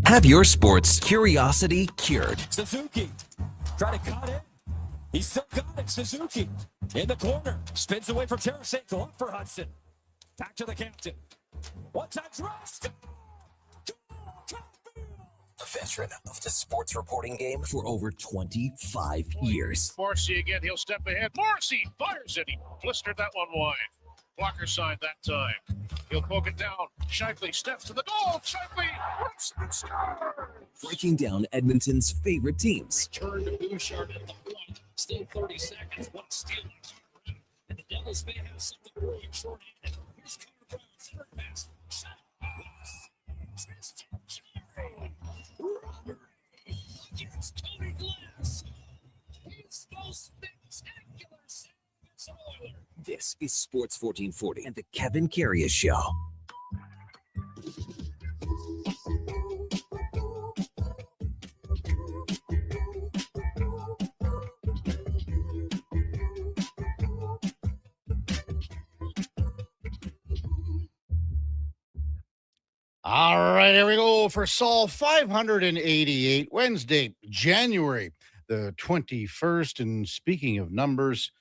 Have your sports curiosity cured. Suzuki, trying to cut it. He's still got it. Suzuki in the corner. Spins away from Tarasenko. Up for Hudson. Back to the captain. One-time thrust. A veteran of the sports reporting game for over 25 years. Morrissey again. He'll step ahead. Morrissey fires it. He blistered that one wide. Blocker side that time. He'll poke it down. Shifley steps to the goal. Shifley rips and scores. Breaking down Edmonton's favorite teams. Turn to Bouchard at the point. Still 30 seconds. One steal. And the Devils may have something brewing short-handed. Here's Connor Brown's third pass. Shot. Robert. Here's Tony Glass. He's the most spectacular San Oiler. This is Sports 1440 and the Kevin Karius Show. All right, here we go for Sol 588, Wednesday, January the 21st. And speaking of numbers,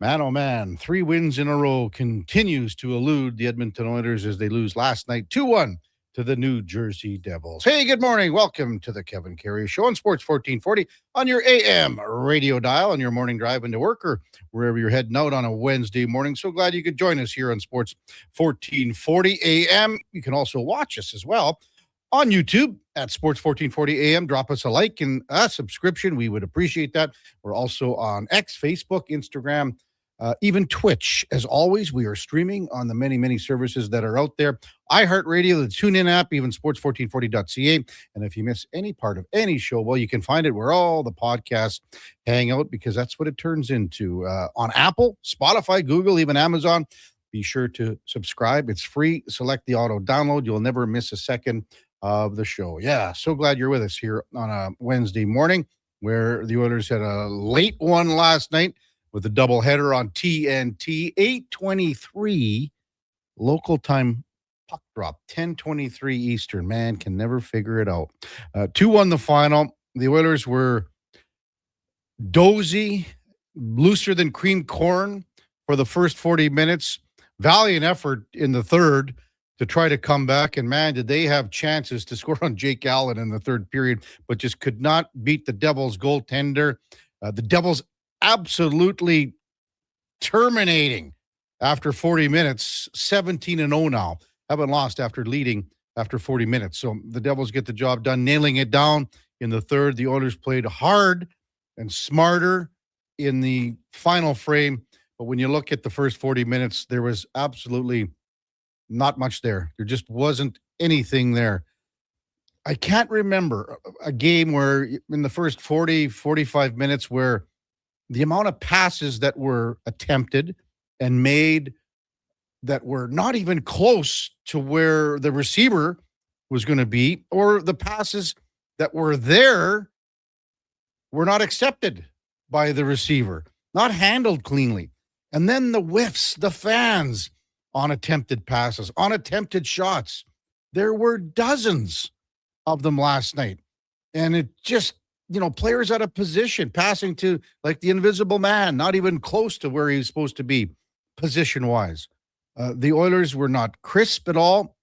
man, oh man, 3 wins in a row continues to elude the Edmonton Oilers as they lose last night 2-1 to the New Jersey Devils. Hey, good morning. Welcome to the Kevin Karius Show on Sports 1440 on your AM radio dial on your morning drive into work or wherever you're heading out on a Wednesday morning. So glad you could join us here on Sports 1440 AM. You can also watch us as well on YouTube at Sports 1440 AM. Drop us a like and a subscription. We would appreciate that. We're also on X, Facebook, Instagram, even Twitch. As always, we are streaming on the many, many services that are out there. iHeartRadio, the TuneIn app, even sports1440.ca. And if you miss any part of any show, well, you can find it where all the podcasts hang out, because that's what it turns into. On Apple, Spotify, Google, even Amazon. Be sure to subscribe. It's free. Select the auto download. You'll never miss a second of the show. Yeah, so glad you're with us here on a Wednesday morning, where the Oilers had a late one last night with a doubleheader on TNT, 8:23 local time puck drop, 10:23 Eastern. Man, can never figure it out. 2-1 the final. The Oilers were dozy, looser than cream corn for the first 40 minutes. Valiant effort in the third to try to come back. And man, did they have chances to score on Jake Allen in the third period, but just could not beat the Devils goaltender. The Devils absolutely terminating after 40 minutes, 17-0 now. Haven't lost after leading after 40 minutes. So the Devils get the job done, nailing it down in the third. The Oilers played hard and smarter in the final frame. But when you look at the first 40 minutes, there was absolutely not much there. There just wasn't anything there. I can't remember a game where in the first 40, 45 minutes where the amount of passes that were attempted and made that were not even close to where the receiver was going to be, or the passes that were there were not accepted by the receiver, not handled cleanly. And then the whiffs, the fans on attempted passes, on attempted shots. There were dozens of them last night. And it just, players out of position, passing to like the invisible man, not even close to where he was supposed to be position-wise. The Oilers were not crisp at all,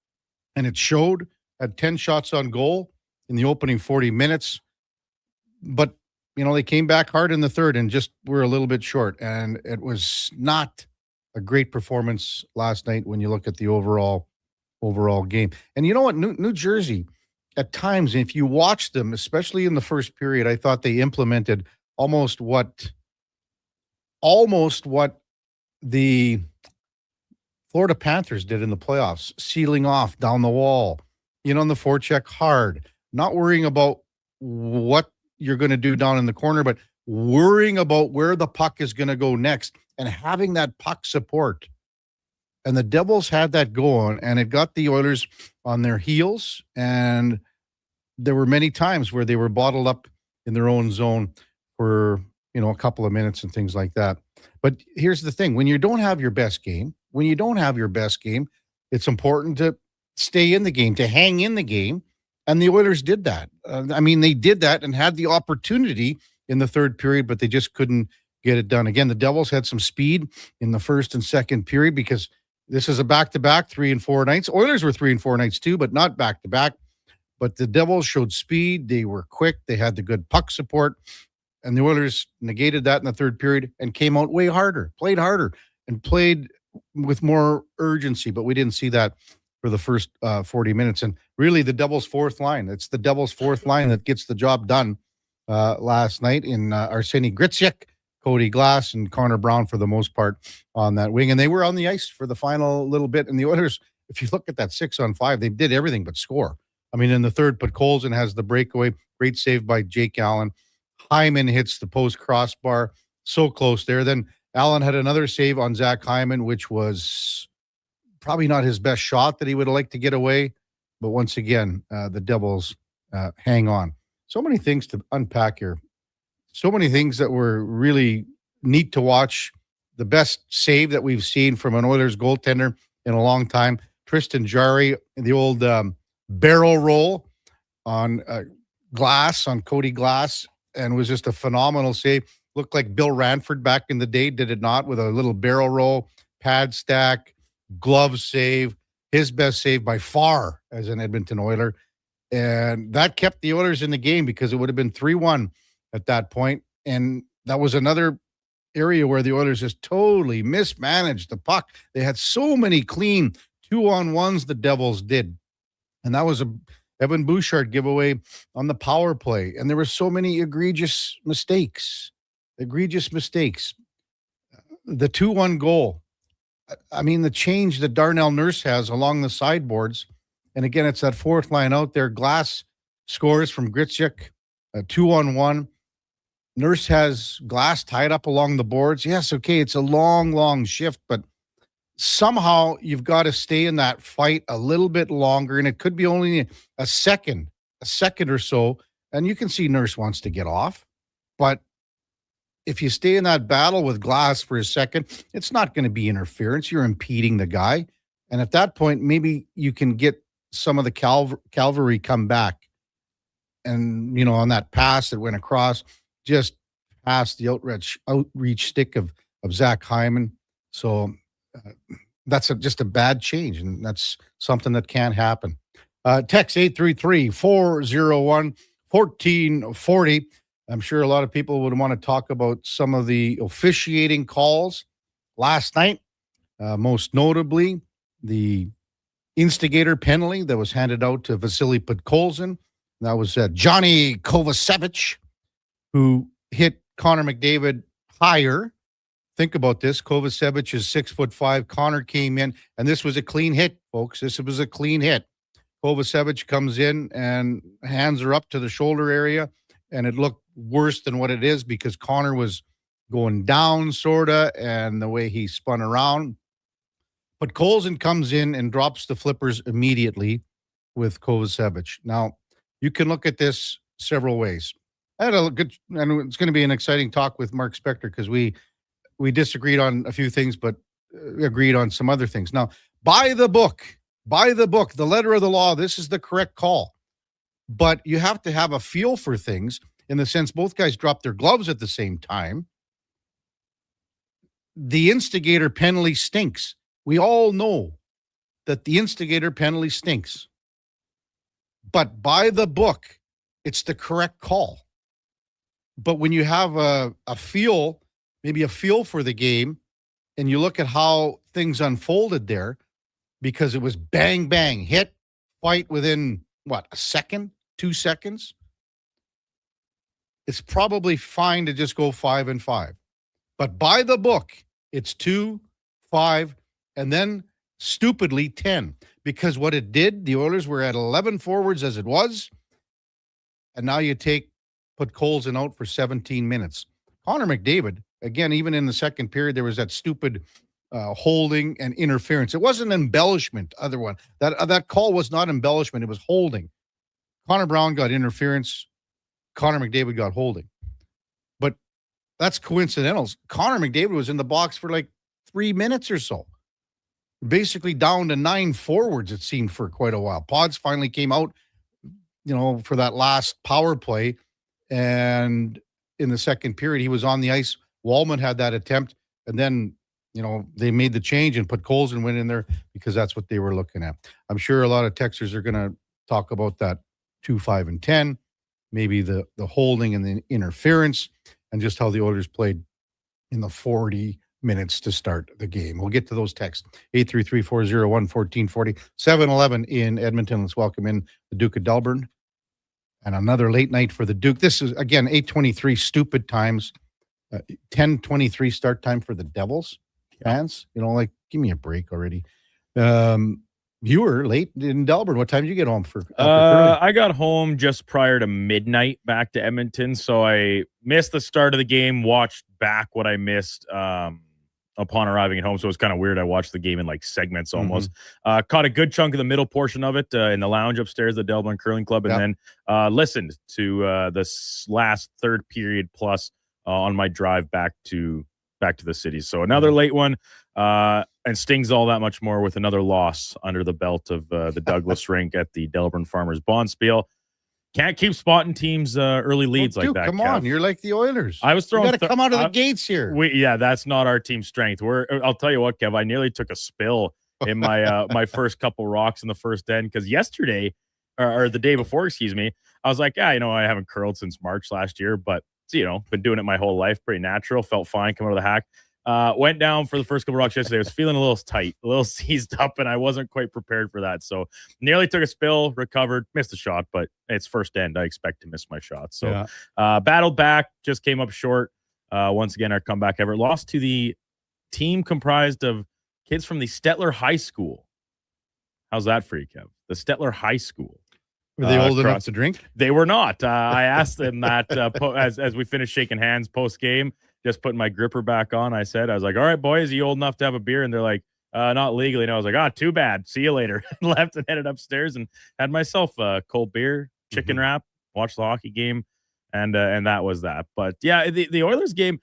and it showed. Had 10 shots on goal in the opening 40 minutes. But, they came back hard in the third and just were a little bit short. And it was not a great performance last night when you look at the overall game. And you know what? New Jersey, at times, if you watch them, especially in the first period, I thought they implemented almost what the Florida Panthers did in the playoffs, sealing off down the wall, on the forecheck hard, not worrying about what you're going to do down in the corner, but worrying about where the puck is going to go next and having that puck support. And the Devils had that going, and it got the Oilers on their heels. And there were many times where they were bottled up in their own zone for, a couple of minutes and things like that. But here's the thing. When you don't have your best game, it's important to stay in the game, to hang in the game. And the Oilers did that. They did that and had the opportunity in the third period, but they just couldn't get it done. Again, the Devils had some speed in the first and second period because this is a back-to-back 3 and 4 nights. Oilers were 3 and 4 nights too, but not back-to-back. But the Devils showed speed. They were quick. They had the good puck support. And the Oilers negated that in the third period and came out way harder, played harder, and played with more urgency. But we didn't see that for the first 40 minutes. And really the Devils' fourth line. It's the Devils' fourth line that gets the job done last night in Arseny Gricic, Cody Glass, and Connor Brown for the most part on that wing. And they were on the ice for the final little bit. And the Oilers, if you look at that 6-on-5, they did everything but score. In the third, but Colson has the breakaway. Great save by Jake Allen. Hyman hits the post crossbar. So close there. Then Allen had another save on Zach Hyman, which was probably not his best shot that he would have liked to get away. But once again, the Devils hang on. So many things to unpack here. So many things that were really neat to watch. The best save that we've seen from an Oilers goaltender in a long time. Tristan Jarry, the old barrel roll on Glass, on Cody Glass, and was just a phenomenal save. Looked like Bill Ranford back in the day, did it not? With a little barrel roll, pad stack, glove save. His best save by far as an Edmonton Oiler. And that kept the Oilers in the game because it would have been 3-1 at that point. And that was another area where the Oilers just totally mismanaged the puck. They had so many clean 2-on-1s, the Devils did. And that was a Evan Bouchard giveaway on the power play. And there were so many egregious mistakes. The 2-1 goal. The change that Darnell Nurse has along the sideboards. And again, it's that fourth line out there. Glass scores from Gricic, 2-on-1. Nurse has Glass tied up along the boards. Yes, okay, it's a long shift, but somehow you've got to stay in that fight a little bit longer, and it could be only a second or so, and you can see Nurse wants to get off. But if you stay in that battle with Glass for a second, it's not going to be interference. You're impeding the guy. And at that point, maybe you can get some of the cavalry come back. And, on that pass that went across, just past the outreach stick of Zach Hyman. So that's just a bad change, and that's something that can't happen. Text 833-401-1440. I'm sure a lot of people would want to talk about some of the officiating calls last night, most notably the instigator penalty that was handed out to Vasily Podkolzin. That was Johnny Kovacevic, who hit Connor McDavid higher. Think about this. Kovacevic is 6'5". Connor came in, and this was a clean hit, folks. This was a clean hit. Kovacevic comes in and hands her up to the shoulder area, and it looked worse than what it is because Connor was going down, sorta, and the way he spun around. But Colson comes in and drops the flippers immediately with Kovacevic. Now, you can look at this several ways. I had and it's going to be an exciting talk with Mark Spector because we disagreed on a few things, but agreed on some other things. Now, by the book, the letter of the law, this is the correct call. But you have to have a feel for things in the sense both guys dropped their gloves at the same time. The instigator penalty stinks. We all know that the instigator penalty stinks. But by the book, it's the correct call. But when you have a feel for the game, and you look at how things unfolded there, because it was bang, bang, hit, fight within, a second, 2 seconds, it's probably fine to just go 5-5. But by the book, it's 2, 5, and then stupidly 10. Because what it did, the Oilers were at 11 forwards as it was, and now you put Colson out for 17 minutes. Connor McDavid, again, even in the second period, there was that stupid holding and interference. It wasn't embellishment, other one. That call was not embellishment. It was holding. Connor Brown got interference. Connor McDavid got holding. But that's coincidental. Connor McDavid was in the box for 3 minutes or so. basically down to 9 forwards, it seemed, for quite a while. Pods finally came out, for that last power play. And in the second period, he was on the ice. Wallman had that attempt. And then, they made the change and put Coles and went in there because that's what they were looking at. I'm sure a lot of Texers are going to talk about that 2, 5, and 10, maybe the holding and the interference, and just how the Oilers played in the 40 minutes to start the game. We'll get to those texts. 833-401-1440. 7-11 in Edmonton. Let's welcome in the Duke of Delburne. And another late night for the Duke. This is, again, 8:23 stupid times. 10:23 start time for the Devils fans. Give me a break already. You were late in Delburne. What time did you get home for? I got home just prior to midnight back to Edmonton, so I missed the start of the game, watched back what I missed upon arriving at home, so it was kind of weird. I watched the game in segments almost. Caught a good chunk of the middle portion of it in the lounge upstairs, the Delburne Curling Club, and then listened to the last third period plus on my drive back to the city. So another late one. And stings all that much more with another loss under the belt of the Douglas rink at the Delburne Farmers Bonspiel. Can't keep spotting teams early leads like that. Come on, you're like the Oilers. I was throwing. You got to come out of the gates here. That's not our team's strength. I'll tell you what, Kev. I nearly took a spill in my my first couple rocks in the first end because yesterday or the day before, excuse me, I was like, I haven't curled since March last year, but been doing it my whole life. Pretty natural. Felt fine coming out of the hack. Went down for the first couple rocks yesterday. I was feeling a little tight, a little seized up, and I wasn't quite prepared for that. So nearly took a spill, recovered, missed a shot, but it's first end. I expect to miss my shot. So battled back, just came up short. Once again, our comeback ever. Lost to the team comprised of kids from the Stettler High School. How's that for you, Kev? The Stettler High School. Were they old enough to drink? They were not. I asked them that as we finished shaking hands post-game, just putting my gripper back on. I was like, all right, boys, are you old enough to have a beer? And they're like, not legally. And I was like, too bad. See you later. Left and headed upstairs and had myself a cold beer, chicken wrap, watched the hockey game, and that was that. But, the Oilers game,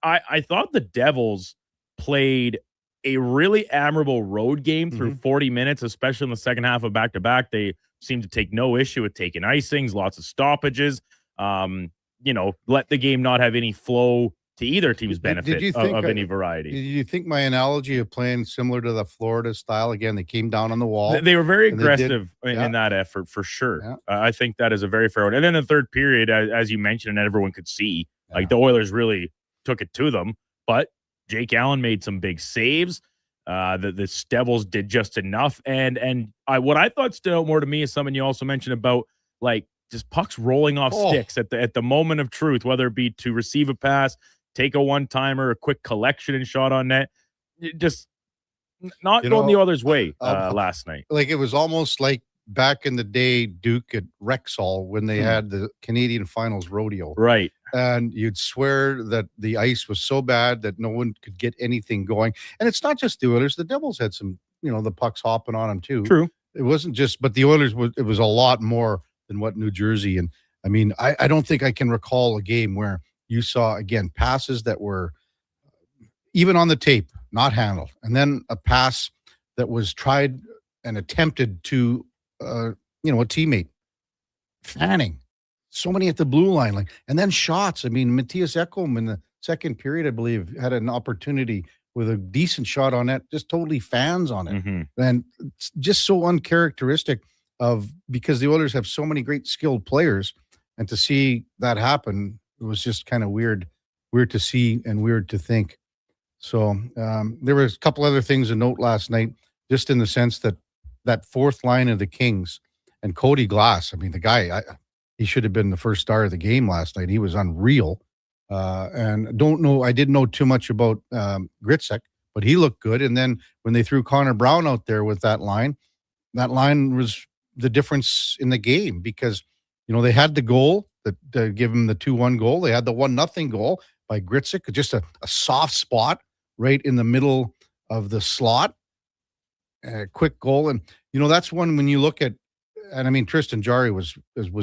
I thought the Devils played a really admirable road game through 40 minutes, especially in the second half of back-to-back. They seemed to take no issue with taking icings, lots of stoppages, let the game not have any flow to either team's benefit of any variety. Did you think my analogy of playing similar to the Florida style? Again, they came down on the wall. They were very aggressive in that effort, for sure. Yeah. I think that is a very fair one. And then the third period, as you mentioned, and everyone could see, the Oilers really took it to them. But Jake Allen made some big saves. The Devils did just enough. And what I thought stood out more to me is something you also mentioned about, just pucks rolling off sticks at the moment of truth, whether it be to receive a pass, take a one-timer, a quick collection and shot on net. Just not going the Oilers' way last night. It was almost like back in the day, Duke at Rexall, when they had the Canadian Finals rodeo. Right. And you'd swear that the ice was so bad that no one could get anything going. And it's not just the Oilers. The Devils had some, the pucks hopping on them too. True. It wasn't just, but the Oilers, it was a lot more than what New Jersey. And I mean, I don't think I can recall a game where you saw, again, passes that were even on the tape, not handled. And then a pass that was tried and attempted to, a teammate. Fanning. So many at the blue line. And then shots. I mean, Matthias Ekholm in the second period, I believe, had an opportunity with a decent shot on it, just totally fans on it. And it's just so uncharacteristic because the Oilers have so many great skilled players. And to see that happen, it was just kind of weird to see and weird to think. So there were a couple other things to note last night, just in the sense that fourth line of the Kings and Cody Glass. I mean, the guy, he should have been the first star of the game last night. He was unreal. And I didn't know too much about Gritsek, but he looked good. And then when they threw Connor Brown out there with that line was the difference in the game, because, they had the goal to give him the 2-1 goal. They had the 1-0 goal by Gritsek, just a soft spot right in the middle of the slot. A quick goal. And, that's one when you look at, and I mean, Tristan Jarry was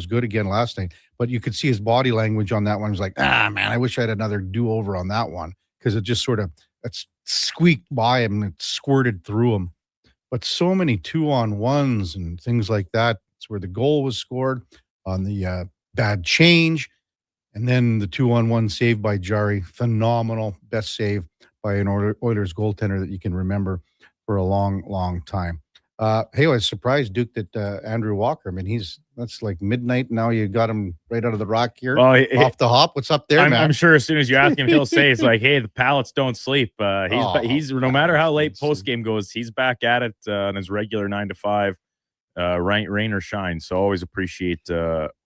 good again last night, but you could see his body language on that one. It was like, man, I wish I had another do-over on that one, because it just sort of, it's squeaked by him. It squirted through him. But so many 2-on-1s and things like that. It's where the goal was scored on the bad change. And then the 2-on-1 save by Jari. Phenomenal. Best save by an Oilers goaltender that you can remember for a long, long time. Hey, I was surprised, Duke, that Andrew Walker, I mean, that's like midnight. Now you got him right out of the rock here. Well, off the hop. What's up there, man? I'm sure as soon as you ask him, he'll say it's like, hey, the pallets don't sleep. He's no matter how late post game goes, he's back at it on his regular 9 to 5, rain or shine. So always appreciate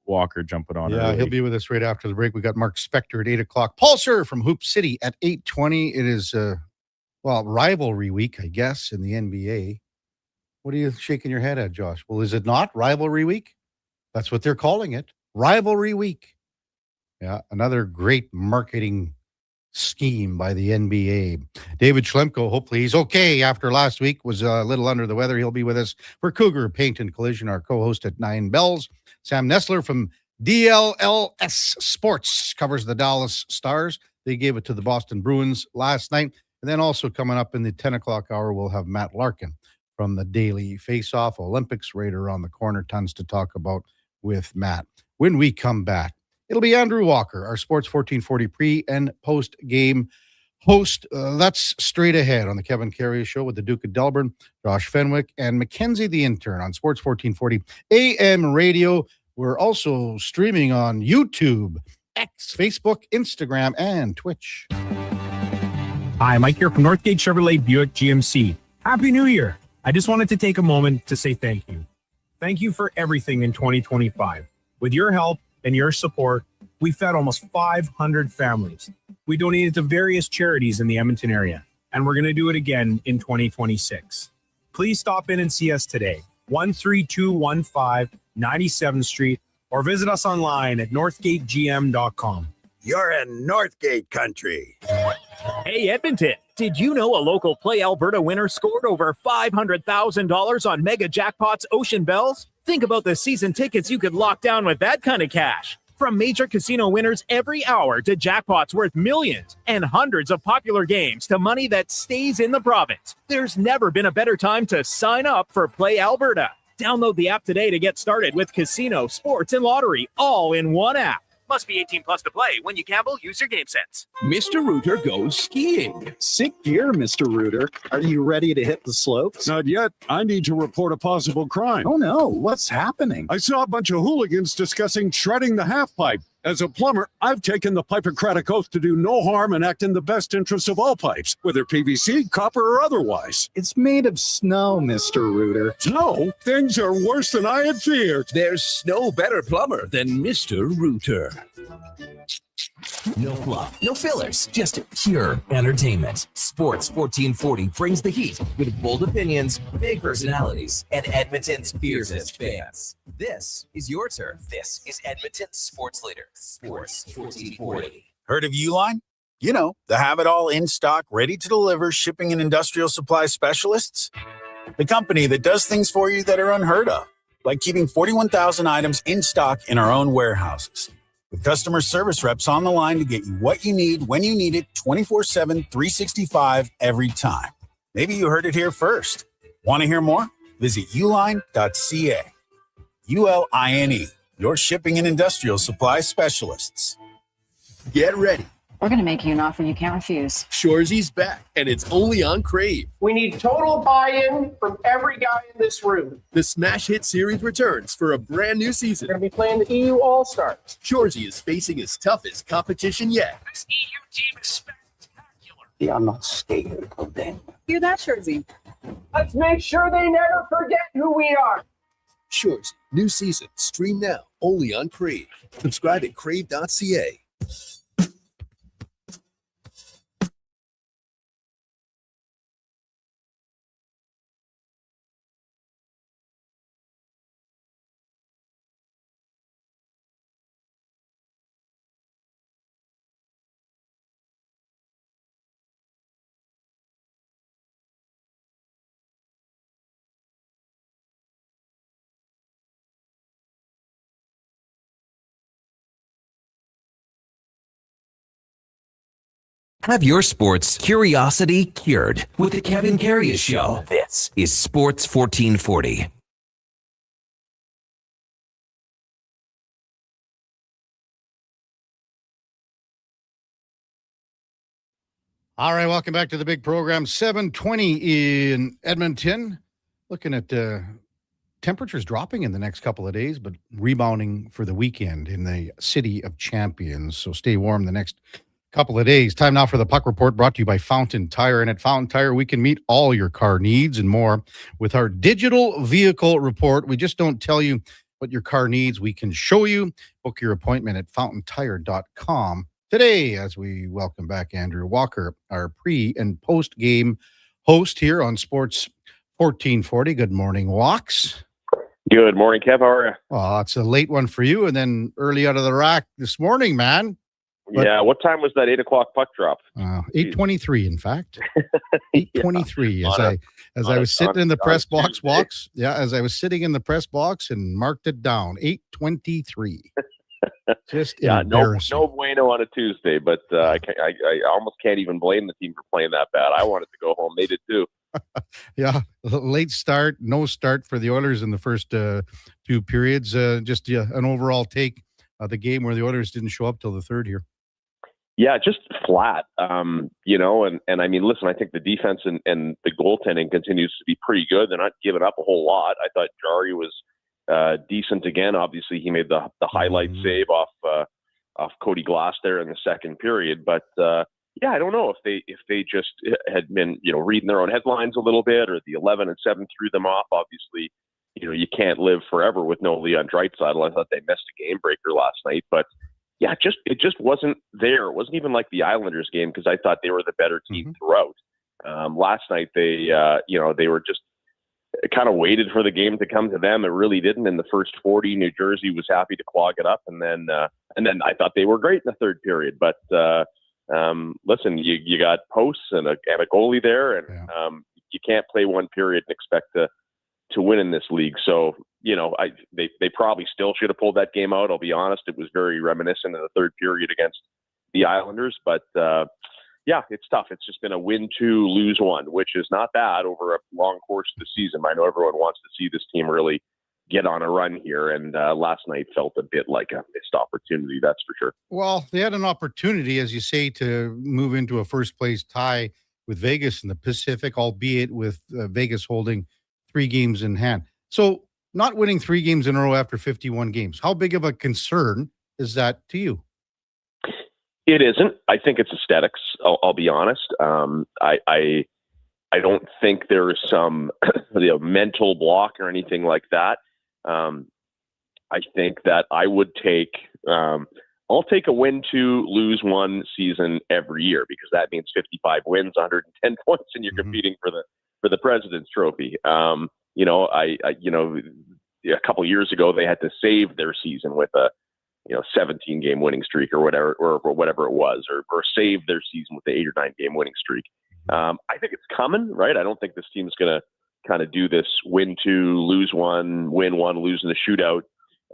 Walker jumping on. Yeah, early. he'll be with us right after the break. We got Mark Spector at 8:00. Paul Sir from Hoop City at 8:20. It is rivalry week, I guess, in the NBA. What are you shaking your head at, Josh? Well, is it not rivalry week? That's what they're calling it. Rivalry week. Yeah, another great marketing scheme by the NBA. David Schlemko, hopefully he's okay after last week, was a little under the weather. He'll be with us for Cougar Paint and Collision, our co-host at 9 Bells. Sam Nessler from DLLS Sports covers the Dallas Stars. They gave it to the Boston Bruins last night. And then also coming up in the 10 o'clock hour, we'll have Matt Larkin from the Daily Face-Off. Olympics right around the corner. Tons to talk about with Matt. When we come back, it'll be Andrew Walker, our Sports 1440 pre- and post-game host. That's straight ahead on the Kevin Karius Show with the Duke of Delburne, Josh Fenwick, and Mackenzie the Intern on Sports 1440 AM radio. We're also streaming on YouTube, X, Facebook, Instagram, and Twitch. Hi, Mike here from Northgate Chevrolet Buick GMC. Happy New Year. I just wanted to take a moment to say thank you. Thank you for everything in 2025. With your help and your support, we fed almost 500 families. We donated to various charities in the Edmonton area, and we're going to do it again in 2026. Please stop in and see us today, 13215 97th Street, or visit us online at northgategm.com. You're in Northgate country. Hey, Edmonton, did you know a local Play Alberta winner scored over $500,000 on Mega Jackpots Ocean Bells? Think about the season tickets you could lock down with that kind of cash. From major casino winners every hour to jackpots worth millions and hundreds of popular games to money that stays in the province, there's never been a better time to sign up for Play Alberta. Download the app today to get started with casino, sports, and lottery all in one app. Must be 18 plus to play. When you gamble, use your game sense. Mr. Rooter goes skiing. Sick gear, Mr. Rooter. Are you ready to hit the slopes? Not yet. I need to report a possible crime. Oh no, what's happening? I saw a bunch of hooligans discussing shredding the half pipe. As a plumber, I've taken the Hippocratic Oath to do no harm and act in the best interests of all pipes, whether PVC, copper, or otherwise. It's made of snow, Mr. Rooter. Snow? Things are worse than I had feared. There's no better plumber than Mr. Rooter. No fluff, no fillers, just pure entertainment. Sports 1440 brings the heat with bold opinions, big personalities, and Edmonton's fiercest fans. This is your turf. This is Edmonton's sports leader, Sports 1440. Heard of Uline? You know, the have-it-all in stock, ready to deliver shipping and industrial supply specialists. The company that does things for you that are unheard of, like keeping 41,000 items in stock in our own warehouses. With customer service reps on the line to get you what you need, when you need it, 24/7, 365, every time. Maybe you heard it here first. Want to hear more? Visit uline.ca. ULINE, your shipping and industrial supply specialists. Get ready. We're going to make you an offer you can't refuse. Shoresy's back, and it's only on Crave. We need total buy-in from every guy in this room. The Smash Hit Series returns for a brand new season. We're going to be playing the EU All-Stars. Shoresy is facing his toughest competition yet. This EU team is spectacular. They are not scared of them. Hear that, Shorzy? Let's make sure they never forget who we are. Shoresy, new season, stream now, only on Crave. Subscribe at crave.ca. Have your sports curiosity cured with the Kevin Karius Show. This is Sports 1440. All right, welcome back to the big program. 7:20 in Edmonton. Looking at temperatures dropping in the next couple of days, but rebounding for the weekend in the City of Champions. So stay warm the next couple of days. Time now for the Puck Report, brought to you by Fountain Tire. And at Fountain Tire, we can meet all your car needs and more with our digital vehicle report. We just don't tell you what your car needs. We can show you. Book your appointment at fountaintire.com today, as we welcome back Andrew Walker, our pre and post game host here on Sports 1440. Good morning, Walks. Good morning, Kev. How are you? Well, it's a late one for you, and then early out of the rack this morning, man. But, yeah, what time was that 8 o'clock puck drop? 8:23, in fact. 8:23. As I was sitting in the press box, Walks. Yeah, as I was sitting in the press box and marked it down. 8:23. Just embarrassing. No bueno on a Tuesday, but I almost can't even blame the team for playing that bad. I wanted to go home. They did too. Yeah, late start, no start for the Oilers in the first two periods. Just an overall take of the game where the Oilers didn't show up till the third here. Yeah, just flat, and I mean, listen, I think the defense and the goaltending continues to be pretty good. They're not giving up a whole lot. I thought Jari was decent again. Obviously, he made the highlight save off Cody Glass there in the second period. But yeah, I don't know if they just had been reading their own headlines a little bit, or the 11-7 threw them off. Obviously, you can't live forever with no Leon Draisaitl. I thought they missed a game breaker last night, but yeah, it just wasn't there. It wasn't even like the Islanders game, because I thought they were the better team throughout. Last night they were just kind of waited for the game to come to them. It really didn't. In the first 40, New Jersey was happy to clog it up, and then I thought they were great in the third period. But listen, you got posts and a goalie there, and you can't play one period and expect to win in this league. So they probably still should have pulled that game out. I'll be honest; it was very reminiscent of the third period against the Islanders, but. Yeah, it's tough. It's just been a win two, lose one, which is not bad over a long course of the season. I know everyone wants to see this team really get on a run here, and last night felt a bit like a missed opportunity, that's for sure. Well, they had an opportunity, as you say, to move into a first-place tie with Vegas in the Pacific, albeit with Vegas holding 3 games in hand. So not winning 3 games in a row after 51 games, how big of a concern is that to you? It isn't. I think it's aesthetics. I'll be honest. I don't think there is some mental block or anything like that. I think that I would take. I'll take a win two, lose one season every year, because that means 55 wins, 110 points, and you're competing for the President's Trophy. A couple of years ago they had to save their season with a 17 game winning streak or whatever it was, or save their season with the 8 or 9 game winning streak. I think it's coming, right? I don't think this team's going to kind of do this win 2, lose 1, win 1, lose in the shootout.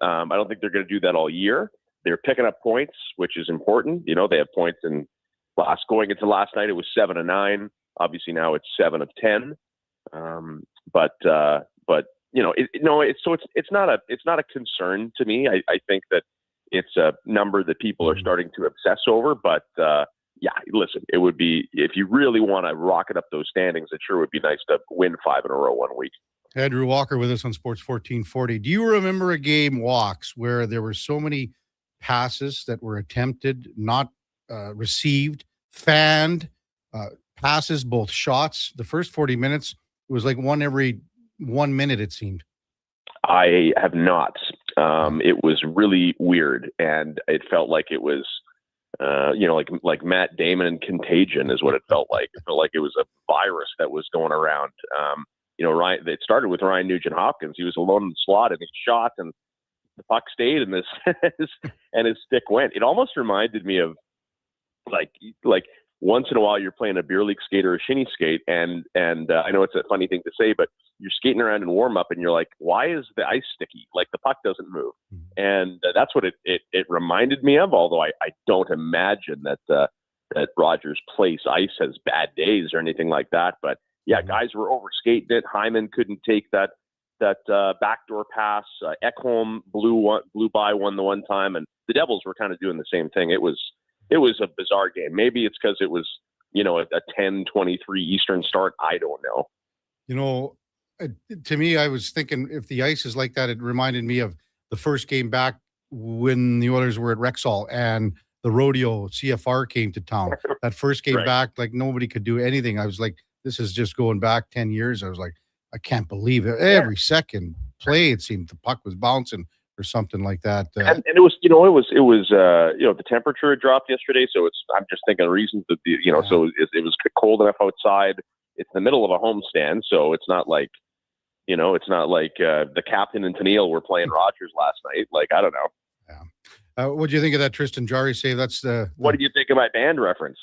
I don't think they're going to do that all year. They're picking up points, which is important. They have points going into last night. It was 7 of 9. Obviously now it's 7 of 10. It's not a concern to me. I think that it's a number that people are starting to obsess over, but listen, it would be, if you really want to rocket up those standings, it sure would be nice to win 5 in a row one week. Andrew Walker with us on Sports 1440. Do you remember a game, Walks, where there were so many passes that were attempted, not received, fanned, passes, both shots? The first 40 minutes, it was like one every 1 minute, it seemed. I have not. It was really weird, and it felt like it was, like Matt Damon and Contagion is what it felt like. It felt like it was a virus that was going around. It started with Ryan Nugent-Hopkins. He was alone in the slot, and he shot, and the puck stayed, and his stick went. It almost reminded me of like once in a while you're playing a beer league skate or a shinny skate, and I know it's a funny thing to say, but you're skating around in warm up and you're like, why is the ice sticky? Like the puck doesn't move. And that's what it reminded me of, although I don't imagine that that Rogers Place ice has bad days or anything like that. But yeah, guys were overskating it. Hyman couldn't take that backdoor pass. Ekholm blew by one the one time, and the Devils were kind of doing the same thing. It was a bizarre game. Maybe it's because it was a 10:23 Eastern start. I don't know. To me, I was thinking if the ice is like that, it reminded me of the first game back when the Oilers were at Rexall and the rodeo CFR came to town. That first game back, like nobody could do anything. I was like, this is just going back 10 years. I was like, I can't believe it. Every second play, it seemed the puck was bouncing or something like that. And it was, the temperature had dropped yesterday. So I'm just thinking of reasons that so it was cold enough outside. It's the middle of a homestand. So it's not like, the captain and Tennille were playing Rogers last night. Like, I don't know. Yeah. What do you think of that Tristan Jarry save? That's what do you think of my band reference?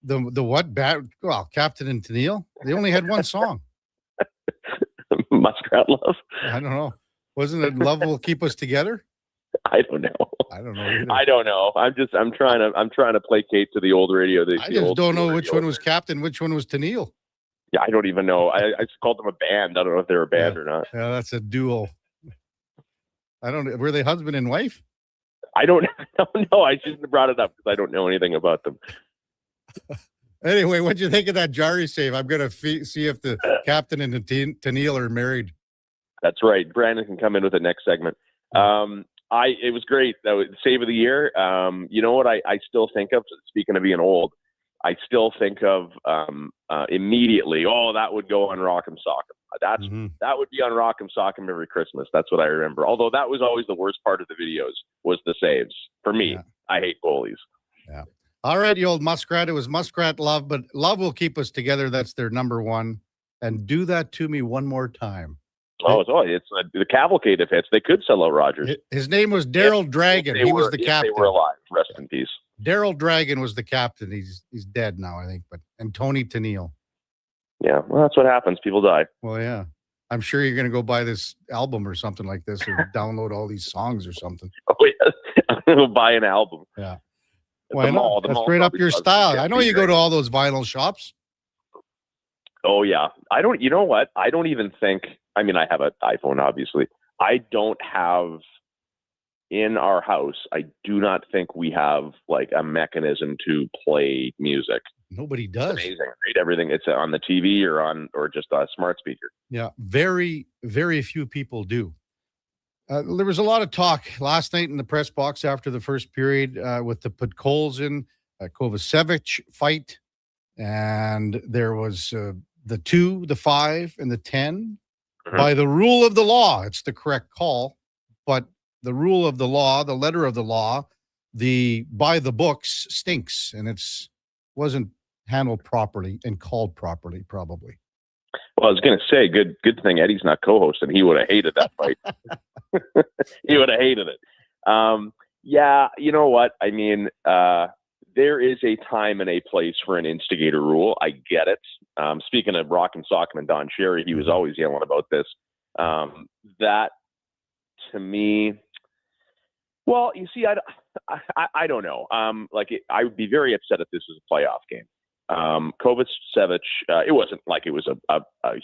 The what band? Well, Captain and Tennille. They only had one song. Muskrat Love. I don't know. Wasn't it Love Will Keep Us Together? I don't know. I don't know either. I don't know. I'm trying to placate to the old radio. I just don't know which one was Captain, which one was Tennille. Yeah, I don't even know. I just called them a band. I don't know if they're a band or not. Yeah, that's a duo. I don't know. Were they husband and wife? I don't know. I shouldn't have brought it up because I don't know anything about them. Anyway, what'd you think of that Jarry save? I'm going to see if the captain and the Tennille are married. That's right. Brandon can come in with the next segment. It was great. That was save of the year. You know what I still think of, speaking of being old, I still think of immediately, that would go on Rock'em Sock'em. That would be on Rock'em Sock'em every Christmas. That's what I remember. Although that was always the worst part of the videos was the saves. For me, I hate goalies. Yeah. All right, you old Muskrat. It was Muskrat Love, but Love Will Keep Us Together. That's their number one. And Do That To Me One More Time. It's the cavalcade of hits. They could sell out Rogers. His name was Daryl Dragon. He was the captain. They were alive. Rest in peace. Daryl Dragon was the captain. He's dead now, I think. And Tony Tennille. Yeah, well, that's what happens. People die. Well, yeah. I'm sure you're going to go buy this album or something like this, or download all these songs or something. Oh yeah, I'm going to buy an album. Yeah. Why not? That's right up your style. I know you go to all those vinyl shops. Oh yeah. You know what? I don't even think. I mean, I have an iPhone, obviously. I don't have in our house. I do not think we have like a mechanism to play music. Nobody does. It's amazing, right? Everything it's on the TV or just a smart speaker. Yeah, very, very few people do. There was a lot of talk last night in the press box after the first period with the Podkolzin Kovacevic fight, and there was the 2, the 5, and the 10. By the rule of the law, it's the correct call, but the rule of the law, the letter of the law, the by the books stinks, and wasn't handled properly and called properly, probably. Well, I was going to say, good thing Eddie's not co-hosting. He would have hated that fight. He would have hated it. Yeah, you know what? I mean, there is a time and a place for an instigator rule. I get it. Speaking of Rock'em Sock'em and Don Cherry, he was always yelling about this. That, to me, well, you see, I don't know. I would be very upset if this was a playoff game. Kovacevic, it wasn't like it was a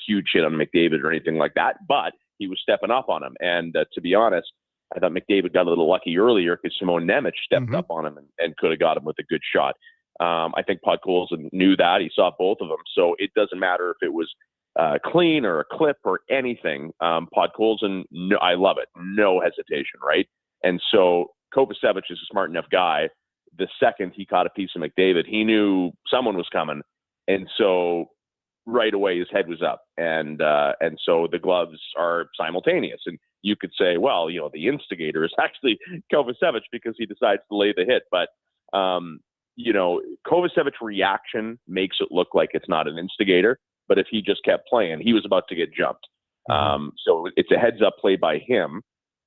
huge hit on McDavid or anything like that, but he was stepping up on him. And to be honest, I thought McDavid got a little lucky earlier because Simone Nemec stepped up on him and could have got him with a good shot. I think Podkolzin knew that. He saw both of them. So it doesn't matter if it was clean or a clip or anything. Podkolzin, I love it. No hesitation, right? And so Kovacevic is a smart enough guy. The second he caught a piece of McDavid, he knew someone was coming. And so right away his head was up. And so the gloves are simultaneous. And you could say, well, the instigator is actually Kovacevic because he decides to lay the hit. But, Kovacevic's reaction makes it look like it's not an instigator. But if he just kept playing, he was about to get jumped. So it's a heads up play by him.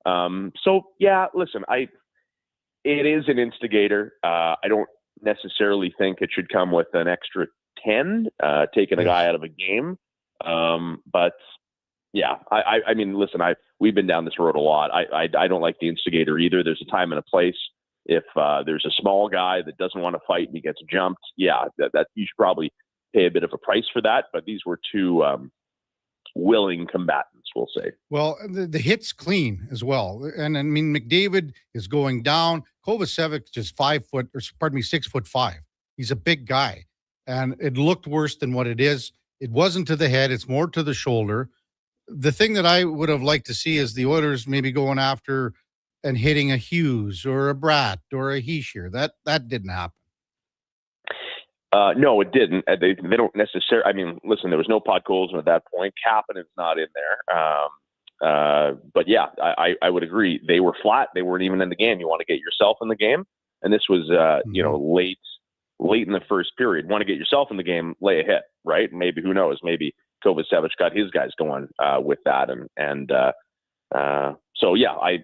So, yeah, listen, it is an instigator. I don't necessarily think it should come with an extra 10, taking a guy out of a game. But yeah, I mean, listen, we've been down this road a lot. I don't like the instigator either. There's a time and a place. if there's a small guy that doesn't want to fight and he gets jumped, yeah, that you should probably pay a bit of a price for that. But these were two willing combatants, we'll say. Well, the hit's clean as well. And I mean, McDavid is going down. Kovacevic just 6'5". He's a big guy. And it looked worse than what it is. It wasn't to the head. It's more to the shoulder. The thing that I would have liked to see is the Oilers maybe going after and hitting a Hughes or a Bratt or a Heischer. That didn't happen. No, it didn't. They don't necessarily. I mean, listen, there was no Podkolzin at that point. Kapanen's not in there. But yeah, I would agree. They were flat. They weren't even in the game. You want to get yourself in the game, and this was late in the first period. Want to get yourself in the game, lay a hit, right? Maybe, who knows? Maybe Kovacevic got his guys going with that, so yeah. I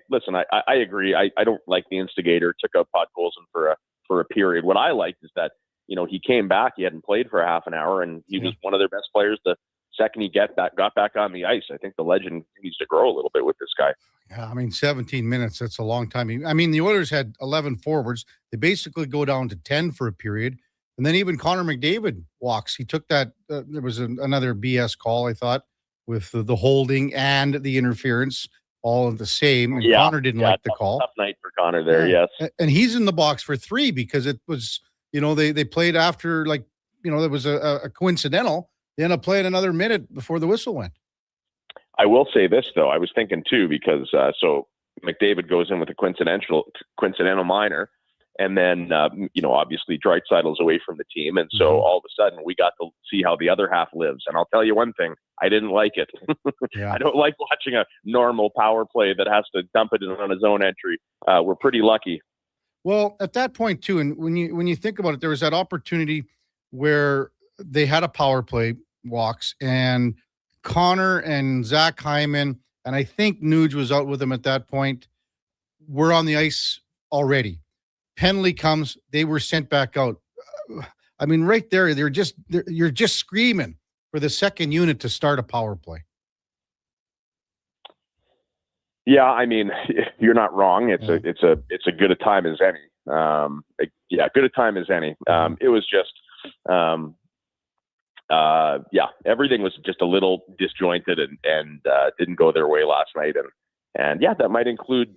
agree. I don't like the instigator. Took out Podkolzin for a period. What I liked is that, he came back. He hadn't played for a half an hour, and he was one of their best players. The second he got back on the ice, I think the legend needs to grow a little bit with this guy. Yeah, I mean, 17 minutes, that's a long time. I mean, the Oilers had 11 forwards. They basically go down to 10 for a period. And then even Connor McDavid walks. He took that. There was another BS call, I thought, with the holding and the interference all the same. And Connor didn't like the call. Tough night for Connor there, yes. And he's in the box for 3 because it was, they played after, there was a coincidental. They ended up playing another minute before the whistle went. I will say this, though. I was thinking, too, because so McDavid goes in with a coincidental minor, and then, obviously Draisaitl's away from the team, and so all of a sudden we got to see how the other half lives. And I'll tell you one thing, I didn't like it. Yeah. I don't like watching a normal power play that has to dump it in on his own entry. We're pretty lucky. Well, at that point, too, and when you think about it, there was that opportunity where they had a power play walks, and Connor and Zach Hyman, and I think Nuge was out with them at that point, were on the ice already. Penalty comes, they were sent back out. I mean, right there, you're just screaming for the second unit to start a power play. Yeah, I mean, you're not wrong. It's a good a time as any. Good a time as any. It was just, everything was just a little disjointed and didn't go their way last night. And that might include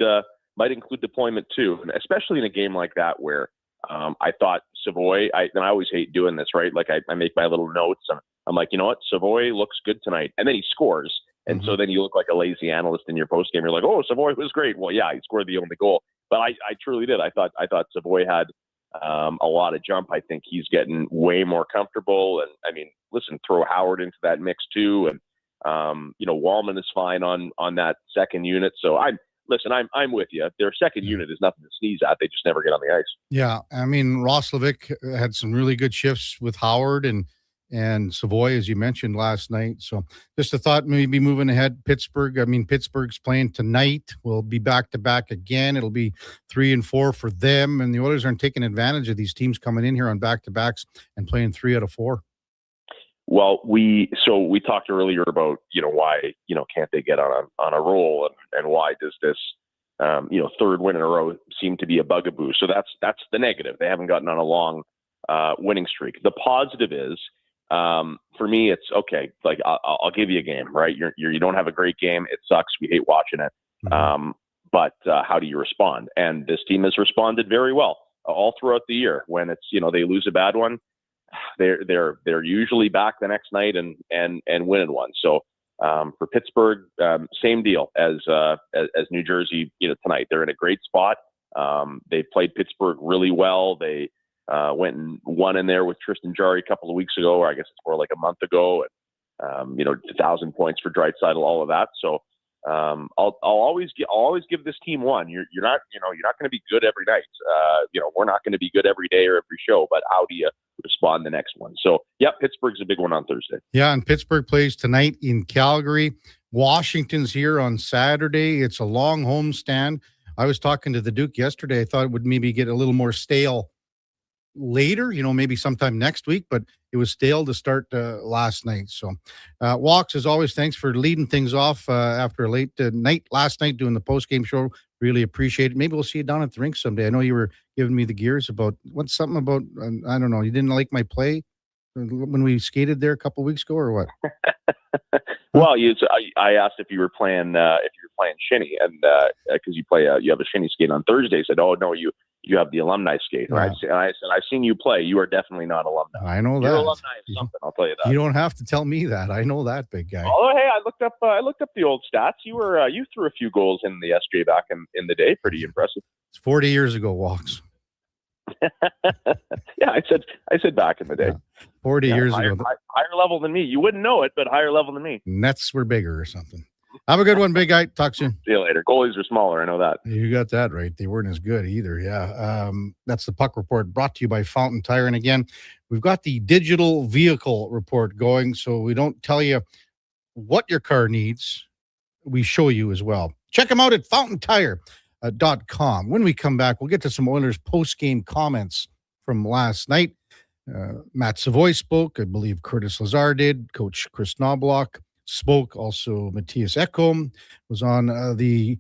deployment too, and especially in a game like that where I thought Savoy. I always hate doing this, right? Like I make my little notes, and I'm like, you know what, Savoy looks good tonight, and then he scores. And so then you look like a lazy analyst in your post game. You're like, oh, Savoy was great. Well, yeah, he scored the only goal. But I truly did. I thought Savoy had a lot of jump. I think he's getting way more comfortable. And I mean, listen, throw Howard into that mix too. And Wallman is fine on that second unit. So I'm with you. Their second unit is nothing to sneeze at. They just never get on the ice. Yeah, I mean, Roslovic had some really good shifts with Howard and Savoy, as you mentioned last night. So just a thought, maybe moving ahead, Pittsburgh. I mean, Pittsburgh's playing tonight. We'll be back-to-back again. It'll be 3 and 4 for them. And the Oilers aren't taking advantage of these teams coming in here on back-to-backs and playing 3 out of 4. Well, we talked earlier about, why, can't they get on a roll and why does this, third win in a row seem to be a bugaboo? So that's the negative. They haven't gotten on a long winning streak. The positive is, for me, it's okay. Like I'll give you a game, right? You don't have a great game. It sucks. We hate watching it. But how do you respond? And this team has responded very well all throughout the year. When it's, they lose a bad one, they're usually back the next night and winning one. So for Pittsburgh, same deal as New Jersey, tonight. They're in a great spot. They played Pittsburgh really well. They went and won in there with Tristan Jarry a couple of weeks ago, or I guess it's more like a month ago. And 1,000 points for Draisaitl, all of that. So I'll always give this team one. You're not going to be good every night. We're not going to be good every day or every show. But how do you respond the next one? So yeah, Pittsburgh's a big one on Thursday. Yeah, and Pittsburgh plays tonight in Calgary. Washington's here on Saturday. It's a long homestand. I was talking to the Duke yesterday. I thought it would maybe get a little more stale later, maybe sometime next week, but it was stale to start last night. So, Walks, as always, thanks for leading things off after a late night last night doing the post-game show. Really appreciate it. Maybe we'll see you down at the rink someday. I know you were giving me the gears about something about, I don't know, you didn't like my play when we skated there a couple weeks ago, or what? Well, I asked if you were playing shinny, and because you have a shinny skate on Thursday. I said, "Oh no, you have the alumni skate." Yeah. And I said, "I've seen you play. You are definitely not alumni. I know You're that. alumni of something. I'll tell you that." You don't have to tell me that. I know that, big guy. Oh, hey, I looked up the old stats. You threw a few goals in the SJ back in the day. Pretty impressive. It's 40 years ago, Walks. Yeah, I said back in the day. Yeah. 40 years higher, ago. higher level than me. You wouldn't know it, but higher level than me. Nets were bigger or something. Have a good one, big guy. Talk soon. See you later. Goalies are smaller. I know that. You got that right. They weren't as good either. Yeah. That's the Puck Report brought to you by Fountain Tire. And again, we've got the digital vehicle report going, so we don't tell you what your car needs. We show you as well. Check them out at fountaintire.com. When we come back, we'll get to some Oilers post-game comments from last night. Matt Savoy spoke. I believe Curtis Lazar did. Coach Chris Knobloch spoke. Also, Matthias Ekholm was on the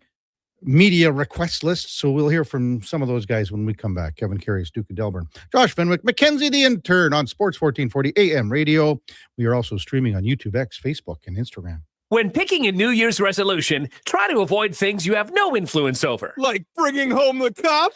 media request list. So we'll hear from some of those guys when we come back. Kevin Karius, Duke of Delburne, Josh Fenwick, Mackenzie the Intern on Sports 1440 AM radio. We are also streaming on YouTube, X, Facebook, and Instagram. When picking a New Year's resolution, try to avoid things you have no influence over. Like bringing home the cup?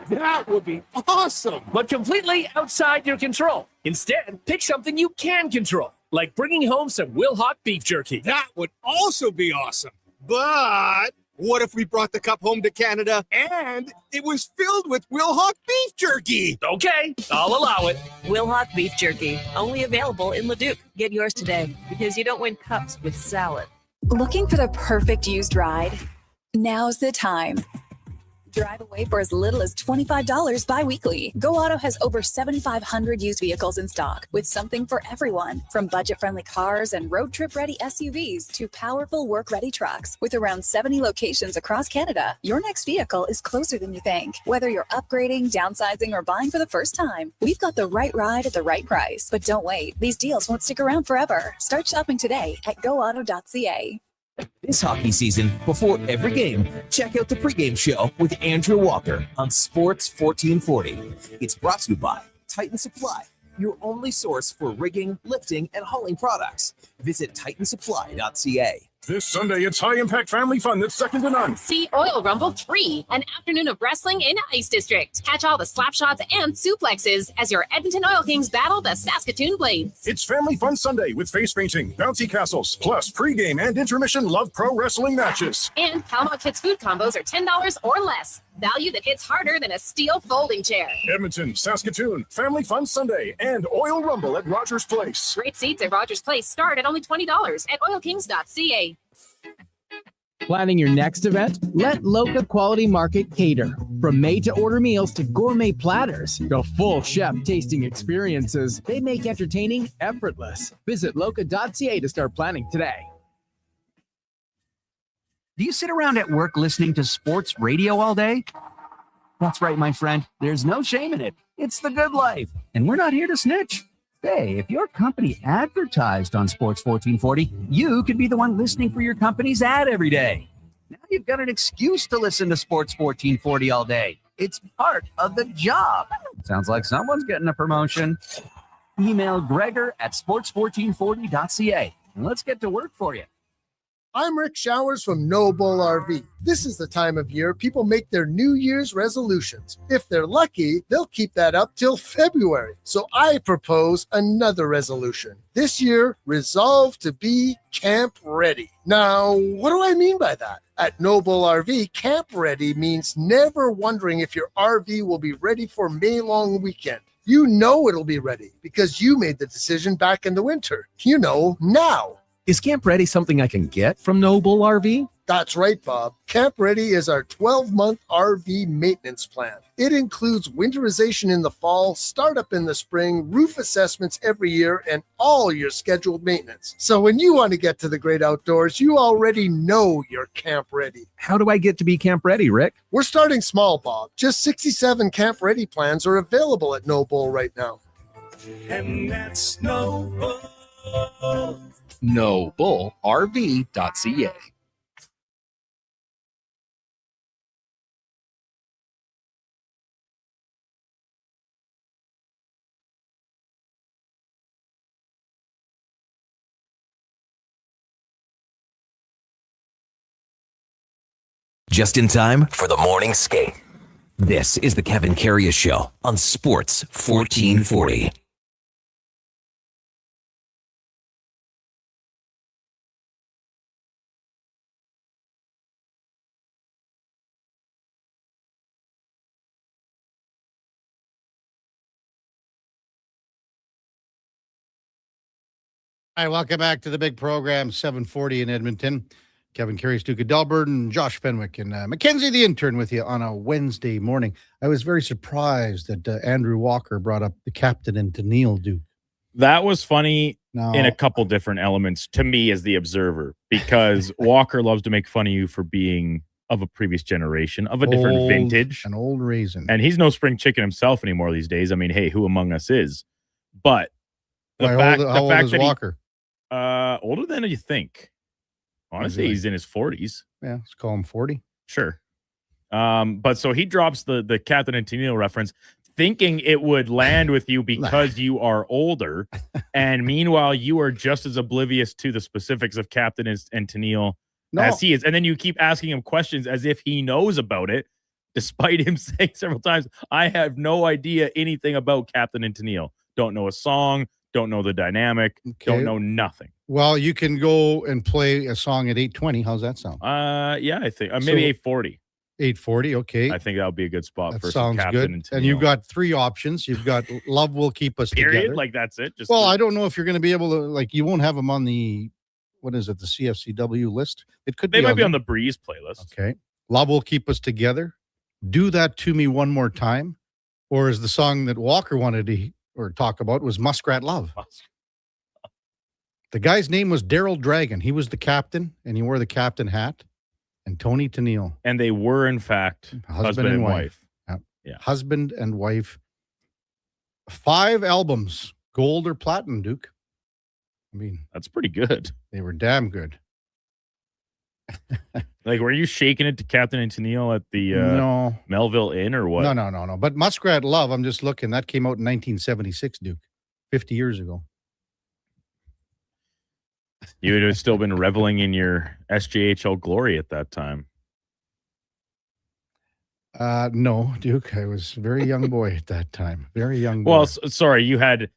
That would be awesome. But completely outside your control. Instead, pick something you can control, like bringing home some Wilhauk beef jerky. That would also be awesome. But what if we brought the cup home to Canada and it was filled with Wilhauk beef jerky? Okay, I'll allow it. Wilhauk beef jerky, only available in Leduc. Get yours today, because you don't win cups with salad. Looking for the perfect used ride? Now's the time. Drive away for as little as $25 bi-weekly. Go Auto has over 7,500 used vehicles in stock, with something for everyone. From budget-friendly cars and road trip-ready SUVs to powerful work-ready trucks. With around 70 locations across Canada, your next vehicle is closer than you think. Whether you're upgrading, downsizing, or buying for the first time, we've got the right ride at the right price. But don't wait. These deals won't stick around forever. Start shopping today at goauto.ca. This hockey season, before every game, check out the pregame show with Andrew Walker on Sports 1440. It's brought to you by Titan Supply, your only source for rigging, lifting, and hauling products. Visit titansupply.ca. This Sunday, it's high-impact family fun that's second to none. See Oil Rumble 3, an afternoon of wrestling in Ice District. Catch all the slap shots and suplexes as your Edmonton Oil Kings battle the Saskatoon Blades. It's family fun Sunday with face painting, bouncy castles, plus pregame and intermission Love Pro Wrestling matches. And Calma Kids food combos are $10 or less. Value that hits harder than a steel folding chair. Edmonton, Saskatoon, family fun Sunday, and Oil Rumble at Rogers Place. Great seats at Rogers Place start at only $20 at oilkings.ca. Planning your next event? Let Loca Quality Market cater. From made-to-order meals to gourmet platters to full chef tasting experiences, they make entertaining effortless. Visit loca.ca to start planning today. Do you sit around at work listening to sports radio all day? That's right, my friend. There's no shame in it. It's the good life. And we're not here to snitch. Hey, if your company advertised on Sports 1440, you could be the one listening for your company's ad every day. Now you've got an excuse to listen to Sports 1440 all day. It's part of the job. Sounds like someone's getting a promotion. Email Gregor at sports1440.ca and let's get to work for you. I'm Rick Showers from Noble RV. This is the time of year people make their New Year's resolutions. If they're lucky, they'll keep that up till February. So I propose another resolution. This year, resolve to be camp ready. Now, what do I mean by that? At Noble RV, camp ready means never wondering if your RV will be ready for May long weekend. You know it'll be ready because you made the decision back in the winter. You know, now. Is Camp Ready something I can get from Noble RV? That's right, Bob. Camp Ready is our 12-month RV maintenance plan. It includes winterization in the fall, startup in the spring, roof assessments every year, and all your scheduled maintenance. So when you want to get to the great outdoors, you already know you're Camp Ready. How do I get to be Camp Ready, Rick? We're starting small, Bob. Just 67 Camp Ready plans are available at No Bull right now. And that's No Bull. NoBullRV.ca. Just in time for the morning skate. This is the Kevin Karius Show on Sports 1440. All right, welcome back to the big program, 740 in Edmonton. Kevin Karius, Duke of Delburne, and Josh Fenwick, and Mackenzie the intern with you on a Wednesday morning. I was very surprised that Andrew Walker brought up the captain and Neil Duke. That was funny in a couple different elements to me as the observer, because Walker loves to make fun of you for being of a previous generation, of a different vintage. An old raisin. And he's no spring chicken himself anymore these days. I mean, hey, who among us is? But how old is Walker? Older than you think. Honestly, he's in his 40s. Yeah, let's call him 40. Sure. But so he drops the Captain and Tennille reference, thinking it would land with you because you are older. And meanwhile, you are just as oblivious to the specifics of Captain and Tennille as he is. And then you keep asking him questions as if he knows about it, despite him saying several times, I have no idea anything about Captain and Tennille. Don't know a song. Don't know the dynamic. Okay. Don't know nothing. Well, you can go and play a song at 8:20. How's that sound? Yeah, I think maybe 8:40. 8:40, okay. I think that would be a good spot for sounds some Captain good. and And you've got three options. You've got Love Will Keep Us Together. Like that's it. Just I don't know if you're going to be able to, you won't have them on the, what is it, the CFCW list? It could be. They might be on the Breeze playlist. Okay. Love Will Keep Us Together. Do That to Me One More Time. Or is the song that Walker wanted to talk about was Muskrat Love. The guy's name was Daryl Dragon. He was the captain, and he wore the captain hat. And Tony Tennille. And they were, in fact, husband and wife. Yeah. Husband and wife. 5 albums, gold or platinum, Duke. I mean, that's pretty good. They were damn good. Were you shaking it to Captain and Tennille at the Melville Inn or what? No. But Muskrat Love, I'm just looking. That came out in 1976, Duke. 50 years ago. You would have still been reveling in your SJHL glory at that time. No, Duke. I was a very young boy at that time. Very young boy. Well, sorry, you had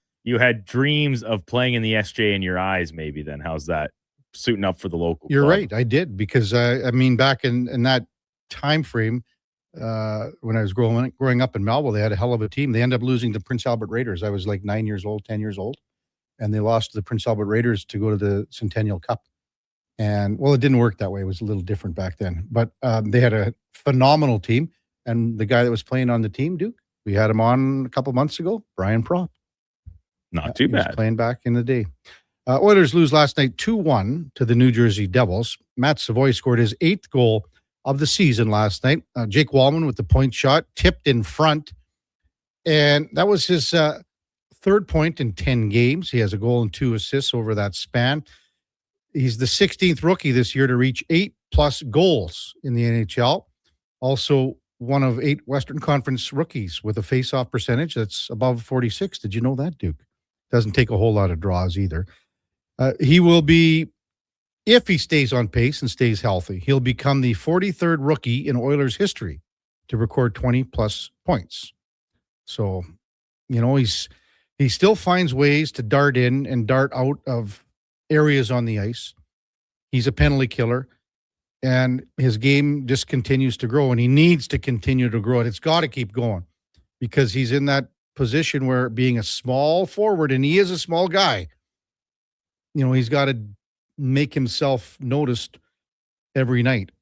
dreams of playing in the SJ in your eyes, maybe then. How's that? Suiting up for the local You're club. right. I did, because I mean, back in that time frame, when I was growing up in Melville, they had a hell of a team. They ended up losing to Prince Albert Raiders. I was like 9 years old, 10 years old. And they lost to the Prince Albert Raiders to go to the Centennial Cup. And, it didn't work that way. It was a little different back then. But they had a phenomenal team. And the guy that was playing on the team, Duke, we had him on a couple months ago, Brian Propp. Not too bad. He was playing back in the day. Oilers lose last night 2-1 to the New Jersey Devils. Matt Savoy scored his 8th goal of the season last night. Jake Wallman with the point shot, tipped in front. And that was his 3rd point in 10 games. He has a goal and 2 assists over that span. He's the 16th rookie this year to reach 8+ goals in the NHL. Also, one of 8 Western Conference rookies with a face-off percentage that's above 46. Did you know that, Duke? Doesn't take a whole lot of draws either. He will be, if he stays on pace and stays healthy, he'll become the 43rd rookie in Oilers history to record 20+ points. So, he still finds ways to dart in and dart out of areas on the ice. He's a penalty killer, and his game just continues to grow, and he needs to continue to grow. And it's got to keep going, because he's in that position where, being a small forward, and he is a small guy, he's got to make himself noticed every night.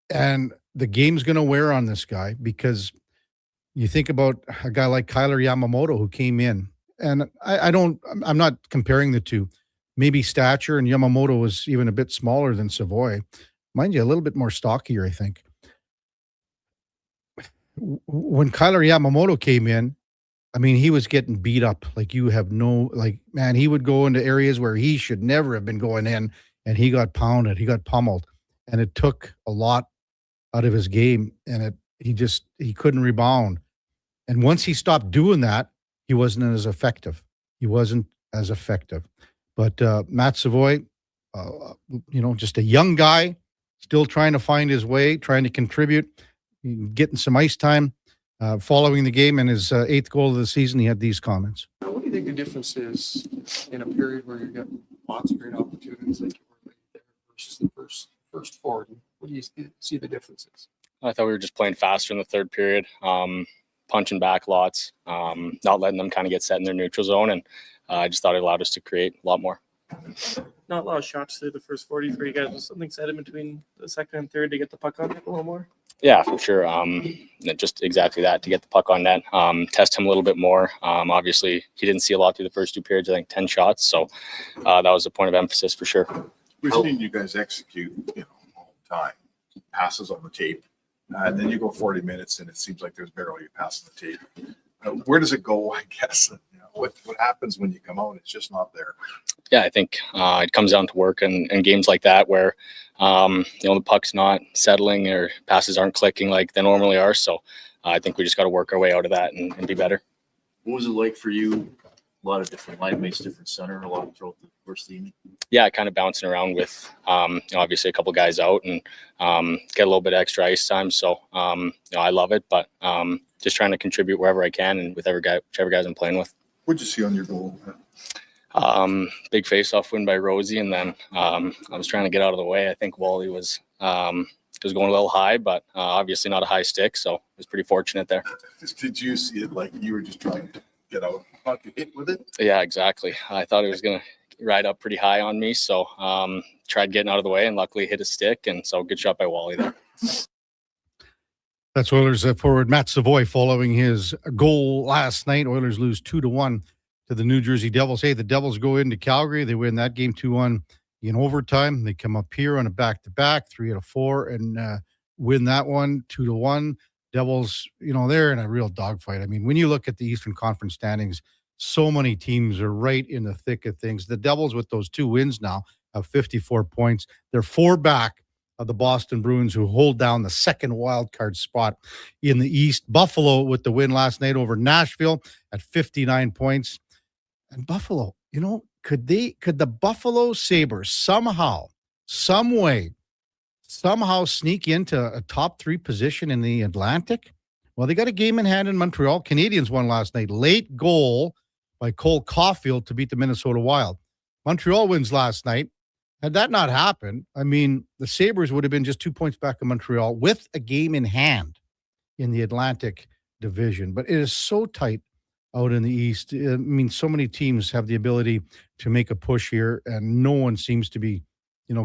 And the game's going to wear on this guy because you think about a guy like Kyler Yamamoto who came in. And I'm not comparing the two. Maybe stature, and Yamamoto was even a bit smaller than Savoy. Mind you, a little bit more stockier, I think. When Kyler Yamamoto came in, I mean, he was getting beat up. Like, you have no, like, man, he would go into areas where he should never have been going in, and he got pounded. He got pummeled. And it took a lot out of his game, and he couldn't rebound. And once he stopped doing that, he wasn't as effective. But Matt Savoy, just a young guy, still trying to find his way, trying to contribute, getting some ice time. Following the game and his 8th goal of the season, he had these comments. What do you think the difference is in a period where you've got lots of great opportunities like you were there versus the first forward? What do you see the differences? I thought we were just playing faster in the third period, punching back lots, not letting them kind of get set in their neutral zone, and I just thought it allowed us to create a lot more. Not a lot of shots through the first 40 for you guys. Was something said in between the second and third to get the puck on net a little more? Yeah, for sure. Just exactly that, to get the puck on net, test him a little bit more. Obviously, he didn't see a lot through the first 2 periods, I think 10 shots. So that was a point of emphasis for sure. We've seen you guys execute, all the time, passes on the tape. And then you go 40 minutes and it seems like there's barely a pass on the tape. Where does it go, I guess? What happens when you come out? It's just not there. Yeah, I think it comes down to work and games like that where, the puck's not settling or passes aren't clicking like they normally are. So I think we just got to work our way out of that and be better. What was it like for you? A lot of different line mates, different center, a lot throughout the first evening. Yeah, kind of bouncing around with obviously a couple guys out and get a little bit of extra ice time. So I love it, but just trying to contribute wherever I can and with whichever guys I'm playing with. What'd you see on your goal? Big face-off win by Rosie, and then I was trying to get out of the way. I think Wally was going a little high, but obviously not a high stick, so it was pretty fortunate there. Did you see it like you were just trying to get out, not get hit with it? Yeah, exactly. I thought it was going to ride up pretty high on me, so tried getting out of the way, and luckily hit a stick, and so good shot by Wally there. That's Oilers forward Matt Savoy following his goal last night. Oilers lose 2-1 to the New Jersey Devils. Hey, the Devils go into Calgary. They win that game 2-1 in overtime. They come up here on a back-to-back, 3 out of 4, and win that one 2-1. Devils, they're in a real dogfight. I mean, when you look at the Eastern Conference standings, so many teams are right in the thick of things. The Devils, with those 2 wins now, have 54 points. They're 4 back of the Boston Bruins, who hold down the second wild card spot in the East. Buffalo with the win last night over Nashville at 59 points. And Buffalo, could the Buffalo Sabres somehow sneak into a top 3 position in the Atlantic? Well, they got a game in hand in Montreal. Canadians won last night. Late goal by Cole Caulfield to beat the Minnesota Wild. Montreal wins last night. Had that not happened, I mean, the Sabres would have been just 2 points back in Montreal with a game in hand in the Atlantic Division. But it is so tight out in the East. I mean, so many teams have the ability to make a push here, and no one seems to be,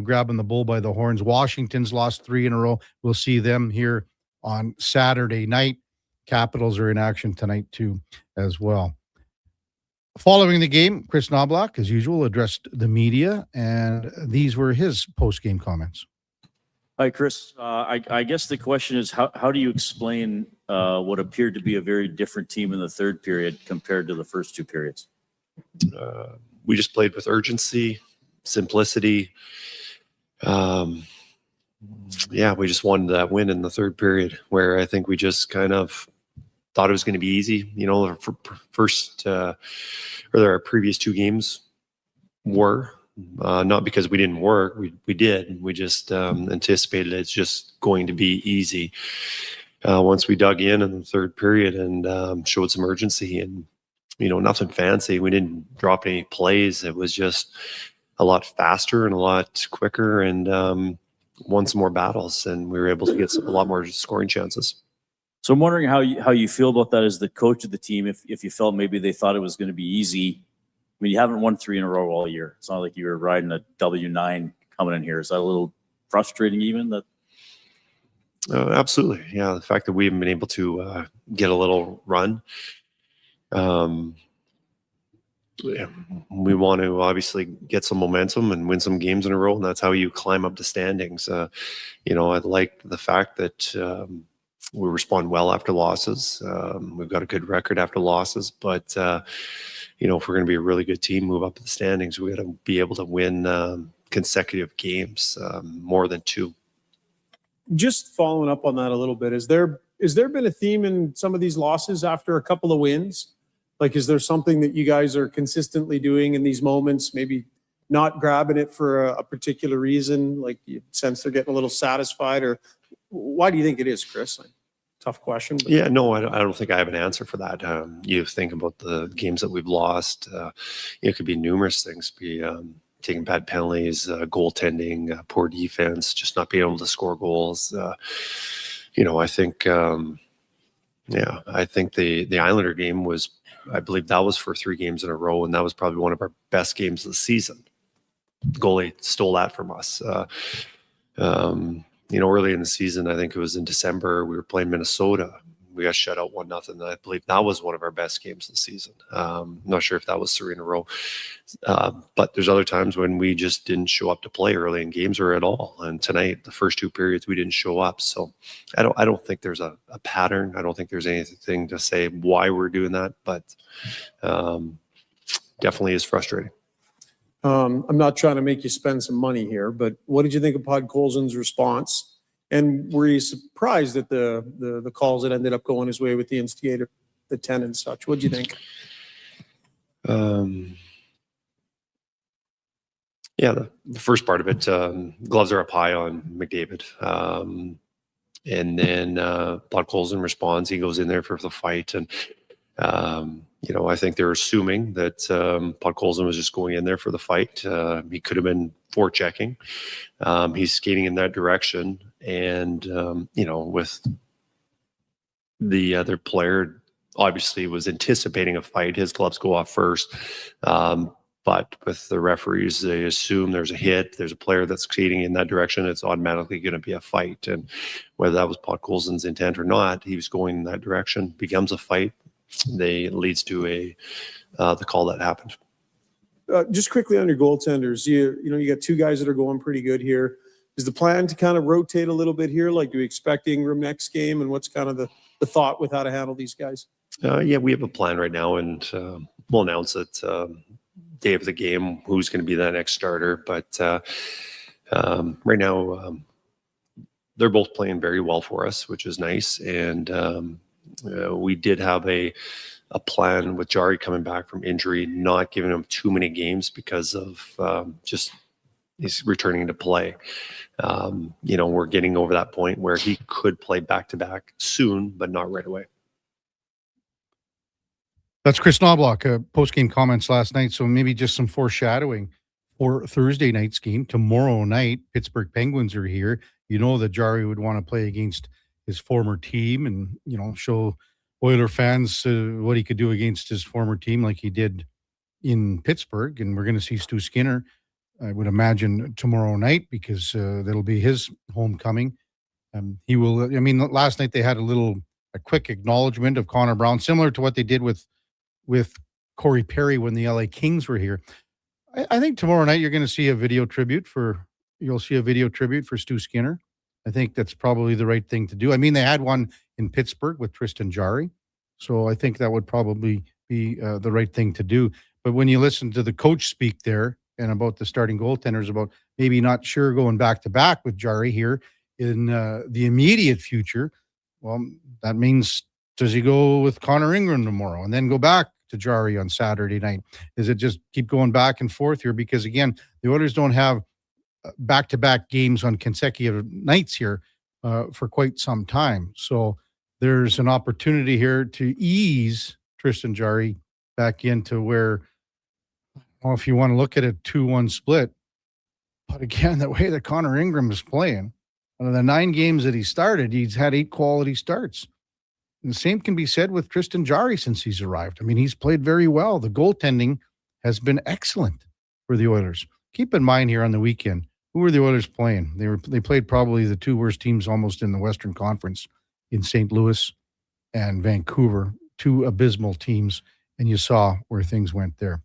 grabbing the bull by the horns. Washington's lost 3 in a row. We'll see them here on Saturday night. Capitals are in action tonight, too, as well. Following the game, Chris Knobloch, as usual, addressed the media, and these were his post-game comments. Hi, Chris. I guess the question is, how do you explain what appeared to be a very different team in the third period compared to the first 2 periods? We just played with urgency, simplicity. We just wanted that win in the third period, where I think we just kind of thought it was going to be easy. Our previous 2 games were not because we didn't work. We did. We just anticipated it's just going to be easy. Once we dug in the third period and showed some urgency and, nothing fancy. We didn't drop any plays. It was just a lot faster and a lot quicker and won some more battles. And we were able to get a lot more scoring chances. So I'm wondering how you feel about that as the coach of the team, if you felt maybe they thought it was going to be easy. I mean, you haven't won 3 in a row all year. It's not like you were riding a W9 coming in here. Is that a little frustrating even that? Absolutely. Yeah. The fact that we haven't been able to get a little run. Yeah, we want to obviously get some momentum and win some games in a row, and that's how you climb up the standings. I like the fact that we respond well after losses. We've got a good record after losses, but if we're going to be a really good team, move up the standings, we got to be able to win consecutive games, more than 2. Just following up on that a little bit, is there been a theme in some of these losses after a couple of wins? Like, is there something that you guys are consistently doing in these moments, maybe not grabbing it for a particular reason? Like, you sense they're getting a little satisfied, or why do you think it is, Chris? Tough question. But. Yeah, no, I don't think I have an answer for that. You think about the games that we've lost. It could be numerous things. Be taking bad penalties, goaltending, poor defense, just not being able to score goals. I think, I think the Islander game was, I believe that was for 3 games in a row, and that was probably one of our best games of the season. The goalie stole that from us. Early in the season, I think it was in December, we were playing Minnesota. We got shut out 1-0. I believe that was one of our best games of the season. Not sure if that was 3 in a row. But there's other times when we just didn't show up to play early in games or at all. And tonight, the first 2 periods, we didn't show up. So I don't think there's a pattern. I don't think there's anything to say why we're doing that, but definitely is frustrating. I'm not trying to make you spend some money here, but what did you think of Podkolzin's response? And were you surprised at the calls that ended up going his way with the instigator, the 10 and such? What do you think? The first part of it, gloves are up high on McDavid. And then Podkolzin responds. He goes in there for the fight. And, I think they're assuming that Podkolzin was just going in there for the fight. He could have been forechecking. He's skating in that direction. And, with the other player, obviously was anticipating a fight. His gloves go off first. But with the referees, they assume there's a hit, there's a player that's skating in that direction, it's automatically going to be a fight. And whether that was Podkolzin's intent or not, he was going in that direction, becomes a fight. Leads to the call that happened. Just quickly on your goaltenders, you got 2 guys that are going pretty good here. Is the plan to kind of rotate a little bit here? Like, do we expect Ingram next game? And what's kind of the thought with how to handle these guys? We have a plan right now, and we'll announce it day of the game, who's going to be that next starter. But right now, they're both playing very well for us, which is nice. And we did have a plan with Jari coming back from injury, not giving him too many games because of just he's returning to play. We're getting over that point where he could play back-to-back soon, but not right away. That's Chris Knobloch, post-game comments last night. So maybe just some foreshadowing for Thursday night's game. Tomorrow night, Pittsburgh Penguins are here. You know that Jari would want to play against his former team and, show Oiler fans what he could do against his former team like he did in Pittsburgh. And we're going to see Stu Skinner, I would imagine, tomorrow night because that'll be his homecoming. He will, last night they had a quick acknowledgement of Connor Brown, similar to what they did with Corey Perry when the LA Kings were here. I think tomorrow night you're going to see a video tribute for Stu Skinner. I think that's probably the right thing to do. They had one in Pittsburgh with Tristan Jarry, so I think that would probably be the right thing to do. But when you listen to the coach speak there and about the starting goaltenders, about maybe not sure going back-to-back with Jarry here in the immediate future, well, that means does he go with Connor Ingram tomorrow and then go back to Jarry on Saturday night? Is it just keep going back and forth here? Because, again, the Oilers don't have back-to-back games on consecutive nights here for quite some time. So there's an opportunity here to ease Tristan Jarry back into where, well, if you want to look at a 2-1 split, but again, the way that Connor Ingram is playing, out of the 9 games that he started, he's had 8 quality starts. And the same can be said with Tristan Jarry since he's arrived. He's played very well. The goaltending has been excellent for the Oilers. Keep in mind here on the weekend, Who were the Oilers playing? They played probably the two worst teams almost in the Western Conference in St. Louis and Vancouver, two abysmal teams, and you saw where things went there.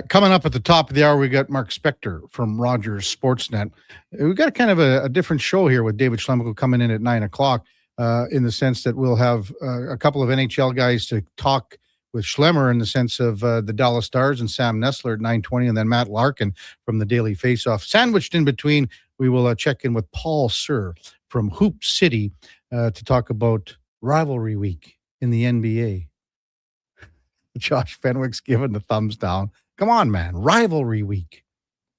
Coming up at the top of the hour, we got Mark Spector from Rogers Sportsnet. We've got kind of a different show here with David Schlemko coming in at 9 o'clock in the sense that we'll have a couple of NHL guys to talk with Schlemmer in the sense of the Dallas Stars and Sam Nessler at 9:20, and then Matt Larkin from the Daily Faceoff. Sandwiched in between, we will check in with Paul Sir from Hoop City to talk about rivalry week in the NBA. Josh Fenwick's giving the thumbs down. Come on, man. Rivalry week.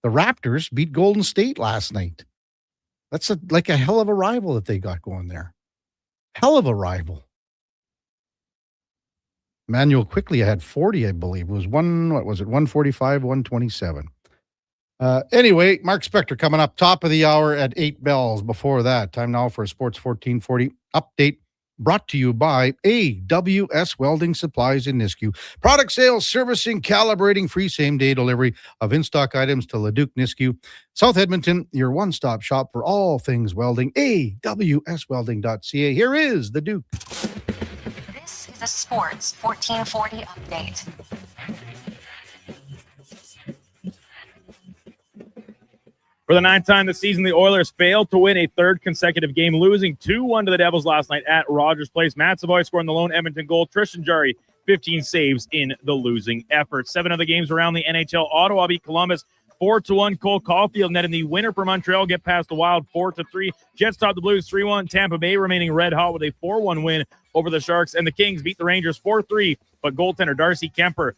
The Raptors beat Golden State last night. That's like a hell of a rival that they got going there. Hell of a rival. Emmanuel Quickly had 40, I believe. It was 145, 127. Anyway, Mark Spector coming up top of the hour at 8 bells. Before that, time now for a Sports 1440 update. Brought to you by AWS Welding Supplies in Nisku. Product sales, servicing, calibrating, free same-day delivery of in-stock items to Leduc Nisku. South Edmonton, your one-stop shop for all things welding. AWSwelding.ca. Here is the Duke. This is a Sports 1440 update. For the ninth time this season, the Oilers failed to win a third consecutive game, losing 2-1 to the Devils last night at Rogers Place. Matt Savoy scoring the lone Edmonton goal. Tristan Jarry, 15 saves in the losing effort. 7 other games around the NHL. Ottawa beat Columbus 4-1. Cole Caulfield netting the winner for Montreal. Get past the Wild 4-3. Jets topped the Blues 3-1. Tampa Bay remaining red hot with a 4-1 win over the Sharks. And the Kings beat the Rangers 4-3. But goaltender Darcy Kemper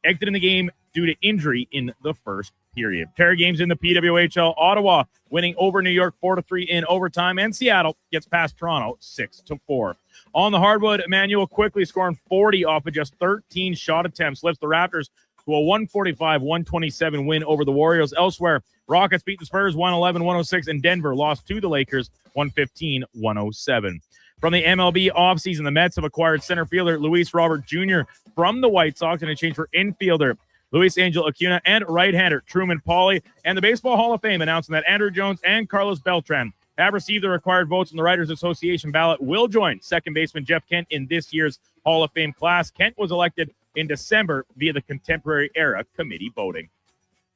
exited the game due to injury in the first period. Pair games in the PWHL. Ottawa winning over New York 4-3 in overtime, and Seattle gets past Toronto 6-4. On the hardwood, Emmanuel Quickly scoring 40 off of just 13 shot attempts lifts the Raptors to a 145-127 win over the Warriors. Elsewhere, Rockets beat the Spurs 111-106, and Denver lost to the Lakers 115-107. From the MLB offseason, the Mets have acquired center fielder Luis Robert Jr. from the White Sox in exchange for infielder Luis Angel Acuna and right-hander Truman Pauly. And the Baseball Hall of Fame announcing that Andrew Jones and Carlos Beltran have received the required votes in the Writers Association ballot, will join second baseman Jeff Kent in this year's Hall of Fame class. Kent was elected in December via the Contemporary Era Committee voting.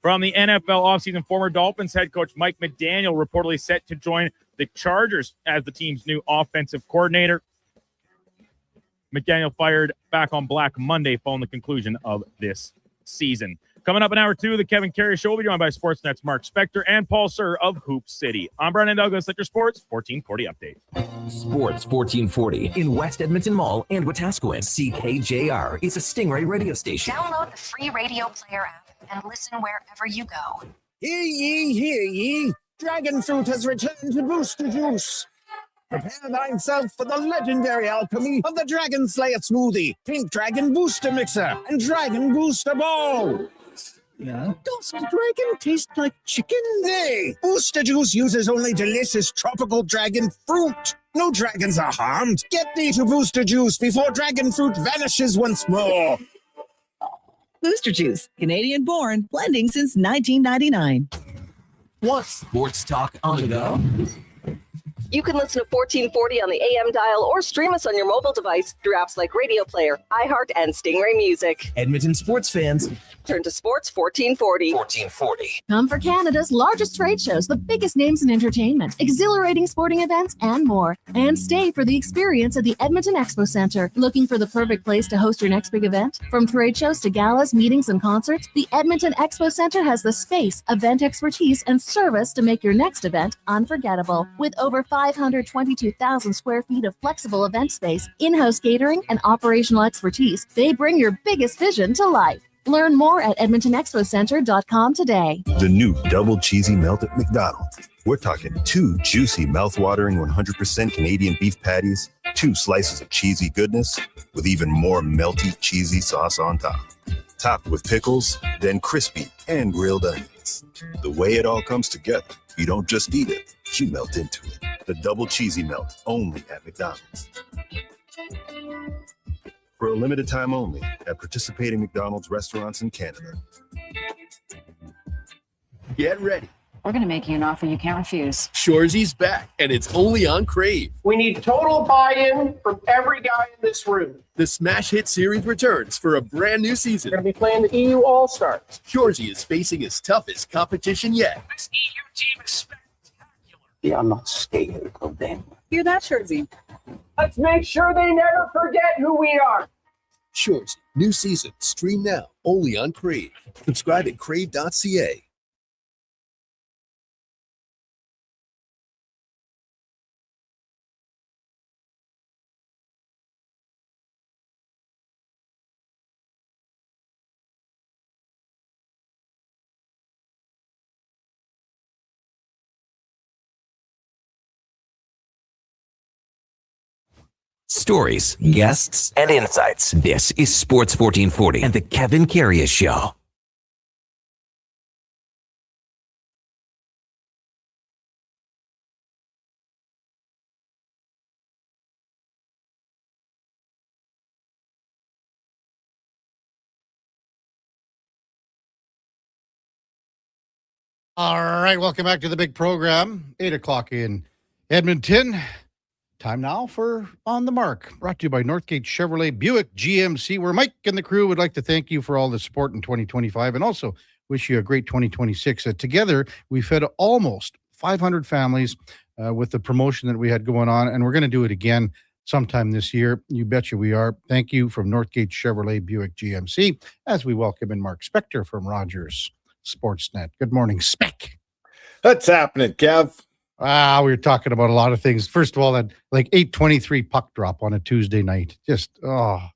From the NFL offseason, former Dolphins head coach Mike McDaniel reportedly set to join the Chargers as the team's new offensive coordinator. McDaniel fired back on Black Monday following the conclusion of this season. Coming up in hour 2, the Kevin Karius Show will be joined by Sportsnet's Mark Spector and Paul Sir of Hoop City. I'm Brandon Douglas at your Sports 1440 update. Sports 1440 in West Edmonton Mall and Wetaskiwin. CKJR is a Stingray radio station. Download the free radio player app and listen wherever you go. Hear ye, hear ye. Dragon fruit has returned to Booster Juice. Prepare thyself for the legendary alchemy of the Dragon Slayer smoothie, Pink Dragon Booster Mixer, and Dragon Booster Ball. Yeah. Does the dragon taste like chicken? Nay, Booster Juice uses only delicious tropical dragon fruit. No dragons are harmed. Get thee to Booster Juice before dragon fruit vanishes once more. Booster Juice, Canadian-born, blending since 1999. What sports talk on the go? You can listen to 1440 on the AM dial or stream us on your mobile device through apps like Radio Player, iHeart, and Stingray Music. Edmonton sports fans, turn to Sports 1440. 1440. Come for Canada's largest trade shows, the biggest names in entertainment, exhilarating sporting events, and more. And stay for the experience at the Edmonton Expo Centre. Looking for the perfect place to host your next big event? From trade shows to galas, meetings, and concerts, the Edmonton Expo Centre has the space, event expertise, and service to make your next event unforgettable. With over 522,000 square feet of flexible event space, in-house catering, and operational expertise, they bring your biggest vision to life. Learn more at EdmontonExpoCenter.com today. The new double cheesy melt at McDonald's. We're talking 2 juicy, mouth-watering 100% Canadian beef patties, 2 slices of cheesy goodness, with even more melty, cheesy sauce on top. Topped with pickles, then crispy and grilled onions. The way it all comes together, you don't just eat it, you melt into it. The double cheesy melt, only at McDonald's. For a limited time only at participating McDonald's restaurants in Canada. Get ready We're going to make you an offer you can't refuse. Shoresy's back, and it's only on Crave. We need total buy-in from every guy in this room. The Smash Hit Series returns for a brand new season. We're going to be playing the EU All-Stars. Shoresy is facing his toughest competition yet. This EU team is spectacular. They are not scared of them. Hear that, Shorzy? Let's make sure they never forget who we are. Shoresy, new season, stream now, only on Crave. Subscribe at crave.ca. Stories, guests, and insights. This is Sports 1440 and the Kevin Karius Show. All right, welcome back to the big program. 8 o'clock in Edmonton. Time now for On the Mark, brought to you by Northgate Chevrolet Buick GMC, where Mike and the crew would like to thank you for all the support in 2025 and also wish you a great 2026. Together, we fed almost 500 families with the promotion that we had going on, and we're going to do it again sometime this year. You betcha we are. Thank you from Northgate Chevrolet Buick GMC as we welcome in Mark Spector from Rogers Sportsnet. Good morning, Spec. What's happening, Kev? We were talking about a lot of things. First of all, that like 8:23 puck drop on a Tuesday night. Just, how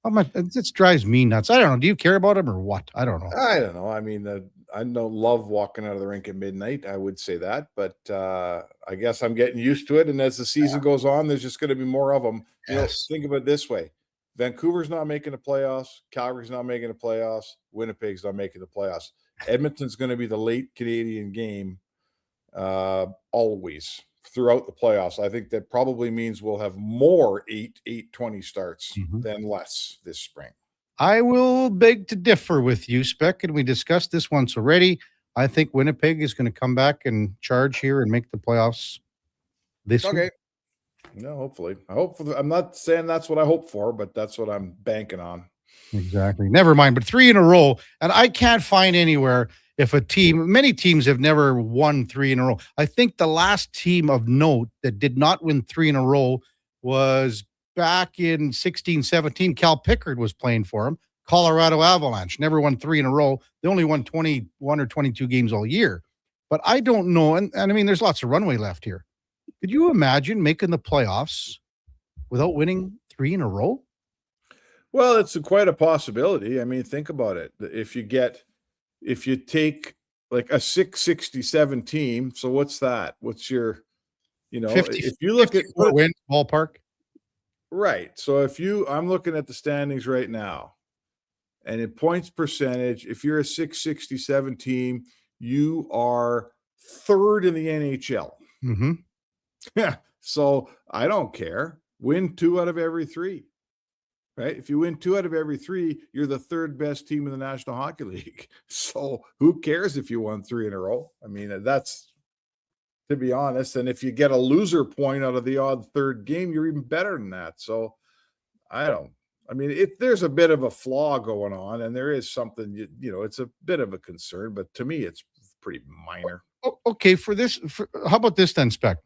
much, it just drives me nuts. I don't know. Do you care about him or what? I don't know. I don't know. I mean, I don't love walking out of the rink at midnight. I would say that, but I guess I'm getting used to it. And as the season goes on, there's just going to be more of them. Yes. You know, think of it this way. Vancouver's not making the playoffs. Calgary's not making the playoffs. Winnipeg's not making the playoffs. Edmonton's going to be the late Canadian game always throughout the playoffs. I think that probably means we'll have more 8-20 starts than less this spring. I will beg to differ with you, Spec, and we discussed this once already. I think Winnipeg is going to come back and charge here and make the playoffs this year. No, hopefully. I'm not saying that's what I hope for, but that's what I'm banking on. Exactly. Never mind. But 3 in a row, and I can't find anywhere if a team, many teams have never won 3 in a row. I think the last team of note that did not win 3 in a row was back in 16-17. Cal Pickard was playing for them. Colorado Avalanche never won 3 in a row. They only won 21 or 22 games all year. But I don't know. And I mean, there's lots of runway left here. Could you imagine making the playoffs without winning 3 in a row? Well, it's quite a possibility. I mean, think about it. If you take like a 667 team, so what's that? What's your, 50, if you look at win ballpark. Right. So I'm looking at the standings right now, and in points percentage, if you're a 667 team, you are 3rd in the NHL. Mm-hmm. Yeah. So I don't care. Win 2 out of every 3. Right? If you win 2 out of every 3, you're the 3rd best team in the National Hockey League. So who cares if you won 3 in a row? I mean, that's, to be honest. And if you get a loser point out of the odd 3rd game, you're even better than that. So there's a bit of a flaw going on, and there is something, it's a bit of a concern, but to me, it's pretty minor. Okay. How about this then, Spec?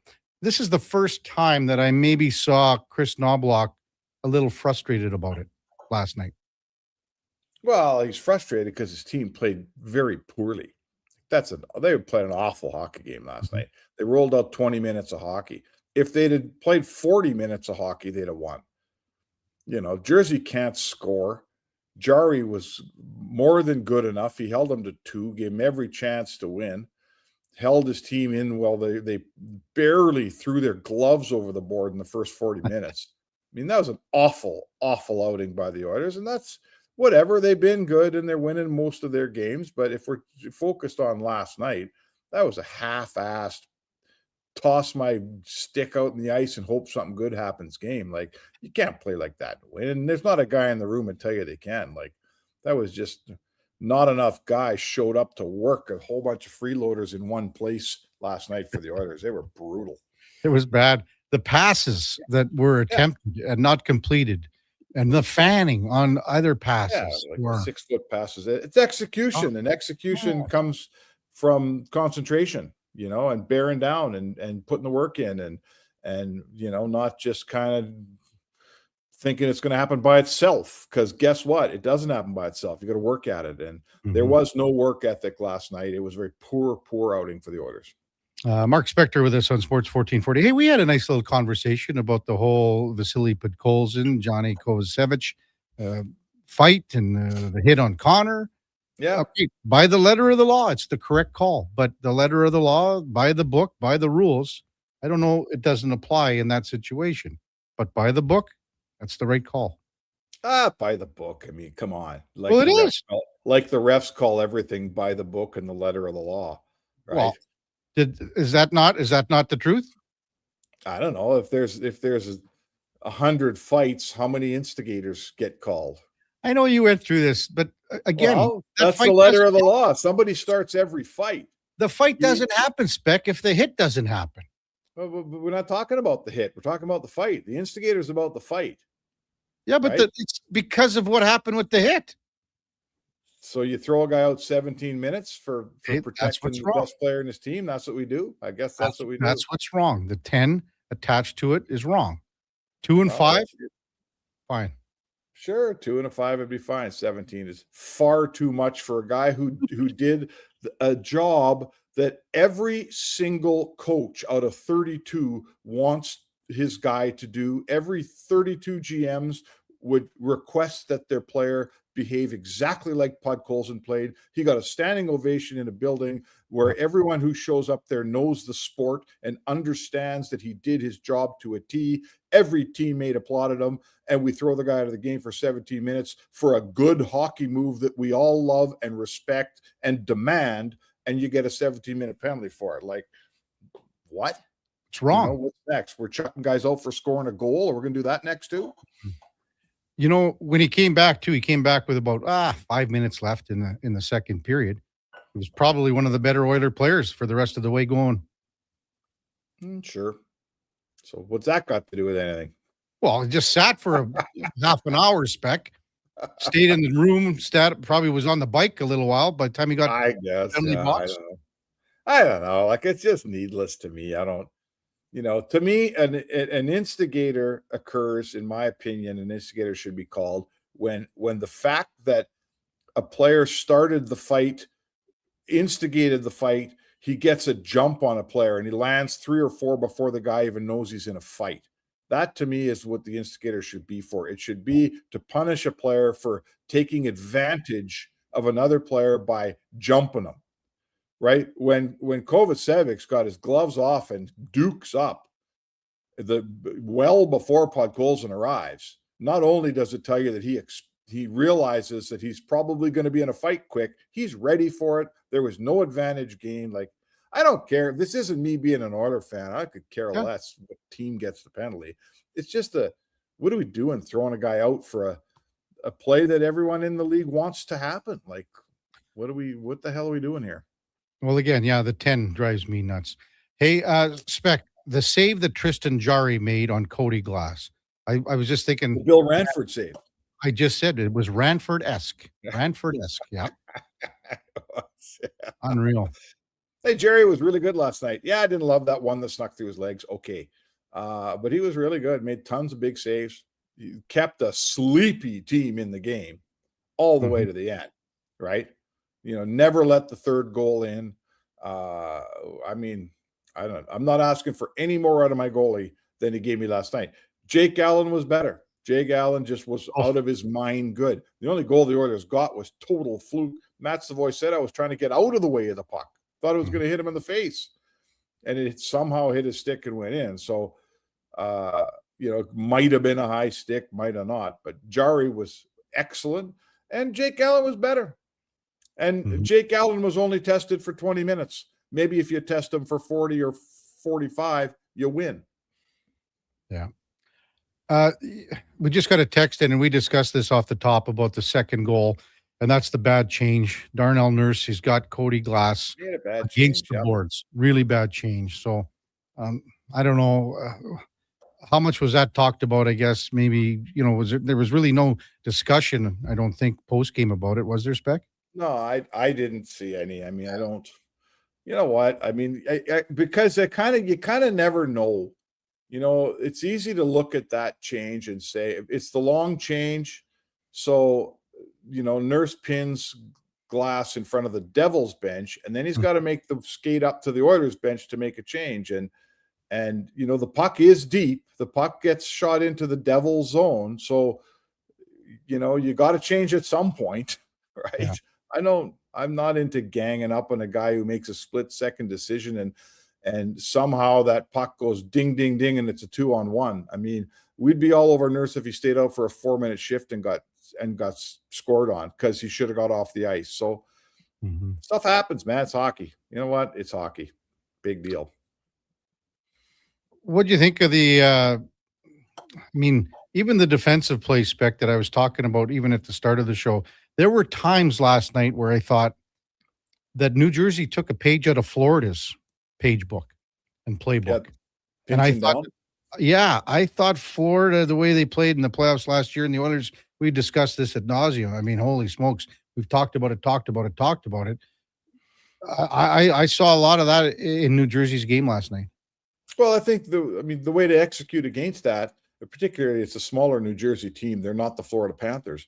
This is the first time that I maybe saw Chris Knobloch a little frustrated about it last night. Well, he's frustrated because his team played very poorly. They played an awful hockey game last night. They rolled out 20 minutes of hockey. If they'd have played 40 minutes of hockey, they'd have won. Jersey can't score. Jari was more than good enough. He held them to 2, gave him every chance to win, held his team in while they barely threw their gloves over the board in the first 40 minutes. I mean, that was an awful, awful outing by the Oilers, and that's whatever. They've been good, and they're winning most of their games. But if we're focused on last night, that was a half-assed, toss my stick out in the ice and hope something good happens game. Like, you can't play like that to win. And there's not a guy in the room that tell you they can. Like, that was just not enough guys showed up to work. A whole bunch of freeloaders in one place last night for the Oilers. They were brutal. It was bad. The passes that were attempted and not completed, and the fanning on either passes. Like were 6-foot passes. It's execution, and execution comes from concentration, and bearing down and putting the work in and not just kind of thinking it's going to happen by itself, because guess what? It doesn't happen by itself. You got to work at it. And there was no work ethic last night. It was a very poor outing for the Oilers. Mark Spector with us on Sports 1440. Hey, we had a nice little conversation about the whole Vasily Podkolzin, Johnny Kovacevic fight and the hit on Connor. Yeah. Okay, by the letter of the law, it's the correct call. But the letter of the law, by the book, by the rules, I don't know, it doesn't apply in that situation. But by the book, that's the right call. By the book. I mean, come on. Well, it is. Like the refs call everything by the book and the letter of the law, right? Well, is that not the truth? I don't know. If there's 100 fights, how many instigators get called? I know you went through this, but again, that's the letter of the law. Somebody starts every fight. The fight doesn't happen, Spec, if the hit doesn't happen. Well, we're not talking about the hit. We're talking about the fight. The instigator's about the fight. Yeah, but right? It's because of what happened with the hit. So you throw a guy out 17 minutes for protecting the wrong. best player in his team. That's what we do. I guess that's what we do. That's what's wrong. The 10 attached to it is wrong. 2 and 5, fine. Sure, 2 and a 5 would be fine. 17 is far too much for a guy who did a job that every single coach out of 32 wants his guy to do. Every 32 GMs would request that their player behave exactly like Podkolzin played. He got a standing ovation in a building where everyone who shows up there knows the sport and understands that he did his job to a T. Every teammate applauded him, and we throw the guy out of the game for 17 minutes for a good hockey move that we all love and respect and demand, and you get a 17-minute penalty for it. Like, what? It's wrong. What's next? We're chucking guys out for scoring a goal, or we're going to do that next too? When he came back with about 5 minutes left in the second period. He was probably one of the better Oiler players for the rest of the way going. Sure. So what's that got to do with anything? Well, he just sat for half an hour, Spec. Stayed in the room, probably was on the bike a little while by the time he got I guess. box. I don't know. Like, it's just needless to me. I don't, to me, an instigator occurs, in my opinion, an instigator should be called when the fact that a player started the fight, instigated the fight, he gets a jump on a player and he lands 3 or 4 before the guy even knows he's in a fight. That, to me, is what the instigator should be for. It should be to punish a player for taking advantage of another player by jumping him. Right? When Kovacevic got his gloves off and dukes up well before Podkolzin arrives, not only does it tell you that he realizes that he's probably going to be in a fight quick, he's ready for it. There was no advantage gained. Like, I don't care. This isn't me being an Oiler fan. I could care less what team gets the penalty. It's just what are we doing throwing a guy out for a play that everyone in the league wants to happen? Like, what the hell are we doing here? Well, again, the 10 drives me nuts. Hey, Spec, the save that Tristan Jarry made on Cody Glass. I was just thinking. The Bill Ranford save. I just said it was Ranford-esque. Ranford-esque, yeah. Unreal. Hey, Jerry was really good last night. Yeah, I didn't love that one that snuck through his legs. Okay. But he was really good. Made tons of big saves. He kept a sleepy team in the game all the way to the end, right? Never let the third goal in. I mean, I'm not asking for any more out of my goalie than he gave me last night. Jake Allen was better. Jake Allen just was out of his mind good. The only goal the Oilers got was total fluke. Matt Savoy said I was trying to get out of the way of the puck. Thought it was going to hit him in the face. And it somehow hit his stick and went in. So, it might have been a high stick, might have not. But Jarry was excellent. And Jake Allen was better. And Jake Allen was only tested for 20 minutes. Maybe if you test him for 40 or 45, you win. Yeah. We just got a text in, and we discussed this off the top about the second goal. and that's the bad change. Darnell Nurse, he's got Cody Glass He had a bad against change, the yeah. boards. Really bad change. So I don't know how much was that talked about. I guess maybe, there was really no discussion, I don't think, post game about it. Was there, Spec? No, I didn't see any. I mean, I don't. You know what? I mean, because you kind of never know. It's easy to look at that change and say it's the long change. So, Nurse pins Glass in front of the Devils bench, and then he's got to make the skate up to the Oilers bench to make a change. And the puck is deep. The puck gets shot into the Devils zone. So, you got to change at some point, right? Yeah. I'm not into ganging up on a guy who makes a split-second decision and somehow that puck goes ding, ding, ding, and it's a 2-on-1. I mean, we'd be all over Nurse if he stayed out for a 4-minute shift and got scored on because he should have got off the ice. So stuff happens, man. It's hockey. You know what? It's hockey. Big deal. What do you think of the even the defensive play, Spec, that I was talking about even at the start of the show? There were times last night where I thought that New Jersey took a page out of Florida's page book and playbook. And I thought, I thought Florida, the way they played in the playoffs last year, and the Oilers, we discussed this ad nauseum. I mean, holy smokes. We've talked about it. I saw a lot of that in New Jersey's game last night. Well, I think the way to execute against that, particularly it's a smaller New Jersey team. They're not the Florida Panthers.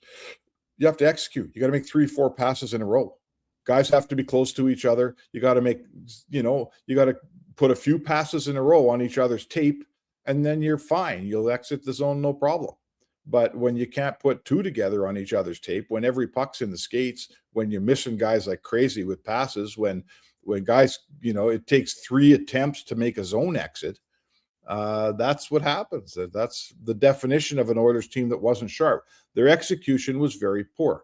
You have to execute. You got to make 3-4 passes in a row. Guys have to be close to each other. You got to make, you got to put a few passes in a row on each other's tape, and then you're fine. You'll exit the zone, no problem. But when you can't put two together on each other's tape, when every puck's in the skates, when you're missing guys like crazy with passes, when guys, it takes 3 attempts to make a zone exit, that's what happens. That's the definition of an Oilers team that wasn't sharp. Their execution was very poor,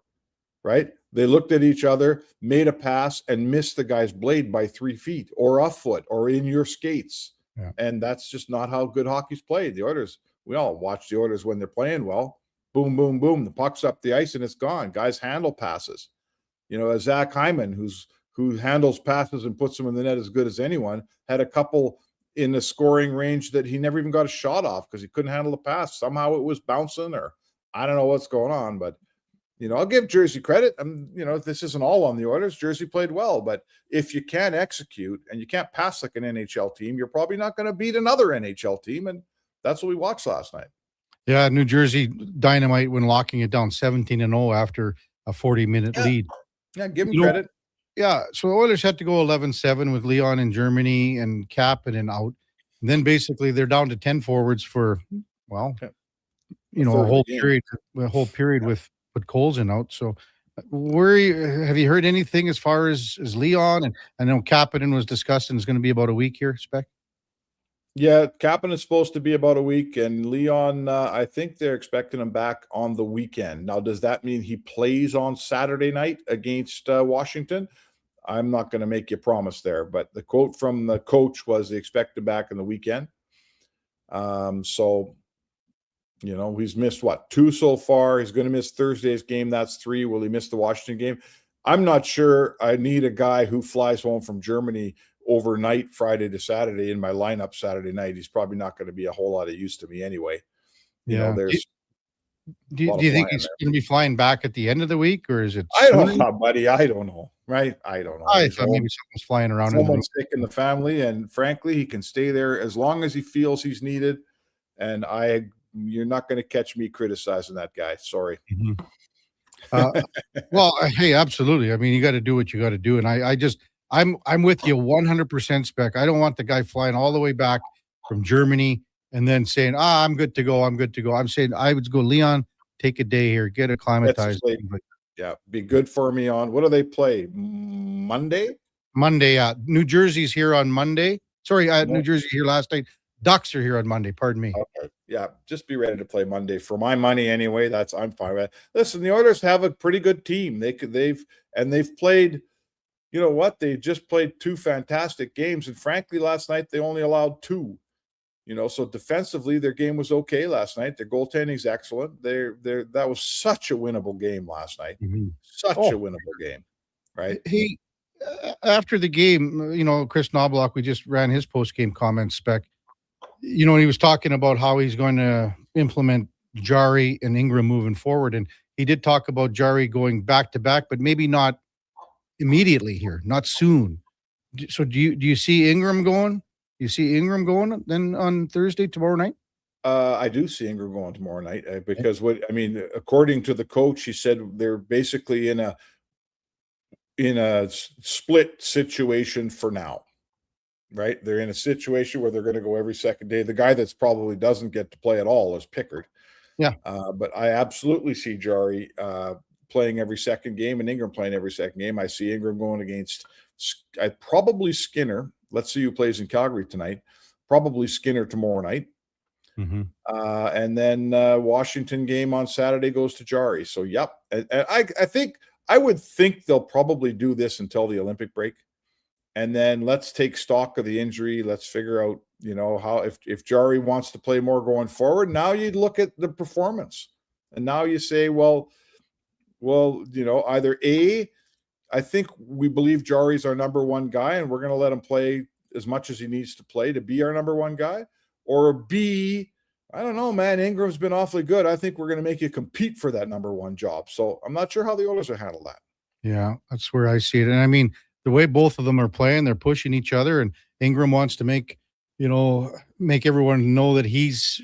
right? They looked at each other, made a pass, and missed the guy's blade by 3 feet or a foot or in your skates. Yeah. And that's just not how good hockey's played. The Oilers, we all watch the Oilers when they're playing well. Boom, boom, boom. The puck's up the ice and it's gone. Guys handle passes. Zach Hyman, who handles passes and puts them in the net as good as anyone, had a couple in the scoring range that he never even got a shot off because he couldn't handle the pass. Somehow it was bouncing, or I don't know what's going on, but I'll give Jersey credit. This isn't all on the Oilers. Jersey played well, but if you can't execute and you can't pass like an NHL team, you're probably not going to beat another NHL team, and that's what we watched last night. Yeah, New Jersey dynamite when locking it down 17-0 after a 40-minute lead. Yeah, give them credit. Yeah, so the Oilers had to go 11-7 with Leon in Germany and Kapanen out. And then basically they're down to 10 forwards for, a whole period with Colson out. So have you heard anything as far as Leon? And I know Kapanen was discussed and it's going to be about a week here, Spec? Yeah, Kapanen is supposed to be about a week, and Leon, I think they're expecting him back on the weekend. Now, does that mean he plays on Saturday night against Washington? I'm not going to make you a promise there, but the quote from the coach was they expect him back on the weekend. So, he's missed 2 so far. He's going to miss Thursday's game. That's 3. Will he miss the Washington game? I'm not sure. I need a guy who flies home from Germany overnight Friday to Saturday in my lineup Saturday night. He's probably not going to be a whole lot of use to me anyway. There's do you think he's going to be flying back at the end of the week, or is it? I don't know, buddy. I don't know. Right? I don't know. I thought maybe someone's flying around. Someone's sick in the family, and frankly, he can stay there as long as he feels he's needed. And you're not going to catch me criticizing that guy. Sorry. Well, hey, absolutely. I mean, you got to do what you got to do, and I'm with you 100%, Spec. I don't want the guy flying all the way back from Germany and then saying, I'm good to go. I'm saying I would go, Leon, take a day here, get acclimatized. Yeah, be good for me on, what do they play? Monday? Monday, New Jersey's here on Monday. Sorry, New Jersey here last night. Ducks are here on Monday, pardon me. Okay. Yeah, just be ready to play Monday. For my money anyway, I'm fine with it. Listen, the Oilers have a pretty good team. They've played, you know what? They just played 2 fantastic games. And frankly, last night they only allowed 2. So defensively, their game was okay last night. Their goaltending's excellent. That was such a winnable game last night. Such a winnable game, right? Hey, after the game, Chris Knobloch, we just ran his post-game comments, Spec. He was talking about how he's going to implement Jari and Ingram moving forward. And he did talk about Jari going back-to-back, but maybe not immediately here, not soon. So do you see Ingram going? You see Ingram going then on Thursday, tomorrow night? I do see Ingram going tomorrow night because according to the coach, he said they're basically in a split situation for now, right? They're in a situation where they're going to go every second day. The guy that's probably doesn't get to play at all is Pickard. Yeah. But I absolutely see Jari playing every second game and Ingram playing every second game. I see Ingram going against probably Skinner. Let's see who plays in Calgary tonight. Probably Skinner tomorrow night. And then Washington game on Saturday goes to Jari. So, yep. And I would think they'll probably do this until the Olympic break. And then let's take stock of the injury. Let's figure out, how if Jari wants to play more going forward, now you'd look at the performance. And now you say, well, either A, I think we believe Jari's our number one guy and we're going to let him play as much as he needs to play to be our number one guy. Or B, I don't know, man, Ingram's been awfully good. I think we're going to make you compete for that number one job. So I'm not sure how the Oilers will handle that. Yeah, that's where I see it. And I mean, the way both of them are playing, they're pushing each other, and Ingram wants to make everyone know that he's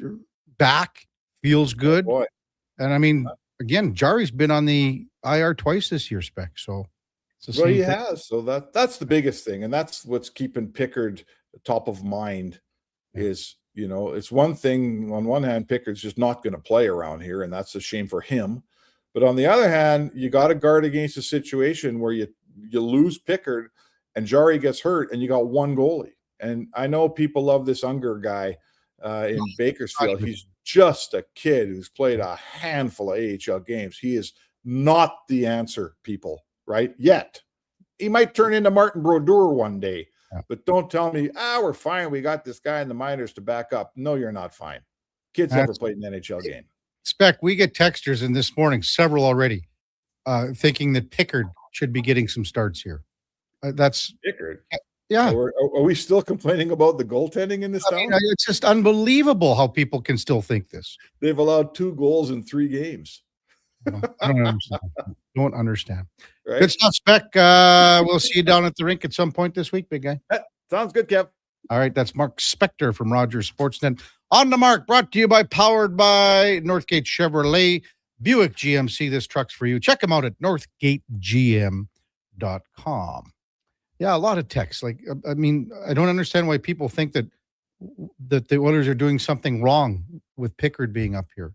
back, feels good. Oh, boy. And I mean, again, Jari's been on the IR twice this year, Spec. So well, he has. So that's the biggest thing. And that's what's keeping Pickard top of mind is, it's one thing on one hand, Pickard's just not going to play around here. And that's a shame for him. But on the other hand, you got to guard against a situation where you lose Pickard and Jari gets hurt and you got one goalie. And I know people love this Unger guy in Bakersfield. He's just a kid who's played a handful of AHL games. He is not the answer, people, right? Yet. He might turn into Martin Brodeur one day, but don't tell me, we're fine. We got this guy in the minors to back up. No, you're not fine. Kid's never played an NHL game. Spec, we get texters in this morning, several already, thinking that Pickard should be getting some starts here. That's Pickard. Yeah. Are we still complaining about the goaltending in this town? It's just unbelievable how people can still think this. They've allowed 2 goals in 3 games. I don't understand. Don't understand. Right? Good stuff, Spec. We'll see you down at the rink at some point this week, big guy. Sounds good, Kev. All right, that's Mark Spector from Rogers Sportsnet. On the Mark, brought to you powered by Northgate Chevrolet, Buick GMC. This truck's for you. Check them out at northgategm.com. Yeah, a lot of texts. I don't understand why people think that the Oilers are doing something wrong with Pickard being up here.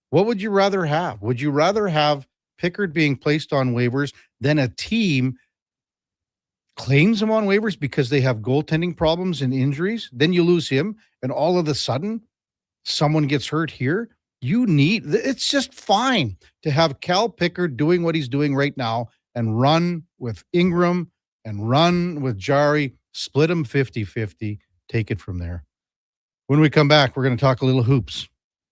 What would you rather have? Would you rather have Pickard being placed on waivers than a team claims him on waivers because they have goaltending problems and injuries? Then you lose him, and all of a sudden, someone gets hurt here. It's just fine to have Cal Pickard doing what he's doing right now and run with Ingram and run with Jari, split them 50-50, take it from there. When we come back, we're going to talk a little hoops.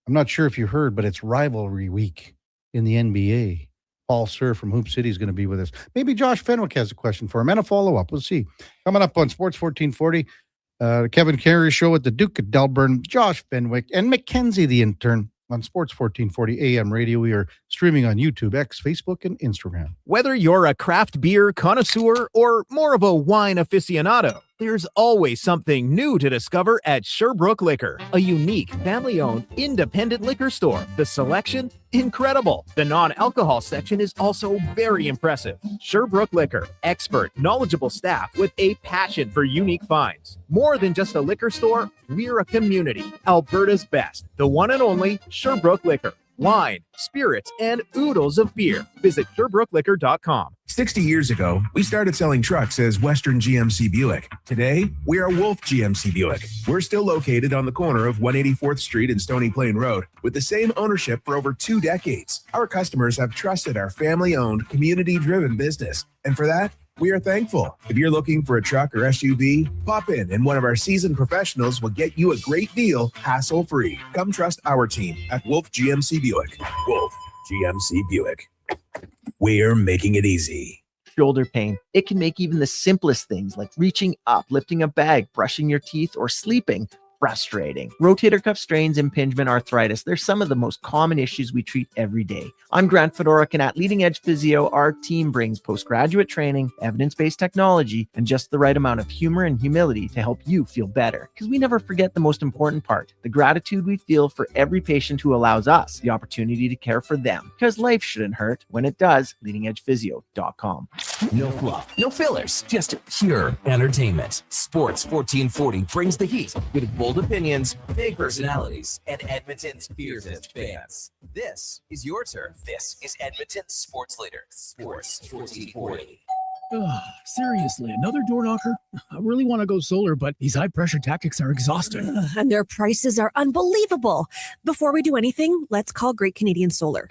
I'm not sure if you heard, but it's rivalry week in the NBA. Paul Sir from Hoop City is going to be with us. Maybe Josh Fenwick has a question for him and a follow-up. We'll see. Coming up on Sports 1440, Kevin Karius show with the Duke of Delburne, Josh Fenwick, and Mackenzie the intern on Sports 1440 AM radio. We are streaming on YouTube, X, Facebook, and Instagram. Whether you're a craft beer connoisseur or more of a wine aficionado, there's always something new to discover at Sherbrooke Liquor, a unique family-owned independent liquor store. The selection, incredible. The non-alcohol section is also very impressive. Sherbrooke Liquor, expert, knowledgeable staff with a passion for unique finds. More than just a liquor store, we're a community. Alberta's best, the one and only Sherbrooke Liquor. Wine, spirits, and oodles of beer. Visit SherbrookeLiquor.com. 60 years ago, we started selling trucks as Western GMC Buick. Today, we are Wolf GMC Buick. We're still located on the corner of 184th Street and Stony Plain Road with the same ownership for over 2 decades. Our customers have trusted our family-owned, community-driven business. And for that, We are thankful. If you're looking for a truck or SUV, pop in and one of our seasoned professionals will get you a great deal, hassle-free. Come trust our team at Wolf GMC Buick. Wolf GMC Buick. We're making it easy. Shoulder pain. It can make even the simplest things like reaching up, lifting a bag, brushing your teeth, or sleeping frustrating. Rotator cuff strains, impingement, arthritis, they're some of the most common issues we treat every day. I'm Grant Fedoruk, and at Leading Edge Physio, our team brings postgraduate training, evidence-based technology, and just the right amount of humor and humility to help you feel better. Because we never forget the most important part, the gratitude we feel for every patient who allows us the opportunity to care for them. Because life shouldn't hurt. When it does, leadingedgephysio.com. No fluff, no fillers, just pure entertainment. Sports 1440 brings the heat with bold opinions, big personalities, and Edmonton's fiercest fans. This is your turf. This is Edmonton's sports leader, Sports 1440. Seriously, another door knocker? I really want to go solar, but these high-pressure tactics are exhausting. And their prices are unbelievable. Before we do anything, let's call Great Canadian Solar.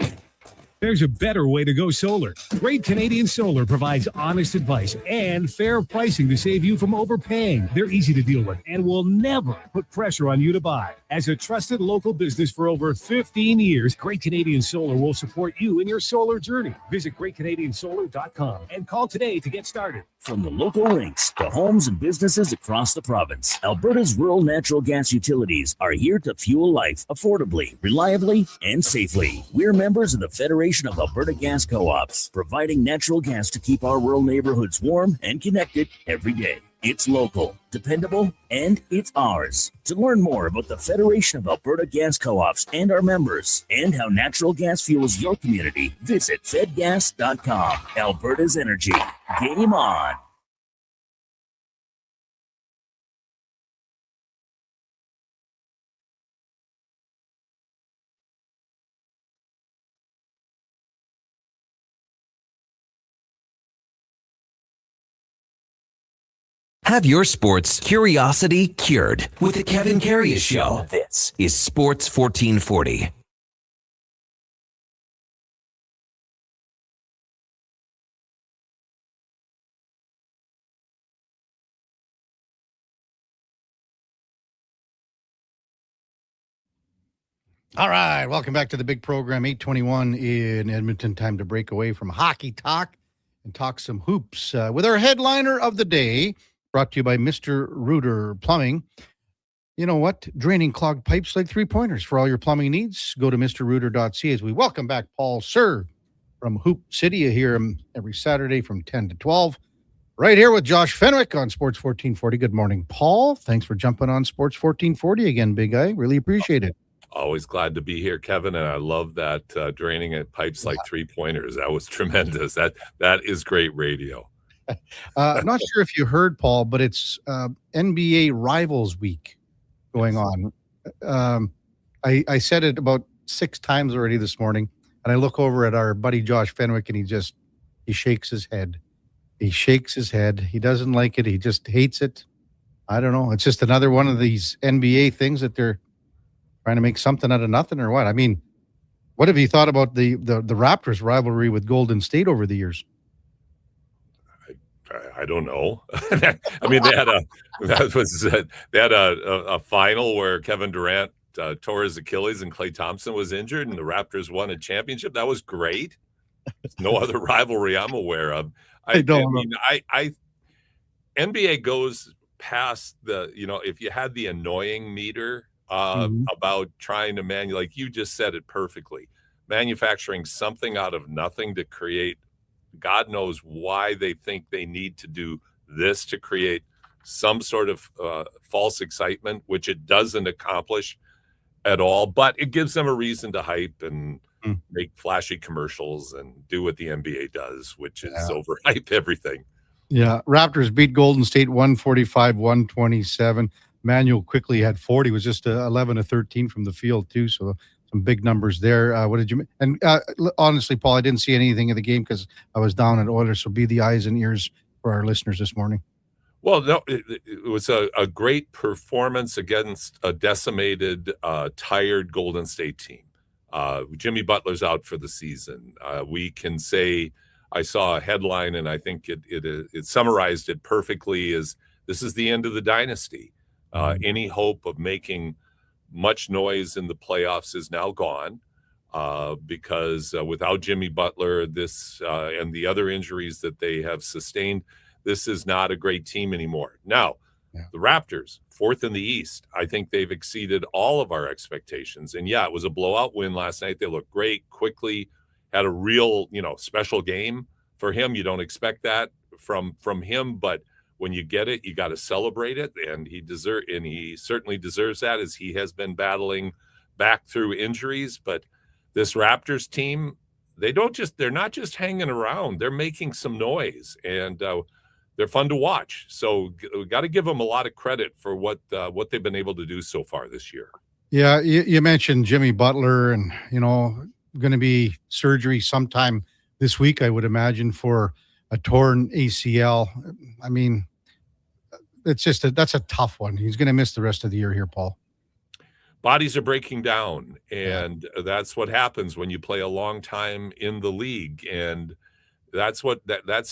There's a better way to go solar. Great Canadian Solar provides honest advice and fair pricing to save you from overpaying. They're easy to deal with and will never put pressure on you to buy. As a trusted local business for over 15 years, Great Canadian Solar will support you in your solar journey. Visit greatcanadiansolar.com and call today to get started. From the local rinks to homes and businesses across the province, Alberta's rural natural gas utilities are here to fuel life affordably, reliably, and safely. We're members of the Federation of Alberta Gas Co-ops, providing natural gas to keep our rural neighborhoods warm and connected every day. It's local, dependable, and it's ours. To learn more about the Federation of Alberta Gas Co-ops and our members, and how natural gas fuels your community, visit fedgas.com. Alberta's energy. Game on. Have your sports curiosity cured with the Kevin Karius Show. This is Sports 1440. All right, welcome back to the big program, 8:21 in Edmonton. Time to break away from hockey talk and talk some hoops with our headliner of the day, brought to you by Mr. Reuter Plumbing. You know what? Draining clogged pipes like three-pointers. For all your plumbing needs, go to mrreuter.ca as we welcome back Paul Sir from Hoop City. You hear him every Saturday from 10 to 12. Right here with Josh Fenwick on Sports 1440. Good morning, Paul. Thanks for jumping on Sports 1440 again, big guy. Really appreciate it. Always glad to be here, Kevin, and I love that draining at pipes like three-pointers. That was tremendous. That is great radio. I'm not sure if you heard, Paul, but it's NBA Rivals Week going on. I said it about 6 times already this morning, and I look over at our buddy Josh Fenwick, and he shakes his head. He shakes his head. He doesn't like it. He just hates it. I don't know. It's just another one of these NBA things that they're trying to make something out of nothing, or what? I mean, what have you thought about the Raptors rivalry with Golden State over the years? I don't know. I mean, they had a final where Kevin Durant tore his Achilles and Klay Thompson was injured, and the Raptors won a championship. That was great. There's no other rivalry I'm aware of. I mean, NBA goes past the, if you had the annoying meter about trying to like you just said it perfectly, manufacturing something out of nothing to create, God knows why they think they need to do this to create some sort of false excitement, which it doesn't accomplish at all, but it gives them a reason to hype and make flashy commercials and do what the NBA does, which is overhype everything. Yeah. Raptors beat Golden State 145-127. Manuel quickly had 40, was just 11 of 13 from the field too. So some big numbers there. What did you, and honestly, Paul, I didn't see anything of the game because I was down at Oilers. So be the eyes and ears for our listeners this morning. Well, no, it was a great performance against a decimated, tired Golden State team. Jimmy Butler's out for the season. We can say I saw a headline, and I think it summarized it perfectly, is this is the end of the dynasty. Any hope of making much noise in the playoffs is now gone because without Jimmy Butler, this and the other injuries that they have sustained, this is not a great team anymore. Now, the Raptors, 4th in the East, I think they've exceeded all of our expectations. And yeah, it was a blowout win last night. They looked great, quickly, had a real, special game for him. You don't expect that from him, but when you get it, you got to celebrate it, and he certainly deserves that, as he has been battling back through injuries. But this Raptors team, they're not just hanging around. They're making some noise, and they're fun to watch. So we got to give them a lot of credit for what they've been able to do so far this year. Yeah, you mentioned Jimmy Butler, and going to be surgery sometime this week, I would imagine, for a torn ACL. I mean, it's just that's a tough one. He's going to miss the rest of the year here, Paul. Bodies are breaking down, and that's what happens when you play a long time in the league, and that's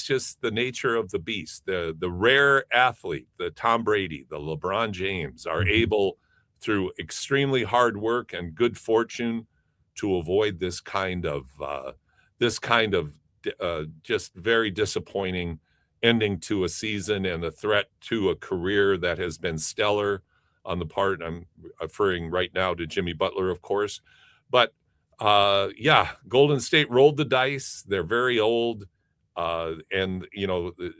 just the nature of the beast. The rare athlete, the Tom Brady, the LeBron James, are able, through extremely hard work and good fortune, to avoid this kind of just very disappointing ending to a season and a threat to a career that has been stellar on the part. I'm referring right now to Jimmy Butler, of course. But Golden State rolled the dice. They're very old. And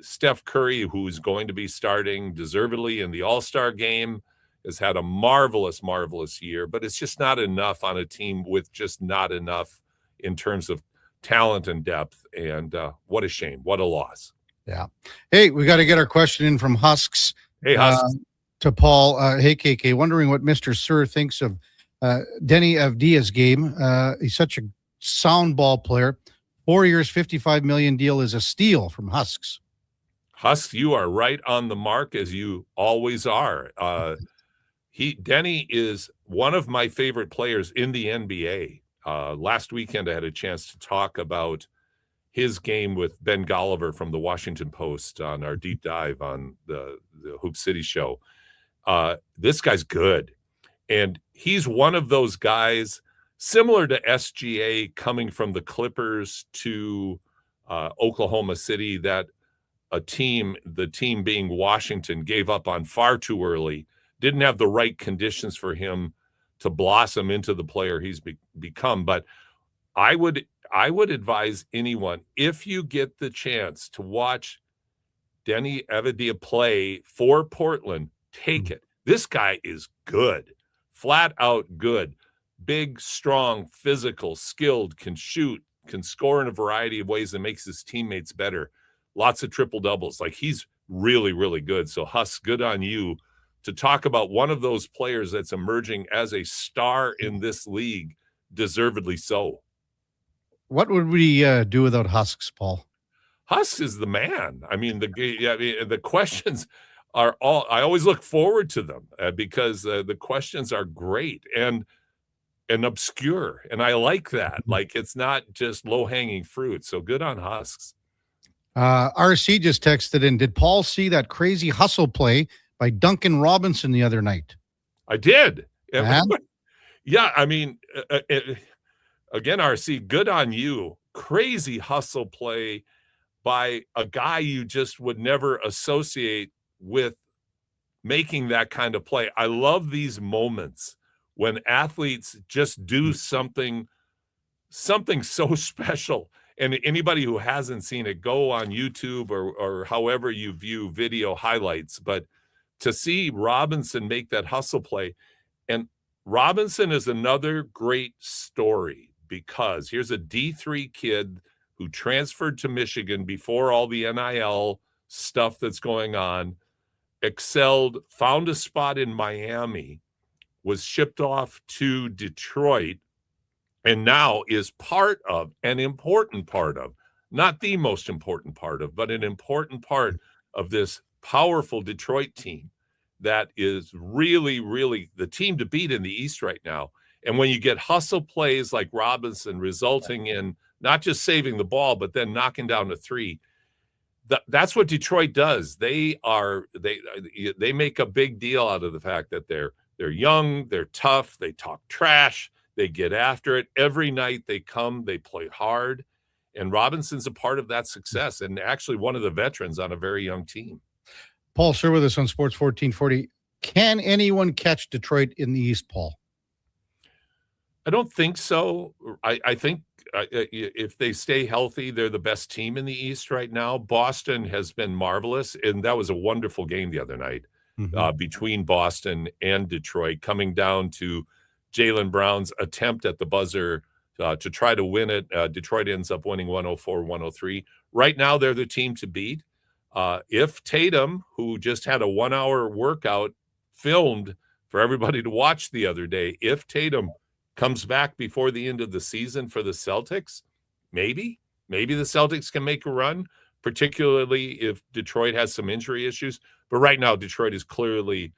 Steph Curry, who's going to be starting deservedly in the All-Star game, has had a marvelous, marvelous year. But it's just not enough on a team with just not enough in terms of talent and depth. And what a shame. What a loss. Yeah. Hey, we got to get our question in from Husks. Hey, Husks. To Paul. Hey, KK, wondering what Mr. Sir thinks of Denny Avdia's game. He's such a sound ball player. 4 years, $55 million deal is a steal from Husks. Husks, you are right on the mark, as you always are. Denny is one of my favorite players in the NBA. Last weekend, I had a chance to talk about his game with Ben Golliver from the Washington Post on our deep dive on the Hoop City show. This guy's good. And he's one of those guys similar to SGA coming from the Clippers to Oklahoma City that the team being Washington, gave up on far too early, didn't have the right conditions for him to blossom into the player he's become. But I would advise anyone, if you get the chance to watch Denny Avdia play for Portland, take it. This guy is good, flat out good. Big, strong, physical, skilled, can shoot, can score in a variety of ways that makes his teammates better. Lots of triple doubles. Like, he's really, really good. So Huss, good on you to talk about one of those players that's emerging as a star in this league, deservedly so. What would we do without Husks, Paul? Husks is the man. I mean, the questions are all, I always look forward to them because the questions are great and obscure. And I like that. Like, it's not just low-hanging fruit. So good on Husks. RC just texted in, did Paul see that crazy hustle play by Duncan Robinson the other night? I did. And? Yeah, I mean, again, RC, good on you. Crazy hustle play by a guy you just would never associate with making that kind of play. I love these moments when athletes just do something so special. And anybody who hasn't seen it, go on YouTube or however you view video highlights. But to see Robinson make that hustle play, and Robinson is another great story because here's a D3 kid who transferred to Michigan before all the NIL stuff that's going on, excelled, found a spot in Miami, was shipped off to Detroit, and now is part of, an important part of, not the most important part of, but an important part of this powerful Detroit team that is really, really the team to beat in the East right now. And when you get hustle plays like Robinson resulting in not just saving the ball, but then knocking down the three. That's what Detroit does. They make a big deal out of the fact that they're young, they're tough, they talk trash, they get after it. Every night they come, they play hard, and Robinson's a part of that success, and actually one of the veterans on a very young team. Paul Sir with us on Sports 1440. Can anyone catch Detroit in the East, Paul? I don't think so. I think if they stay healthy, they're the best team in the East right now. Boston has been marvelous, and that was a wonderful game the other night between Boston and Detroit, coming down to Jaylen Brown's attempt at the buzzer to try to win it. Detroit ends up winning 104-103. Right now, they're the team to beat. If Tatum, who just had a 1-hour workout filmed for everybody to watch the other day, if Tatum comes back before the end of the season for the Celtics, maybe the Celtics can make a run, particularly if Detroit has some injury issues. But right now, Detroit is clearly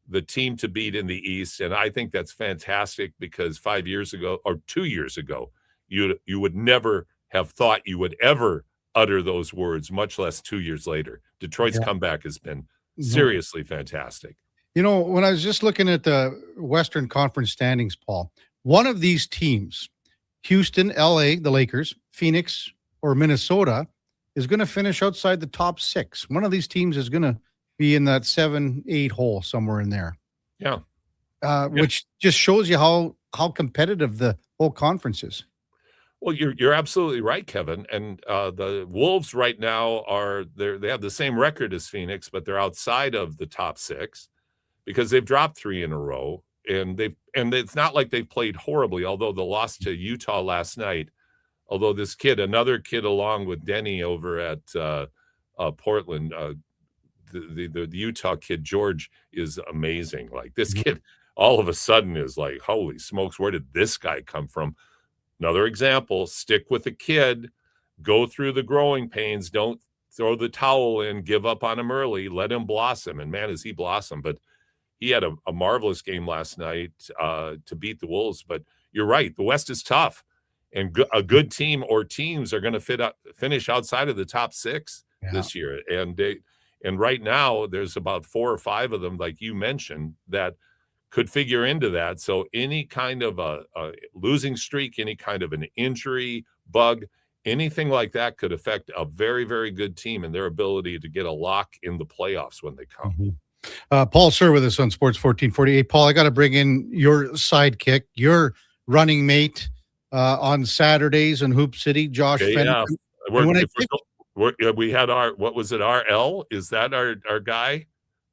the team to beat in the East, and I think that's fantastic because 5 years ago or 2 years ago, you would never have thought you would ever utter those words, much less 2 years later. Detroit's comeback has been seriously fantastic. You know, when I was just looking at the Western Conference standings, Paul, one of these teams, Houston, LA, the Lakers, Phoenix, or Minnesota, is going to finish outside the top 6. One of these teams is going to be in that 7-8 hole somewhere in there. Yeah. Which just shows you how competitive the whole conference is. Well, you're absolutely right, Kevin. And the Wolves right now they have the same record as Phoenix, but they're outside of the top 6 because they've dropped 3 in a row. And it's not like they've played horribly, although the loss to Utah last night, although this kid, another kid along with Denny over at Portland, the Utah kid, George, is amazing. Like this kid all of a sudden is like, holy smokes, where did this guy come from? Another example, stick with the kid, go through the growing pains, don't throw the towel in, give up on him early, let him blossom. And man, has he blossomed. But he had a marvelous game last night to beat the Wolves. But you're right, the West is tough. And a good team or teams are going to finish outside of the top 6 this year. And right now, there's about 4 or 5 of them, like you mentioned, that could figure into that. So any kind of a losing streak, any kind of an injury bug, anything like that could affect a very, very good team and their ability to get a lock in the playoffs when they come. Paul Sir with us on Sports 1448. Paul, I got to bring in your sidekick, your running mate on Saturdays in Hoop City, Josh Fenton. We had what was it, RL? Is that our guy?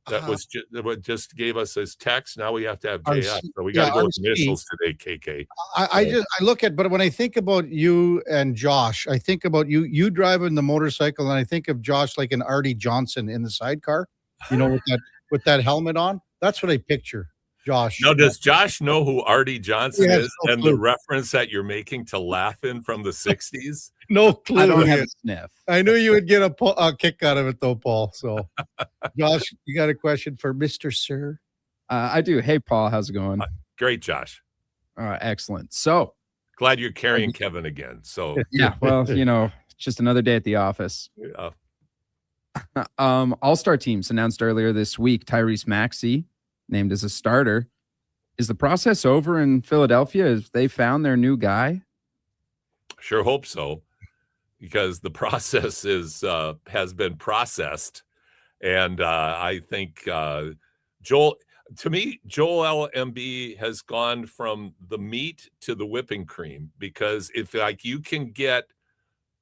That just gave us his text. Now we have to have JF. So we got to go with initials today, KK. I look at, but when I think about you and Josh, I think about you driving the motorcycle, and I think of Josh like an Artie Johnson in the sidecar, you know, with that helmet on. That's what I picture, Josh. Now, does Josh know who Artie Johnson is and the reference that you're making to Laugh-In from the 60s? No clue. I don't have a sniff. I knew you would get a kick out of it, though, Paul. So, Josh, you got a question for Mr. Sir? I do. Hey, Paul, how's it going? Great, Josh. Excellent. So, glad you're carrying Kevin again. So, yeah, well, you know, just another day at the office. Yeah. All-Star teams announced earlier this week. Tyrese Maxey named as a starter. Is the process over in Philadelphia? Have they found their new guy? Sure hope so, because the process has been processed, and I think Joel Embiid has gone from the meat to the whipping cream, because if you can get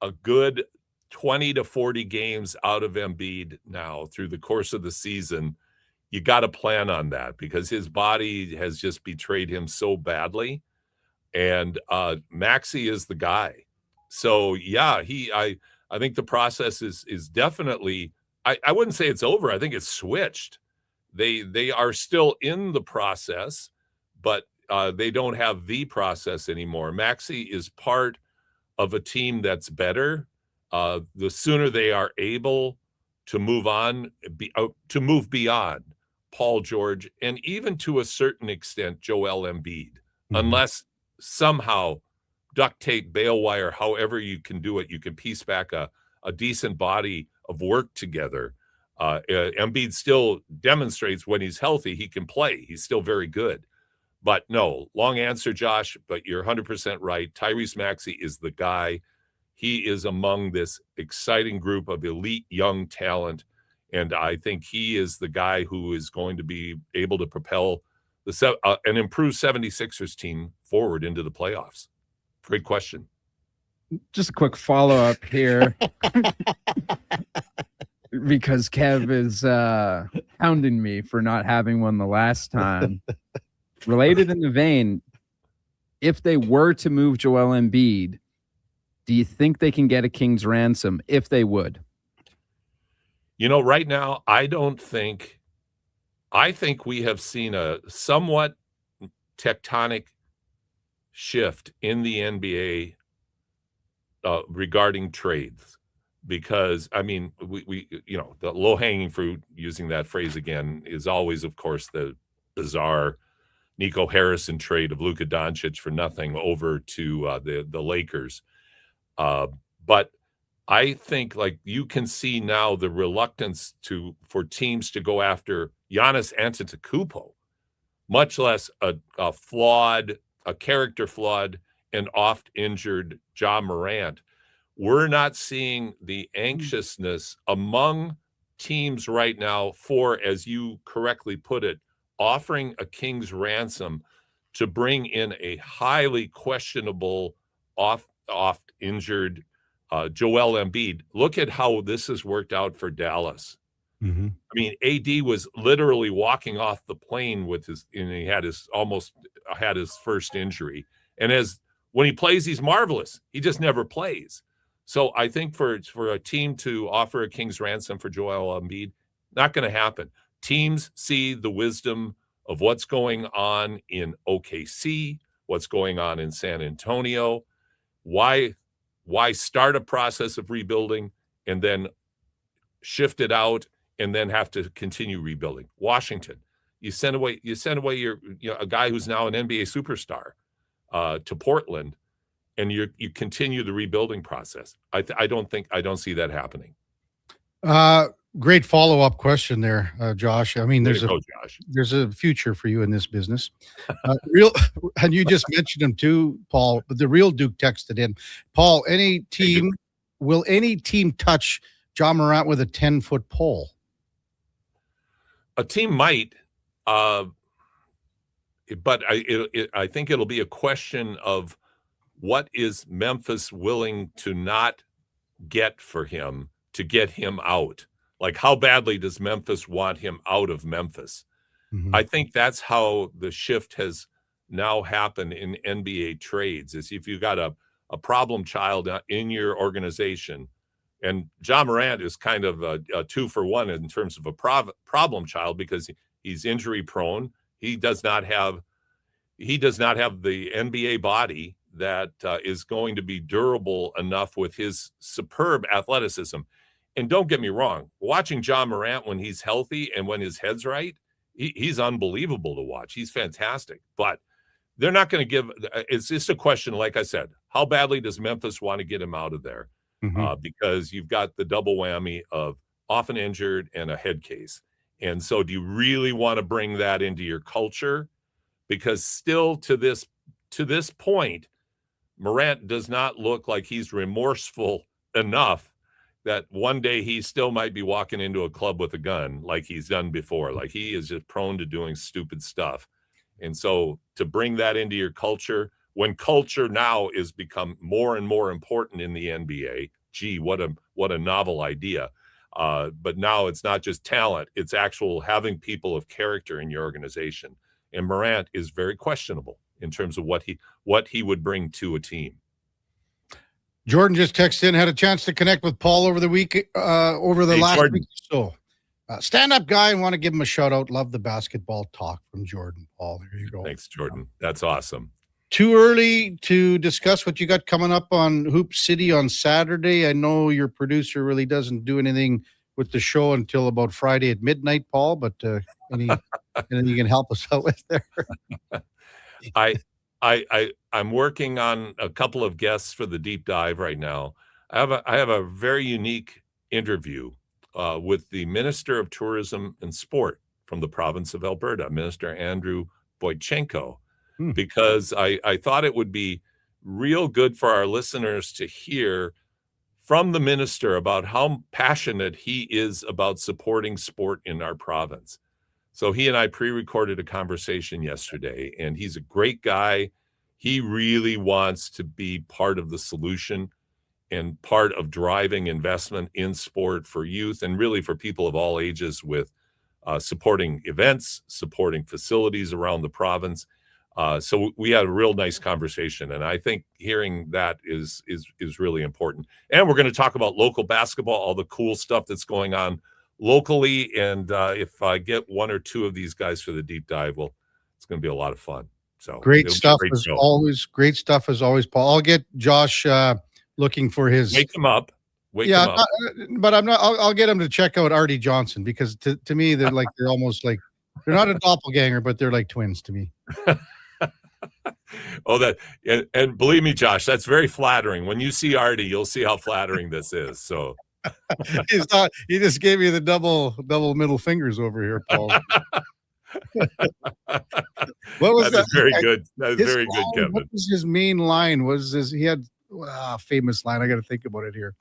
a good 20 to 40 games out of Embiid now through the course of the season, you got to plan on that, because his body has just betrayed him so badly. And Maxey is the guy. So yeah, I think the process is definitely, I wouldn't say it's over. I think it's switched. They are still in the process, but they don't have the process anymore. Maxey is part of a team that's better. The sooner they are able to move on, to move beyond Paul George, and even to a certain extent, Joel Embiid, unless somehow duct tape, bale wire, however you can do it, you can piece back a decent body of work together. Embiid still demonstrates when he's healthy, he can play. He's still very good. But no, long answer, Josh, but you're 100% right. Tyrese Maxey is the guy. He is among this exciting group of elite young talent, and I think he is the guy who is going to be able to propel an improved 76ers team forward into the playoffs. Great question. Just a quick follow-up here. Because Kev is hounding me for not having one the last time. Related in the vein, if they were to move Joel Embiid, do you think they can get a king's ransom if they would? Right now, I think we have seen a somewhat tectonic shift in the NBA regarding trades. Because, I mean, we the low-hanging fruit, using that phrase again, is always, of course, the bizarre Nico Harrison trade of Luka Doncic for nothing over to the Lakers. But I think, like, you can see now the reluctance for teams to go after Giannis Antetokounmpo, much less a character flawed and oft-injured Ja Morant. We're not seeing the anxiousness among teams right now for, as you correctly put it, offering a king's ransom to bring in a highly questionable, oft-injured Joel Embiid. Look at how this has worked out for Dallas. Mm-hmm. I mean, AD was literally walking off the plane and he almost had his first injury. And when he plays, he's marvelous. He just never plays. So I think for a team to offer a king's ransom for Joel Embiid, not going to happen. Teams see the wisdom of what's going on in OKC, what's going on in San Antonio. Why start a process of rebuilding and then shift it out and then have to continue rebuilding? Washington, you send away a guy who's now an NBA superstar to Portland, and you continue the rebuilding process. I don't see that happening. Great follow-up question there, Josh. I mean, there's a future for you in this business. And you just mentioned him too, Paul, but the real Duke texted in. Paul, will any team touch Ja Morant with a 10-foot pole? A team might, but I think it'll be a question of what is Memphis willing to not get for him to get him out? Like, how badly does Memphis want him out of Memphis? Mm-hmm. I think that's how the shift has now happened in NBA trades, is if you got a problem child in your organization, and Ja Morant is kind of a 2-for-1 in terms of a problem child because he's injury prone. He does not have the NBA body that is going to be durable enough with his superb athleticism. And don't get me wrong, watching Ja Morant when he's healthy and when his head's right, he's unbelievable to watch. He's fantastic. But they're not going to give – it's just a question, like I said, how badly does Memphis want to get him out of there? Mm-hmm. Because you've got the double whammy of often injured and a head case. And so do you really want to bring that into your culture? Because still to this point, Morant does not look like he's remorseful enough that one day he still might be walking into a club with a gun like he's done before. Like, he is just prone to doing stupid stuff. And so to bring that into your culture, when culture now is become more and more important in the NBA, gee, what a novel idea. But now it's not just talent, it's actual having people of character in your organization. And Morant is very questionable in terms of what he would bring to a team. Jordan just texted in, had a chance to connect with Paul over the week, last Jordan. week or so. Stand-up guy, and want to give him a shout-out. Love the basketball talk from Jordan, Paul. There you go. Thanks, Jordan. That's awesome. Too early to discuss what you got coming up on Hoop City on Saturday. I know your producer really doesn't do anything with the show until about Friday at midnight, Paul, but anything you can help us out with there? I'm working on a couple of guests for the deep dive right now. I have a very unique interview with the Minister of Tourism and Sport from the province of Alberta, Minister Andrew Boychenko, because I thought it would be real good for our listeners to hear from the minister about how passionate he is about supporting sport in our province. So he and I pre-recorded a conversation yesterday, and he's a great guy. He really wants to be part of the solution and part of driving investment in sport for youth and really for people of all ages, with supporting events, supporting facilities around the province. So we had a real nice conversation, and I think hearing that is really important. And we're going to talk about local basketball, all the cool stuff that's going on locally. And if I get one or two of these guys for the deep dive, well, it's going to be a lot of fun. So great stuff as always. Great stuff as always, Paul. I'll get Josh looking for his. Wake him up. Wake him up. But I'm not. I'll get him to check out Artie Johnson, because to me they're almost like, they're not a doppelganger, but they're like twins to me. Oh, and believe me, Josh, that's very flattering. When you see Artie, you'll see how flattering this is. So he's not. He just gave you the double middle fingers over here, Paul. What was that? Very good. That is very good, Kevin. What was his main line? He had a famous line. I got to think about it here.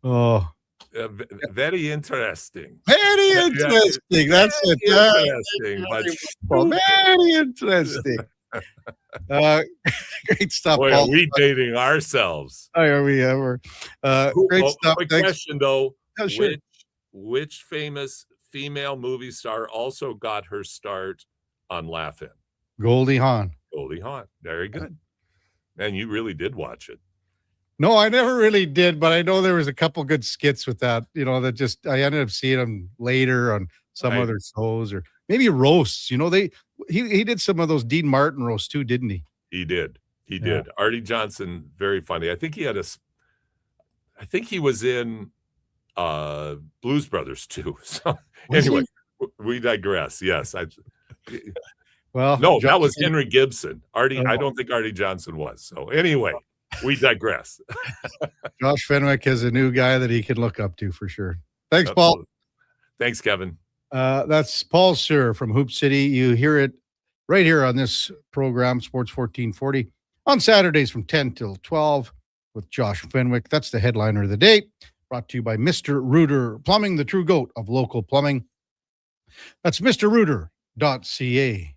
Oh. Very interesting. Very interesting. That's it. Very interesting. Great stuff. Boy, Paul. are we dating ourselves? Oh, are we ever? Great stuff. Quick question though. Oh, sure. Which famous female movie star also got her start on Laugh-In? Goldie Hawn. Goldie Hawn. Very good. Man, you really did watch it. No, I never really did, but I know there was a couple good skits with that. That just I ended up seeing them later on some other shows, or maybe roasts. He did some of those Dean Martin roasts too, didn't he? He did. He did. Artie Johnson, very funny. I think he was in Blues Brothers too. So anyway, we digress. Yes, well, no, that was Henry Gibson. I don't think Artie Johnson was. So anyway. We digress. Josh Fenwick is a new guy that he can look up to for sure. Thanks, Paul. Thanks, Kevin. That's Paul Sir from Hoop City. You hear it right here on this program, Sports 1440, on Saturdays from 10 till 12 with Josh Fenwick. That's the headliner of the day, brought to you by Mr. Reuter Plumbing, the true goat of local plumbing. That's mrreuter.ca.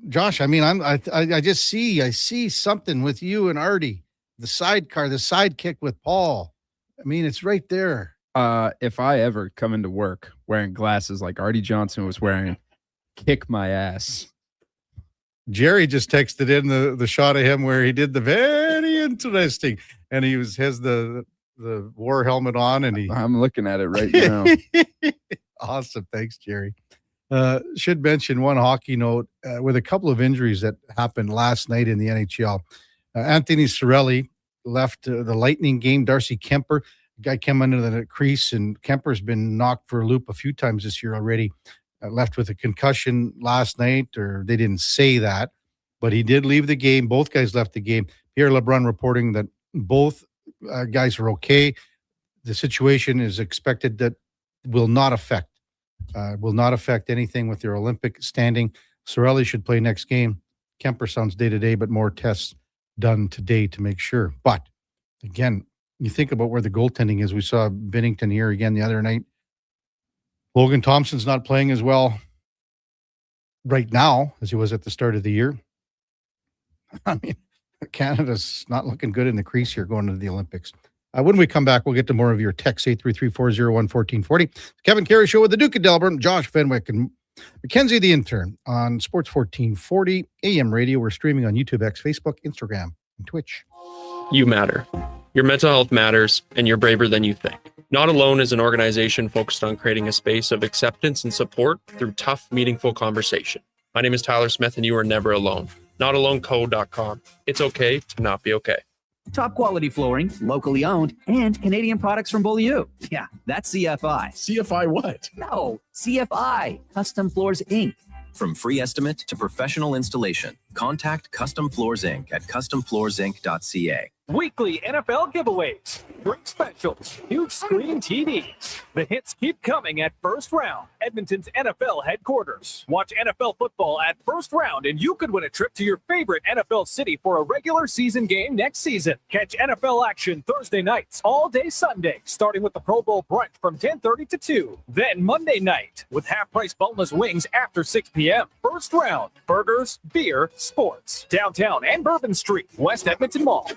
Josh, I mean, I just see something with you and Artie, the sidecar, the sidekick with Paul. I mean, it's right there. If I ever come into work wearing glasses like Artie Johnson was wearing, kick my ass. Jerry just texted in the shot of him where he did the very interesting, and he has the war helmet on, and I'm looking at it right now. Awesome. Thanks, Jerry. Should mention one hockey note with a couple of injuries that happened last night in the NHL. Anthony Cirelli left the Lightning game. Darcy Kemper, guy came under the crease, and Kemper's been knocked for a loop a few times this year already. Left with a concussion last night, or they didn't say that, but he did leave the game. Both guys left the game. Pierre LeBrun reporting that both guys are okay. The situation is expected that will not affect anything with their Olympic standing. Cirelli should play next game. Kemper sounds day-to-day, but more tests done today to make sure. But again, you think about where the goaltending is. We saw Binnington here again the other night. Logan Thompson's not playing as well right now as he was at the start of the year. I mean, Canada's not looking good in the crease here going into the Olympics. When we come back, we'll get to more of your text, 833-401-1440. Kevin Karius Show with the Duke of Delburne, Josh Fenwick, and Mackenzie the Intern on Sports 1440 AM radio. We're streaming on YouTube, X, Facebook, Instagram, and Twitch. You matter. Your mental health matters, and you're braver than you think. Not Alone is an organization focused on creating a space of acceptance and support through tough, meaningful conversation. My name is Tyler Smith, and you are never alone. NotAloneCo.com. It's okay to not be okay. Top quality flooring, locally owned, and Canadian products from Beaulieu. Yeah, that's CFI. CFI what? No, CFI, Custom Floors Inc. From free estimate to professional installation, contact Custom Floors Inc. at customfloorsinc.ca. Weekly NFL giveaways, drink specials, huge screen TVs. The hits keep coming at First Round, Edmonton's NFL headquarters. Watch NFL football at First Round, and you could win a trip to your favorite NFL city for a regular season game next season. Catch NFL action Thursday nights, all day Sunday, starting with the Pro Bowl brunch from 10:30 to 2. Then Monday night with half-price boneless wings after 6 p.m. First Round, burgers, beer, sports. Downtown and Bourbon Street, West Edmonton Mall.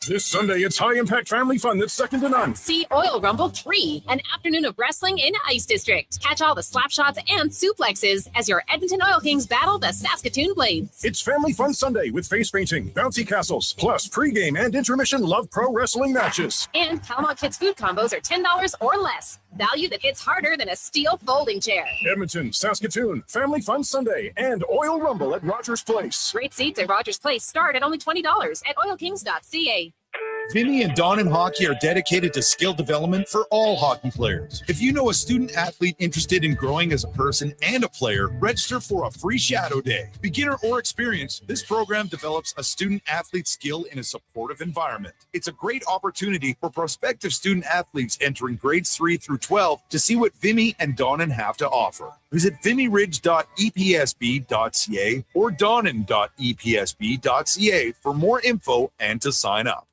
This Sunday, it's high-impact family fun that's second to none. See Oil Rumble 3, an afternoon of wrestling in Ice District. Catch all the slap shots and suplexes as your Edmonton Oil Kings battle the Saskatoon Blades. It's Family Fun Sunday with face painting, bouncy castles, plus pregame and intermission Love Pro Wrestling matches. And Calamont Kids food combos are $10 or less. Value that hits harder than a steel folding chair. Edmonton, Saskatoon, Family Fun Sunday, and Oil Rumble at Rogers Place. Great seats at Rogers Place start at only $20 at oilkings.ca. Vinny and Don in Hockey are dedicated to skill development for all hockey players. If you know a student athlete interested in growing as a person and a player, register for a free shadow day. Beginner or experienced, this program develops a student athlete skill in a supportive environment. It's a great opportunity for prospective student athletes entering grades 3 through 12 to see what Vinny and Donnan have to offer. Visit vinnyridge.epsb.ca or donnan.epsb.ca for more info and to sign up.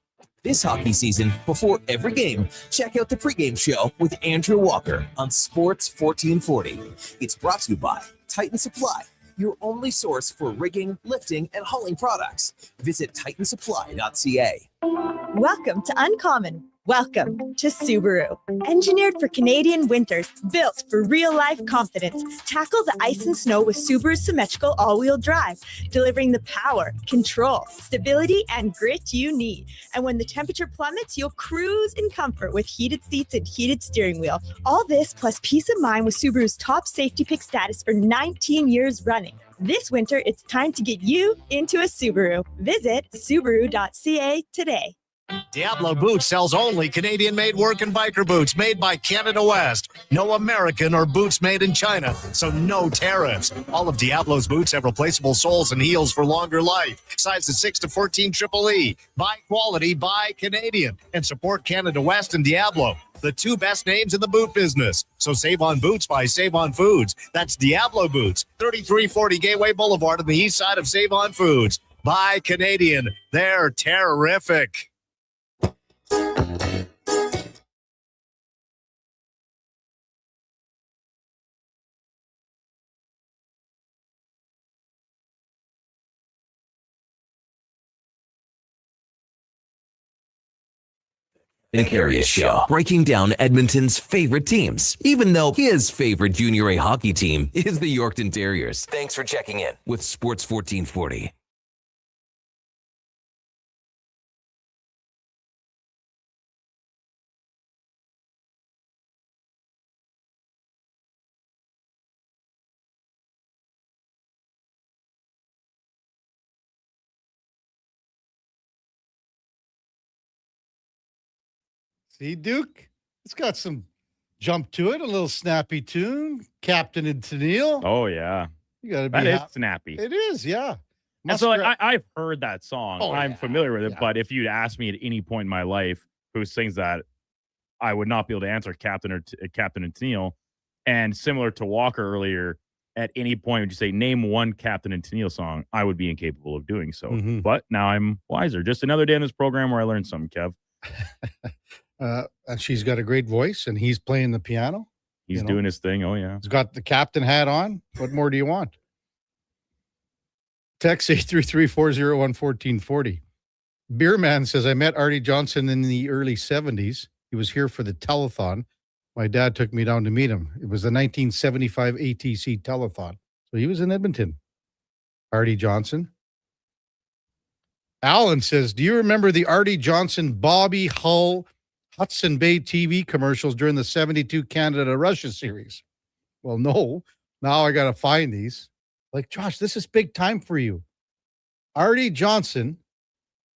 This hockey season, before every game, check out the pregame show with Andrew Walker on Sports 1440. It's brought to you by Titan Supply, your only source for rigging, lifting, and hauling products. Visit titansupply.ca. Welcome to Uncommon. Welcome to Subaru. Engineered for Canadian winters, built for real-life confidence. Tackle the ice and snow with Subaru's symmetrical all-wheel drive, delivering the power, control, stability, and grit you need. And when the temperature plummets, you'll cruise in comfort with heated seats and heated steering wheel. All this plus peace of mind with Subaru's top safety pick status for 19 years running. This winter, it's time to get you into a Subaru. Visit Subaru.ca today. Diablo Boots sells only Canadian-made work and biker boots made by Canada West. No American or boots made in China, so no tariffs. All of Diablo's boots have replaceable soles and heels for longer life. Sizes 6 to 14 Triple E. Buy quality, buy Canadian. And support Canada West and Diablo, the two best names in the boot business. So save on boots by Save On Foods. That's Diablo Boots, 3340 Gateway Boulevard on the east side of Save On Foods. Buy Canadian. They're terrific. The Karius Show, breaking down Edmonton's favorite teams, even though his favorite Junior A hockey team is the Yorkton Terriers. Thanks for checking in with Sports 1440. See, Duke, it's got some jump to it, a little snappy tune. Captain and Tennille. Oh, yeah. You got to be That is snappy. It is, yeah. And so like, I've heard that song. Oh, I'm yeah. familiar with it. Yeah. But if you'd asked me at any point in my life who sings that, I would not be able to answer Captain and Tennille. And similar to Walker earlier, at any point would you say, name one Captain and Tennille song, I would be incapable of doing so. Mhm. But now I'm wiser. Just another day in this program where I learned something, Kev. And she's got a great voice, and he's playing the piano. He's doing his thing. Oh, yeah. He's got the captain hat on. What more do you want? Text 833-401-1440. Beerman says, I met Artie Johnson in the early 70s. He was here for the telethon. My dad took me down to meet him. It was the 1975 ATC telethon. So he was in Edmonton. Artie Johnson. Alan says, do you remember the Artie Johnson, Bobby Hull, Hudson Bay TV commercials during the 72 Canada-Russia series? Well, no. Now I got to find these. Like, Josh, this is big time for you. Artie Johnson,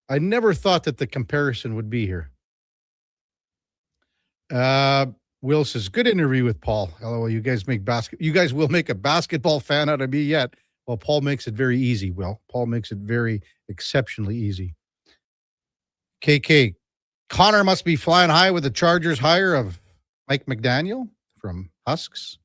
I never thought that the comparison would be here. Will says, good interview with Paul. LOL, you guys will make a basketball fan out of me yet. Well, Paul makes it very easy, Will. Paul makes it very exceptionally easy. KK, Connor must be flying high with the Chargers hire of Mike McDaniel from Husks.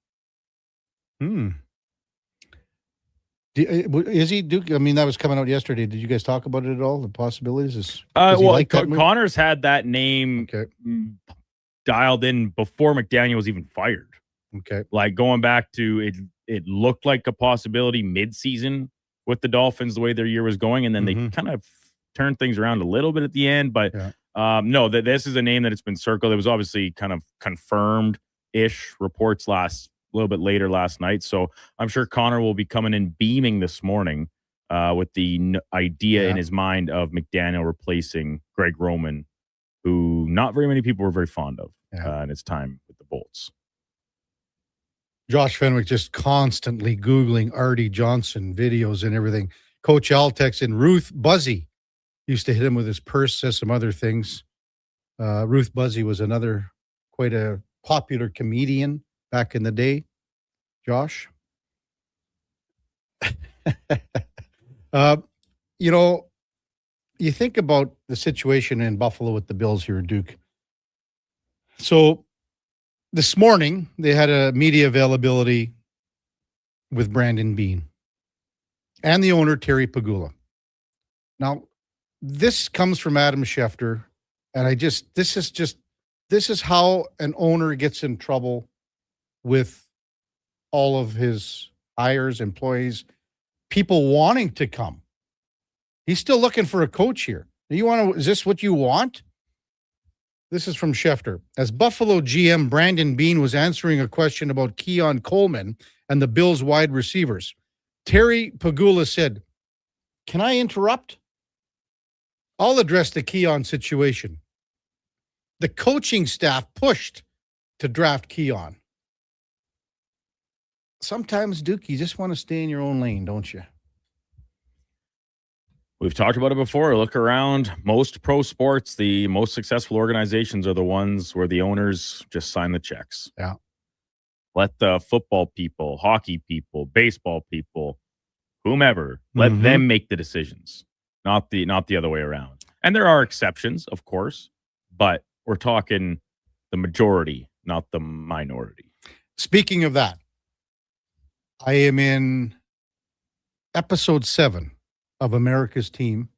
Is he, Duke? I mean, that was coming out yesterday. Did you guys talk about it at all? The possibilities? Connor's had that name dialed in before McDaniel was even fired. Okay. Like going back to it looked like a possibility mid-season with the Dolphins, the way their year was going, and then they kind of turned things around a little bit at the end. But no, this is a name that it's been circled. It was obviously kind of confirmed-ish reports a little bit later last night. So I'm sure Connor will be coming in beaming this morning with the idea in his mind of McDaniel replacing Greg Roman, who not very many people were very fond of in his time with the Bolts. Josh Fenwick just constantly Googling Artie Johnson videos and everything. Coach Al texted Ruth Buzzy. Used to hit him with his purse, says some other things. Ruth Buzzy was quite a popular comedian back in the day. Josh? You think about the situation in Buffalo with the Bills here, Duke. So this morning, they had a media availability with Brandon Beane and the owner, Terry Pagula. Now, this comes from Adam Schefter, and this is how an owner gets in trouble with all of his hires, employees, people wanting to come. He's still looking for a coach here. Is this what you want? This is from Schefter. As Buffalo GM Brandon Beane was answering a question about Keon Coleman and the Bills wide receivers, Terry Pagula said, "Can I interrupt? I'll address the Keon situation. The coaching staff pushed to draft Keon." Sometimes, Duke, you just want to stay in your own lane, don't you? We've talked about it before. Look around. Most pro sports, the most successful organizations are the ones where the owners just sign the checks. Yeah. Let the football people, hockey people, baseball people, whomever, let them make the decisions, not the other way around. And there are exceptions, of course, but we're talking the majority, not the minority. Speaking of that, I am in episode 7 of America's Team.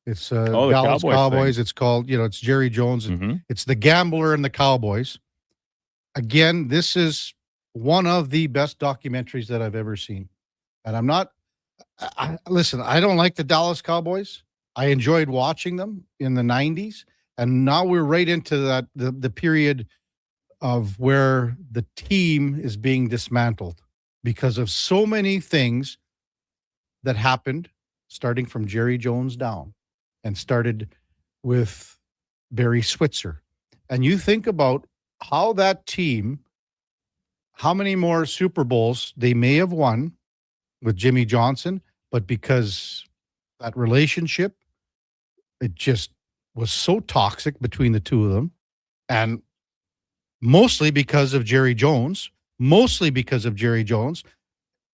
It's Dallas Cowboys. It's called, it's Jerry Jones. It's The Gambler and the Cowboys. Again, this is one of the best documentaries that I've ever seen. And listen, I don't like the Dallas Cowboys. I enjoyed watching them in the 90s. And now we're right into that the period of where the team is being dismantled because of so many things that happened, starting from Jerry Jones down, and started with Barry Switzer. And you think about how that team, how many more Super Bowls they may have won with Jimmy Johnson, but because that relationship, it just was so toxic between the two of them, and mostly because of Jerry Jones.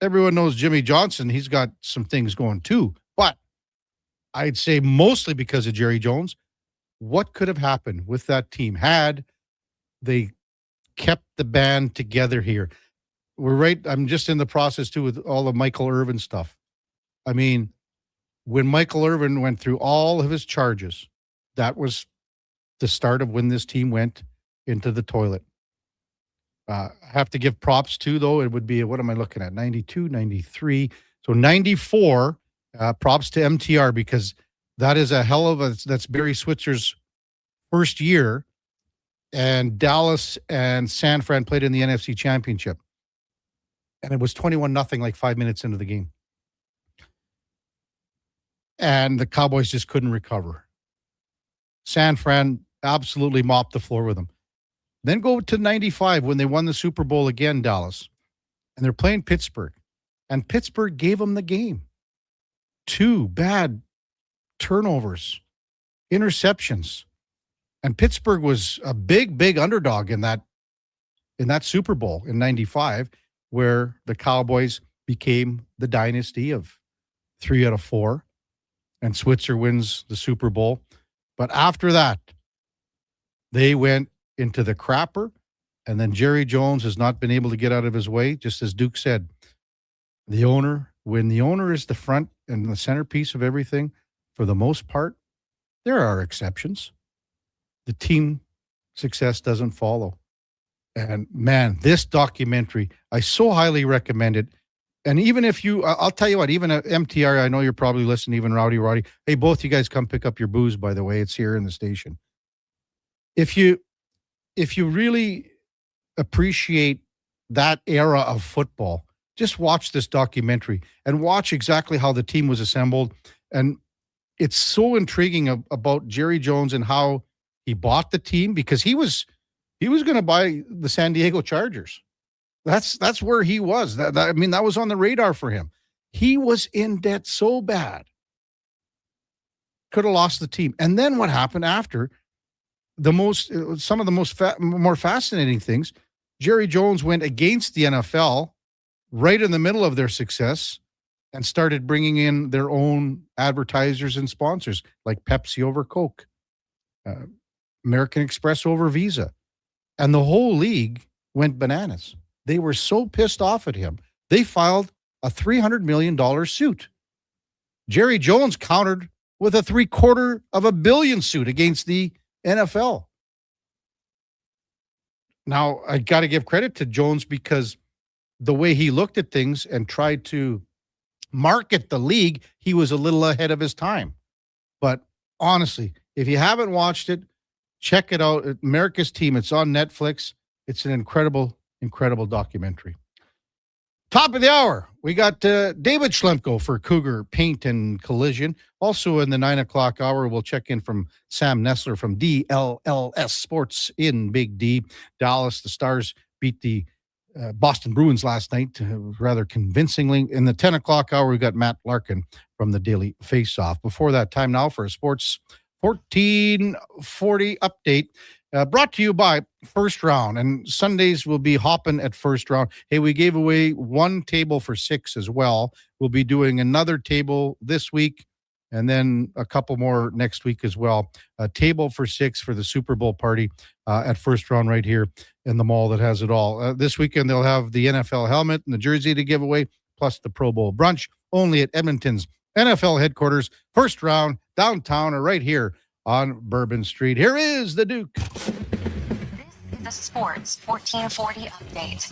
Everyone knows Jimmy Johnson. He's got some things going too, but I'd say mostly because of Jerry Jones. What could have happened with that team had they kept the band together here? I'm just in the process too with all the Michael Irvin stuff. I mean, when Michael Irvin went through all of his charges, that was the start of when this team went into the toilet. I have to give props to, though. It would be, what am I looking at? 92, 93. So 94, props to MTR, because that is a hell of that's Barry Switzer's first year. And Dallas and San Fran played in the NFC Championship. And it was 21-0 like 5 minutes into the game. And the Cowboys just couldn't recover. San Fran absolutely mopped the floor with them. Then go to 95 when they won the Super Bowl again, Dallas. And they're playing Pittsburgh. And Pittsburgh gave them the game. 2 bad turnovers, interceptions. And Pittsburgh was a big, big underdog in that in that Super Bowl in 95, where the Cowboys became the dynasty of 3 out of 4, and Switzer wins the Super Bowl. But after that, they went into the crapper, and then Jerry Jones has not been able to get out of his way. Just as Duke said, when the owner is the front and the centerpiece of everything, for the most part, there are exceptions. The team success doesn't follow. And man, this documentary, I so highly recommend it. And even if I'll tell you what, even at MTR, I know you're probably listening, even Roddy. Hey, both you guys come pick up your booze, by the way. It's here in the station. If you really appreciate that era of football, just watch this documentary and watch exactly how the team was assembled. And it's so intriguing about Jerry Jones and how he bought the team, because he was going to buy the San Diego Chargers. That's where he was. That was on the radar for him. He was in debt so bad, could have lost the team. And then what happened after? Some of the more fascinating things. Jerry Jones went against the NFL right in the middle of their success and started bringing in their own advertisers and sponsors, like Pepsi over Coke, American Express over Visa. And the whole league went bananas. They were so pissed off at him, they filed a $300 million suit. Jerry Jones countered with a $750 million suit against the NFL. Now, I got to give credit to Jones, because the way he looked at things and tried to market the league, he was a little ahead of his time. But honestly, if you haven't watched it, check it out. America's Team. It's on Netflix. It's an incredible documentary. Top of the hour, we got David Schlemko for Cougar Paint and Collision. Also in the 9 o'clock hour, we'll check in from Sam Nessler from DLLS Sports in Big D. Dallas, the Stars beat the Boston Bruins last night rather convincingly. In the 10 o'clock hour, we got Matt Larkin from the Daily Faceoff. Before that, time now for a Sports 1440 update. Brought to you by First Round, and Sundays will be hopping at First Round. Hey, we gave away 1 table for 6 as well. We'll be doing another table this week, and then a couple more next week as well. A table for 6 for the Super Bowl party at First Round right here in the mall that has it all. This weekend, they'll have the NFL helmet and the jersey to give away, plus the Pro Bowl brunch, only at Edmonton's NFL headquarters, First Round, downtown, or right here on Bourbon Street. Here is the Duke. This is the Sports 1440 update.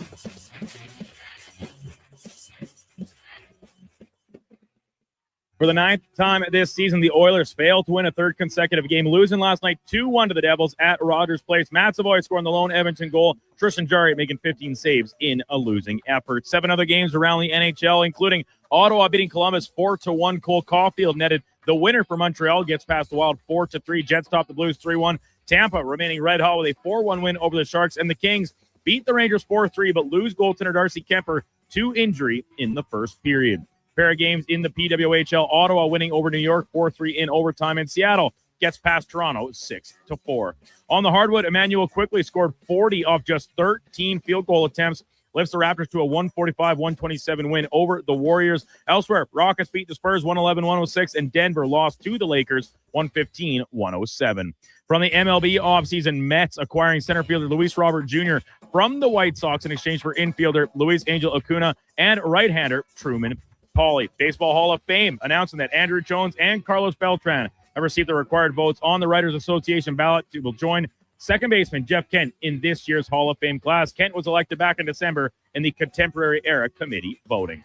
For the 9th time this season, the Oilers failed to win a 3rd consecutive game, losing last night 2-1 to the Devils at Rogers Place. Matt Savoy scoring the lone Edmonton goal. Tristan Jarry making 15 saves in a losing effort. 7 other games around the NHL, including Ottawa beating Columbus 4-1. Cole Caulfield netted the winner for Montreal, gets past the Wild 4-3. Jets top the Blues 3-1. Tampa remaining red hot with a 4-1 win over the Sharks. And the Kings beat the Rangers 4-3, but lose goaltender Darcy Kemper to injury in the first period. Pair of games in the PWHL, Ottawa winning over New York 4-3 in overtime, and Seattle gets past Toronto 6-4. On the hardwood, Emmanuel quickly scored 40 off just 13 field goal attempts, lifts the Raptors to a 145-127 win over the Warriors. Elsewhere, Rockets beat the Spurs 111-106, and Denver lost to the Lakers 115-107. From the MLB offseason, Mets acquiring center fielder Luis Robert Jr. from the White Sox in exchange for infielder Luis Angel Acuna and right-hander Truman Pauly. Baseball Hall of Fame announcing that Andrew Jones and Carlos Beltran have received the required votes on the Writers Association ballot to will join second baseman Jeff Kent in this year's Hall of Fame class. Kent was elected back in December in the Contemporary Era Committee voting.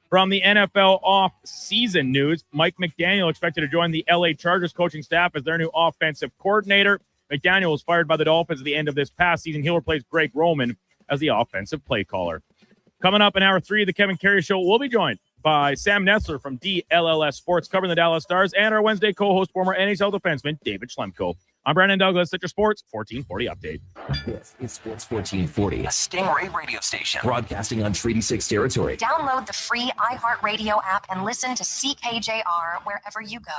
From the NFL off-season news, Mike McDaniel expected to join the LA Chargers coaching staff as their new offensive coordinator. McDaniel was fired by the Dolphins at the end of this past season. He'll replace Greg Roman as the offensive play caller. Coming up in hour 3 of the Kevin Karius Show, we'll be joined by Sam Nessler from DLLS Sports, covering the Dallas Stars, and our Wednesday co-host, former NHL defenseman David Schlemko. I'm Brandon Douglas at your Sports 1440 update. This is Sports 1440, a Stingray radio station broadcasting on Treaty 6 territory. Download the free iHeartRadio app and listen to CKJR wherever you go.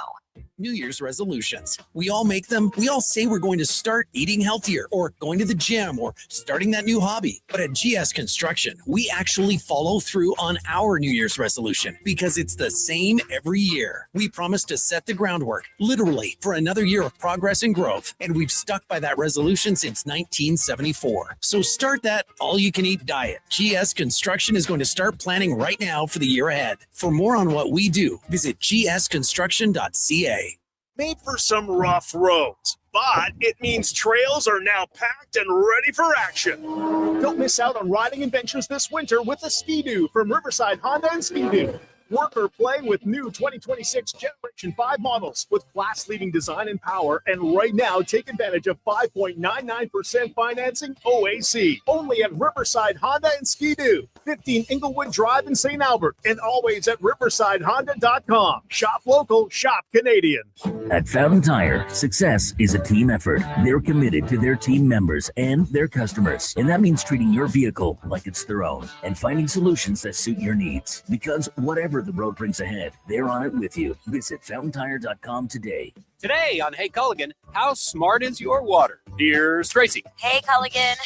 New Year's resolutions. We all make them. We all say we're going to start eating healthier or going to the gym or starting that new hobby. But at GS Construction, we actually follow through on our New Year's resolution because it's the same every year. We promise to set the groundwork, literally, for another year of progress and growth. And we've stuck by that resolution since 1974. So start that all-you-can-eat diet. GS Construction is going to start planning right now for the year ahead. For more on what we do, visit gsconstruction.ca. Made for some rough roads, but it means trails are now packed and ready for action. Don't miss out on riding adventures this winter with the Ski-Doo from Riverside Honda and Ski-Doo. Work or play with new 2026 Generation 5 models with class-leading design and power. And right now, take advantage of 5.99% financing OAC. Only at Riverside Honda and Ski-Doo. 15 Inglewood Drive in St. Albert. And always at riversidehonda.com. Shop local, shop Canadian. At Fountain Tire, success is a team effort. They're committed to their team members and their customers. And that means treating your vehicle like it's their own and finding solutions that suit your needs. Because whatever the road brings ahead, they're on it with you. Visit fountaintire.com today. Today on Hey Culligan, how smart is your water? Here's Tracy. Hey Culligan, I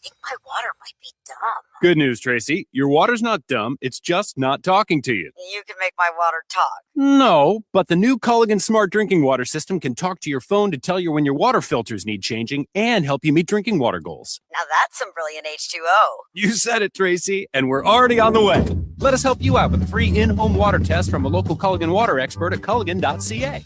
think my water might be dumb. Good news, Tracy. Your water's not dumb. It's just not talking to you. You can make my water talk. No, but the new Culligan Smart Drinking Water System can talk to your phone to tell you when your water filters need changing and help you meet drinking water goals. Now that's some brilliant H2O. You said it, Tracy, and we're already on the way. Let us help you out with a free in-home water test from a local Culligan water expert at culligan.ca.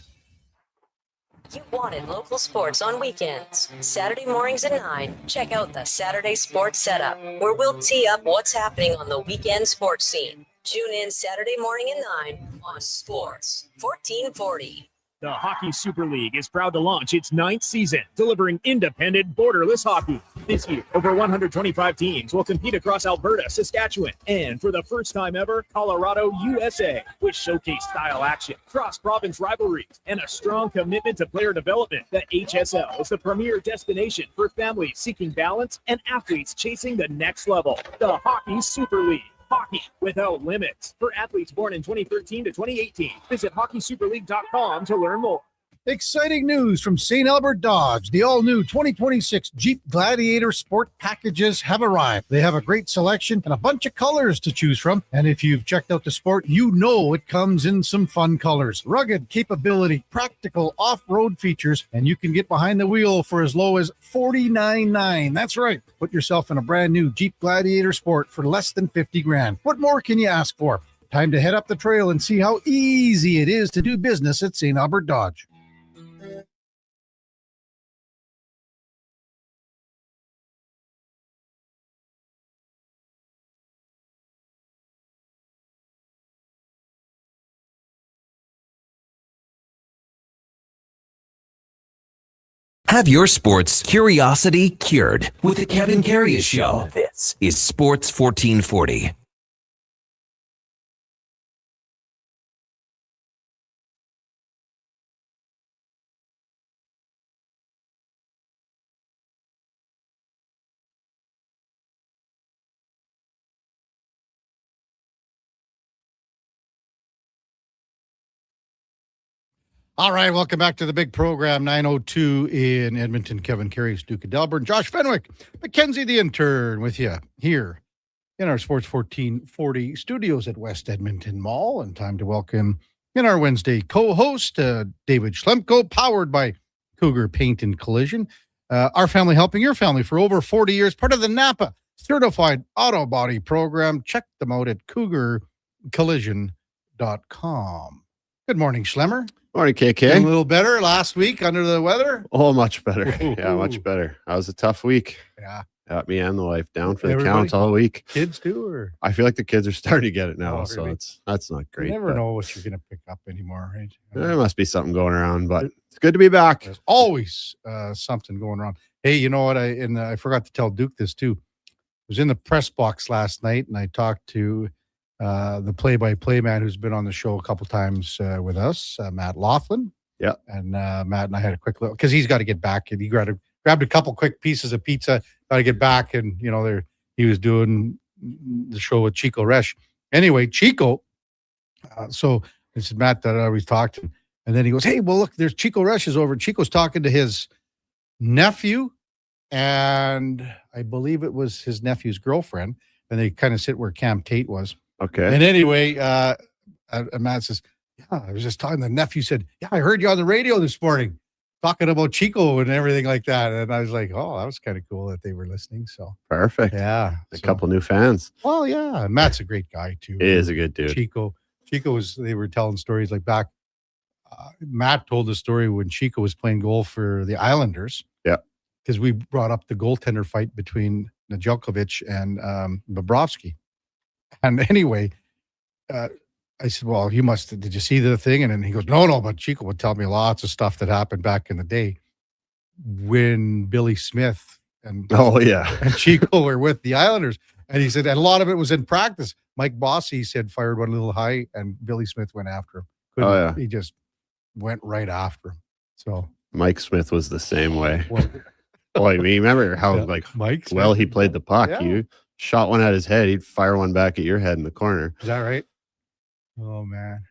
You wanted local sports on weekends. Saturday mornings at 9, check out the Saturday Sports Setup, where we'll tee up what's happening on the weekend sports scene. Tune in Saturday morning at 9 on Sports 1440. The Hockey Super League is proud to launch its 9th season, delivering independent, borderless hockey. This year, over 125 teams will compete across Alberta, Saskatchewan, and for the first time ever, Colorado, USA, with showcase-style action, cross-province rivalries, and a strong commitment to player development. The HSL is the premier destination for families seeking balance and athletes chasing the next level. The Hockey Super League. Hockey without limits. For athletes born in 2013 to 2018. Visit hockeysuperleague.com to learn more. Exciting news from St. Albert Dodge. The all-new 2026 Jeep Gladiator Sport packages have arrived. They have a great selection and a bunch of colors to choose from. And if you've checked out the Sport, you know it comes in some fun colors. Rugged capability, practical off-road features, and you can get behind the wheel for as low as $49,900. That's right. Put yourself in a brand new Jeep Gladiator Sport for less than $50,000. What more can you ask for? Time to head up the trail and see how easy it is to do business at St. Albert Dodge. Have your sports curiosity cured with the Kevin Karius Show. This is Sports 1440. All right, welcome back to the big program, 9:02 in Edmonton. Kevin Karius, Duke of Delburne, Josh Fenwick, Mackenzie the intern with you here in our Sports 1440 studios at West Edmonton Mall. And time to welcome in our Wednesday co-host, David Schlemko, powered by Cougar Paint and Collision. Our family helping your family for over 40 years, part of the Napa Certified Auto Body Program. Check them out at cougarcollision.com. Good morning, Schlemmer. Morning, KK. Feeling a little better last week under the weather? Oh, much better. Yeah, much better. That was a tough week. Yeah. Got me and the wife down for Everybody, the counts all week. Kids too, or? I feel like the kids are starting to get it now, so really? that's not great. You never but know what you're going to pick up anymore, right? There must be something going around, but it's good to be back. There's always something going on. Hey, you know what? I forgot to tell Duke this too. I was in the press box last night, and I talked to the play-by-play man who's been on the show a couple times with us, Matt Laughlin. Yeah. And Matt and I had a quick look because he's got to get back, and he grabbed a couple quick pieces of pizza. Got to get back, and he was doing the show with Chico Resch. Anyway, Chico. So this is Matt that I always talked to, And then he goes, hey, well, look, there's Chico Rush is over. Chico's talking to his nephew, and I believe it was his nephew's girlfriend. And they kind of sit where Cam Tate was. Okay. And anyway, Matt says, yeah, I was just talking. The nephew said, yeah, I heard you on the radio this morning talking about Chico and everything like that. And I was like, oh, that was kind of cool that they were listening. So Perfect. yeah. A couple new fans. Well, yeah. Matt's a great guy too. He is a good dude. Chico was, they were telling stories like back. Matt told the story when Chico was playing goal for the Islanders. Yeah. Because we brought up the goaltender fight between Nedeljkovic and Bobrovsky. And anyway, I said, well, did you see the thing? And then he goes, no, but Chico would tell me lots of stuff that happened back in the day when Billy Smith and Chico were with the Islanders. And he said, and a lot of it was in practice. Mike Bossy said fired one a little high, and Billy Smith went after him. He just went right after him. So Mike Smith was the same way. Boy, you remember how he played the puck. Yeah. You shot one at his head, he'd fire one back at your head in the corner. Is that right? Oh man.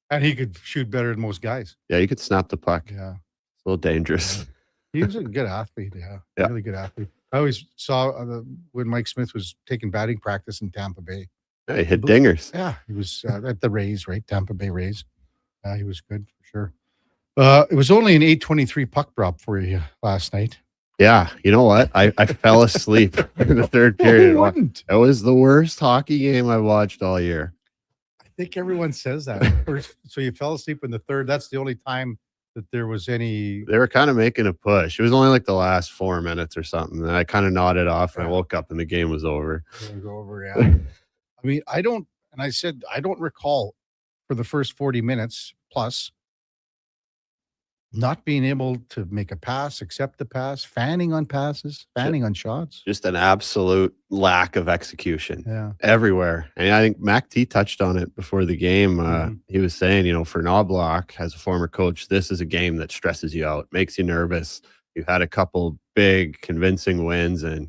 And he could shoot better than most guys. Yeah, you could snap the puck. Yeah. It's a little dangerous. Yeah. He was a good athlete. Yeah. Really good athlete. I always saw when Mike Smith was taking batting practice in Tampa Bay. Yeah, he hit dingers. Yeah, he was at the Rays, right? Tampa Bay Rays. He was good for sure. It was only an 8:23 puck drop for you last night. Yeah, you know what? I fell asleep in the third period. It was the worst hockey game I watched all year. I think everyone says that. So you fell asleep in the third. That's the only time that there was any. They were kind of making a push. It was only like the last 4 minutes or something. And I kind of nodded off and I woke up and the game was over. Yeah. I mean, I don't recall for the first 40 minutes plus not being able to make a pass, accept the pass, fanning on passes, fanning on shots. Just an absolute lack of execution everywhere. And I think Mac T touched on it before the game. He was saying, for Knobloch, as a former coach, this is a game that stresses you out, makes you nervous. You've had a couple big convincing wins and,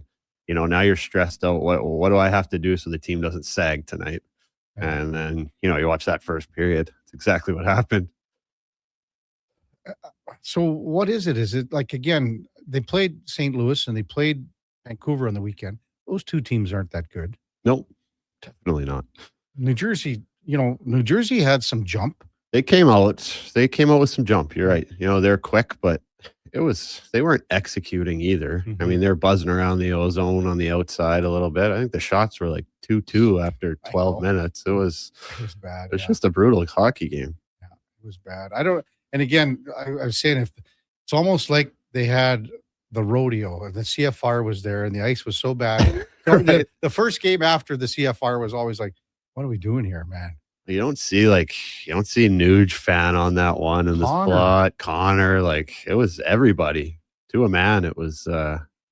now you're stressed out. What do I have to do so the team doesn't sag tonight? And then, you watch that first period. It's exactly what happened. So what is it? Is it like, again, they played St. Louis and they played Vancouver on the weekend. Those two teams aren't that good. Nope, definitely not. New Jersey had some jump. They came out with some jump. You're right. They're quick, but they weren't executing either. I mean, they're buzzing around the ozone on the outside a little bit. I think the shots were like 2-2 after 12 minutes. It was bad. It's just a brutal hockey game. Yeah, it was bad. And again, I was saying, if it's almost like they had the rodeo and the CFR was there and the ice was so bad. The first game after the CFR was always like, what are we doing here, man? You don't see Nuge fan on that one in the slot. Connor, it was everybody to a man. It was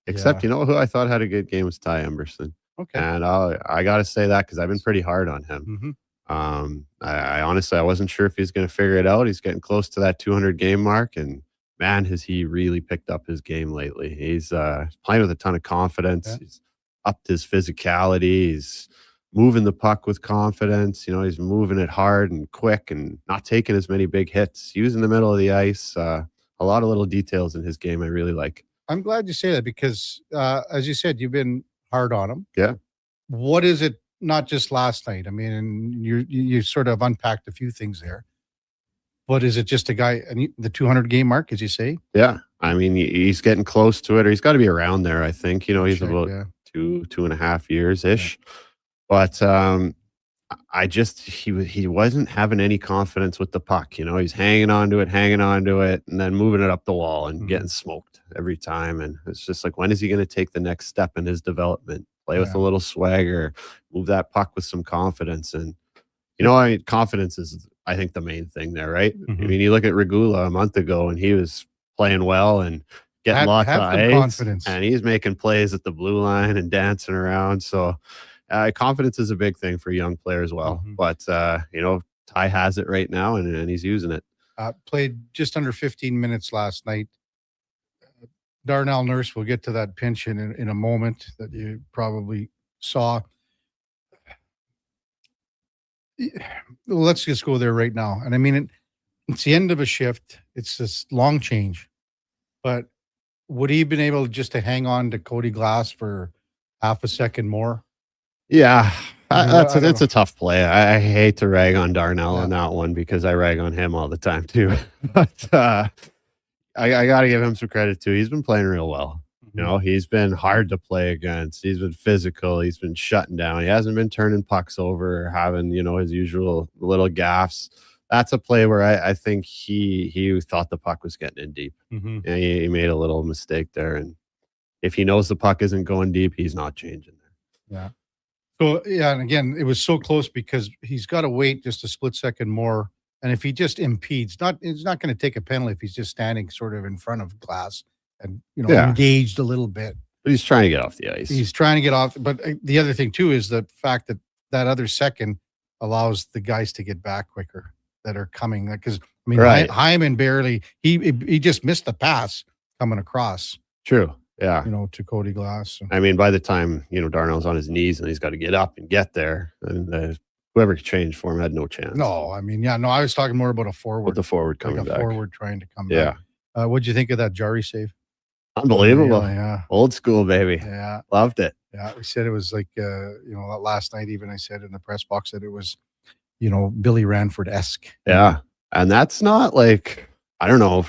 except who I thought had a good game was Ty Emberson. Okay, and I got to say that because I've been pretty hard on him. I honestly wasn't sure if he's going to figure it out. He's getting close to that 200 game mark, and man, has he really picked up his game lately. He's playing with a ton of confidence. Yeah. He's upped his physicality. He's moving the puck with confidence. He's moving it hard and quick and not taking as many big hits, using the middle of the ice. A lot of little details in his game I really like. I'm glad you say that because, as you said, you've been hard on him. Yeah. What is it? Not just last night. I mean, and you sort of unpacked a few things there. But is it just a guy, the 200 game mark, as you say? Yeah. I mean, he's getting close to it, or he's got to be around there, I think. He's about 2.5 years ish. Yeah. But he wasn't having any confidence with the puck. He's hanging on to it, and then moving it up the wall and getting smoked every time. And it's just like, when is he going to take the next step in his development? Play with a little swagger, move that puck with some confidence. And, confidence is, I think, the main thing there, right? I mean, you look at Regula a month ago and he was playing well and getting lots of ice, confidence. And he's making plays at the blue line and dancing around. So confidence is a big thing for a young player as well. But, Ty has it right now and he's using it. Played just under 15 minutes last night. Darnell Nurse, we'll get to that pinch in a moment that you probably saw. Let's just go there right now. And I mean, It's the end of a shift. It's this long change. But would he have been able just to hang on to Cody Glass for half a second more? Yeah, I mean, that's I don't it's know. a tough play. I hate to rag on Darnell on that one because I rag on him all the time too. But I got to give him some credit too. He's been playing real well. You know, he's been hard to play against. He's been physical. He's been shutting down. He hasn't been turning pucks over or having, his usual little gaffes. That's a play where I think he thought the puck was getting in deep. Mhm. And he made a little mistake there. And if he knows the puck isn't going deep, he's not changing there. Yeah. So, yeah, and again, it was so close because he's got to wait just a split second more. And if he just impedes, it's not going to take a penalty if he's just standing sort of in front of Glass and, Yeah. engaged a little bit. But he's trying to get off the ice. He's trying to get off. But the other thing, too, is the fact that other second allows the guys to get back quicker that are coming. Because, I mean, Right. Hyman barely, he just missed the pass coming across, True. Yeah. to Cody Glass. So. I mean, by the time, Darnell's on his knees and he's got to get up and get there, and whoever changed for him had no chance. No, I mean, I was talking more about a forward. With the forward coming like a back. forward trying to come Yeah. back. What'd you think of that Jari save? Unbelievable. Yeah. Old school, baby. Yeah. Loved it. Yeah. We said it was like, last night, even I said in the press box that it was, Billy Ranford-esque. Yeah. And that's not like, I don't know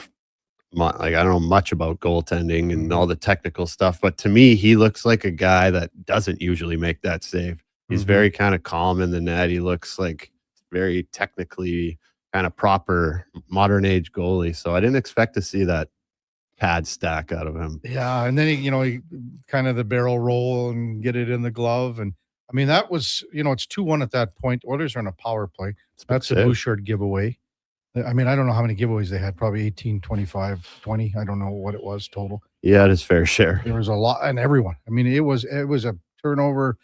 I don't know much about goaltending and all the technical stuff, but to me, he looks like a guy that doesn't usually make that save. He's Mhm. very kind of calm in the net. He looks like very technically kind of proper modern age goalie. So I didn't expect to see that pad stack out of him. Yeah. And then he kind of the barrel roll and get it in the glove. And I mean, that was, it's 2-1 at that point. Oilers are on a power play. That's a save. Bouchard giveaway. I mean, I don't know how many giveaways they had, probably 18, 25, 20. I don't know what it was total. He had his fair share. There was a lot, and everyone. I mean, it was a turnover,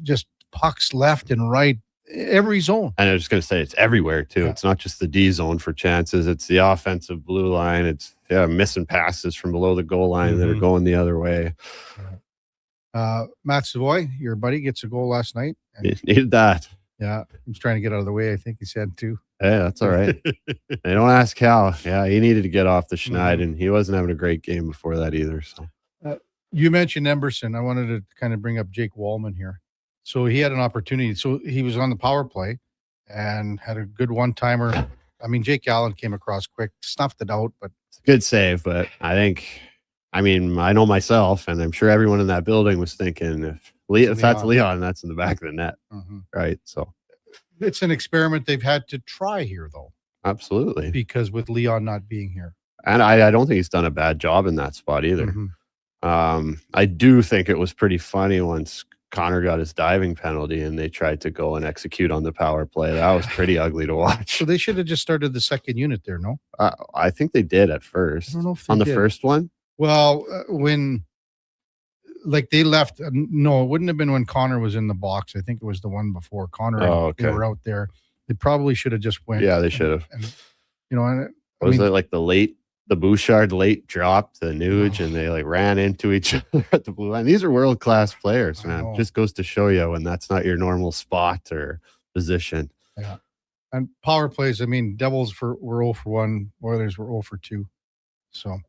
just pucks left and right, every zone. And I was just going to say, it's everywhere too. Yeah. It's not just the D zone for chances. It's the offensive blue line. It's missing passes from below the goal line that are Mhm. going the other way. Matt Savoy, your buddy, gets a goal last night. And, He needed that. yeah, he was trying to get out of the way. I think he said too. Yeah, that's all right. They don't ask how. Yeah, he needed to get off the schneid, and he wasn't having a great game before that either. So You mentioned Emberson. I wanted to kind of bring up Jake Wallman here. So he had an opportunity. So he was on the power play and had a good one-timer. I mean, Jake Allen came across quick, snuffed it out, but it's a good save. But I know myself, and I'm sure everyone in that building was thinking, if that's Leon, that's in the back of the net, right? So it's an experiment they've had to try here, though, absolutely, because with Leon not being here. and I don't think he's done a bad job in that spot either. I do think it was pretty funny once Connor got his diving penalty and they tried to go and execute on the power play. That was pretty ugly to watch. So they should have just started the second unit there, no? I think they did at first. I don't know if on they the did. first one. Well, when they left, no, it wouldn't have been when Connor was in the box. I think it was the one before Connor. Oh, and they okay. were out there. They probably should have just went. Yeah, they should have. And, and Was it like the Bouchard late dropped the Nuge and they like ran into each other at the blue line? These are world-class players, man. Just goes to show you when that's not your normal spot or position. Yeah. And power plays, I mean, Devils were 0 for 1, Oilers were 0 for 2. So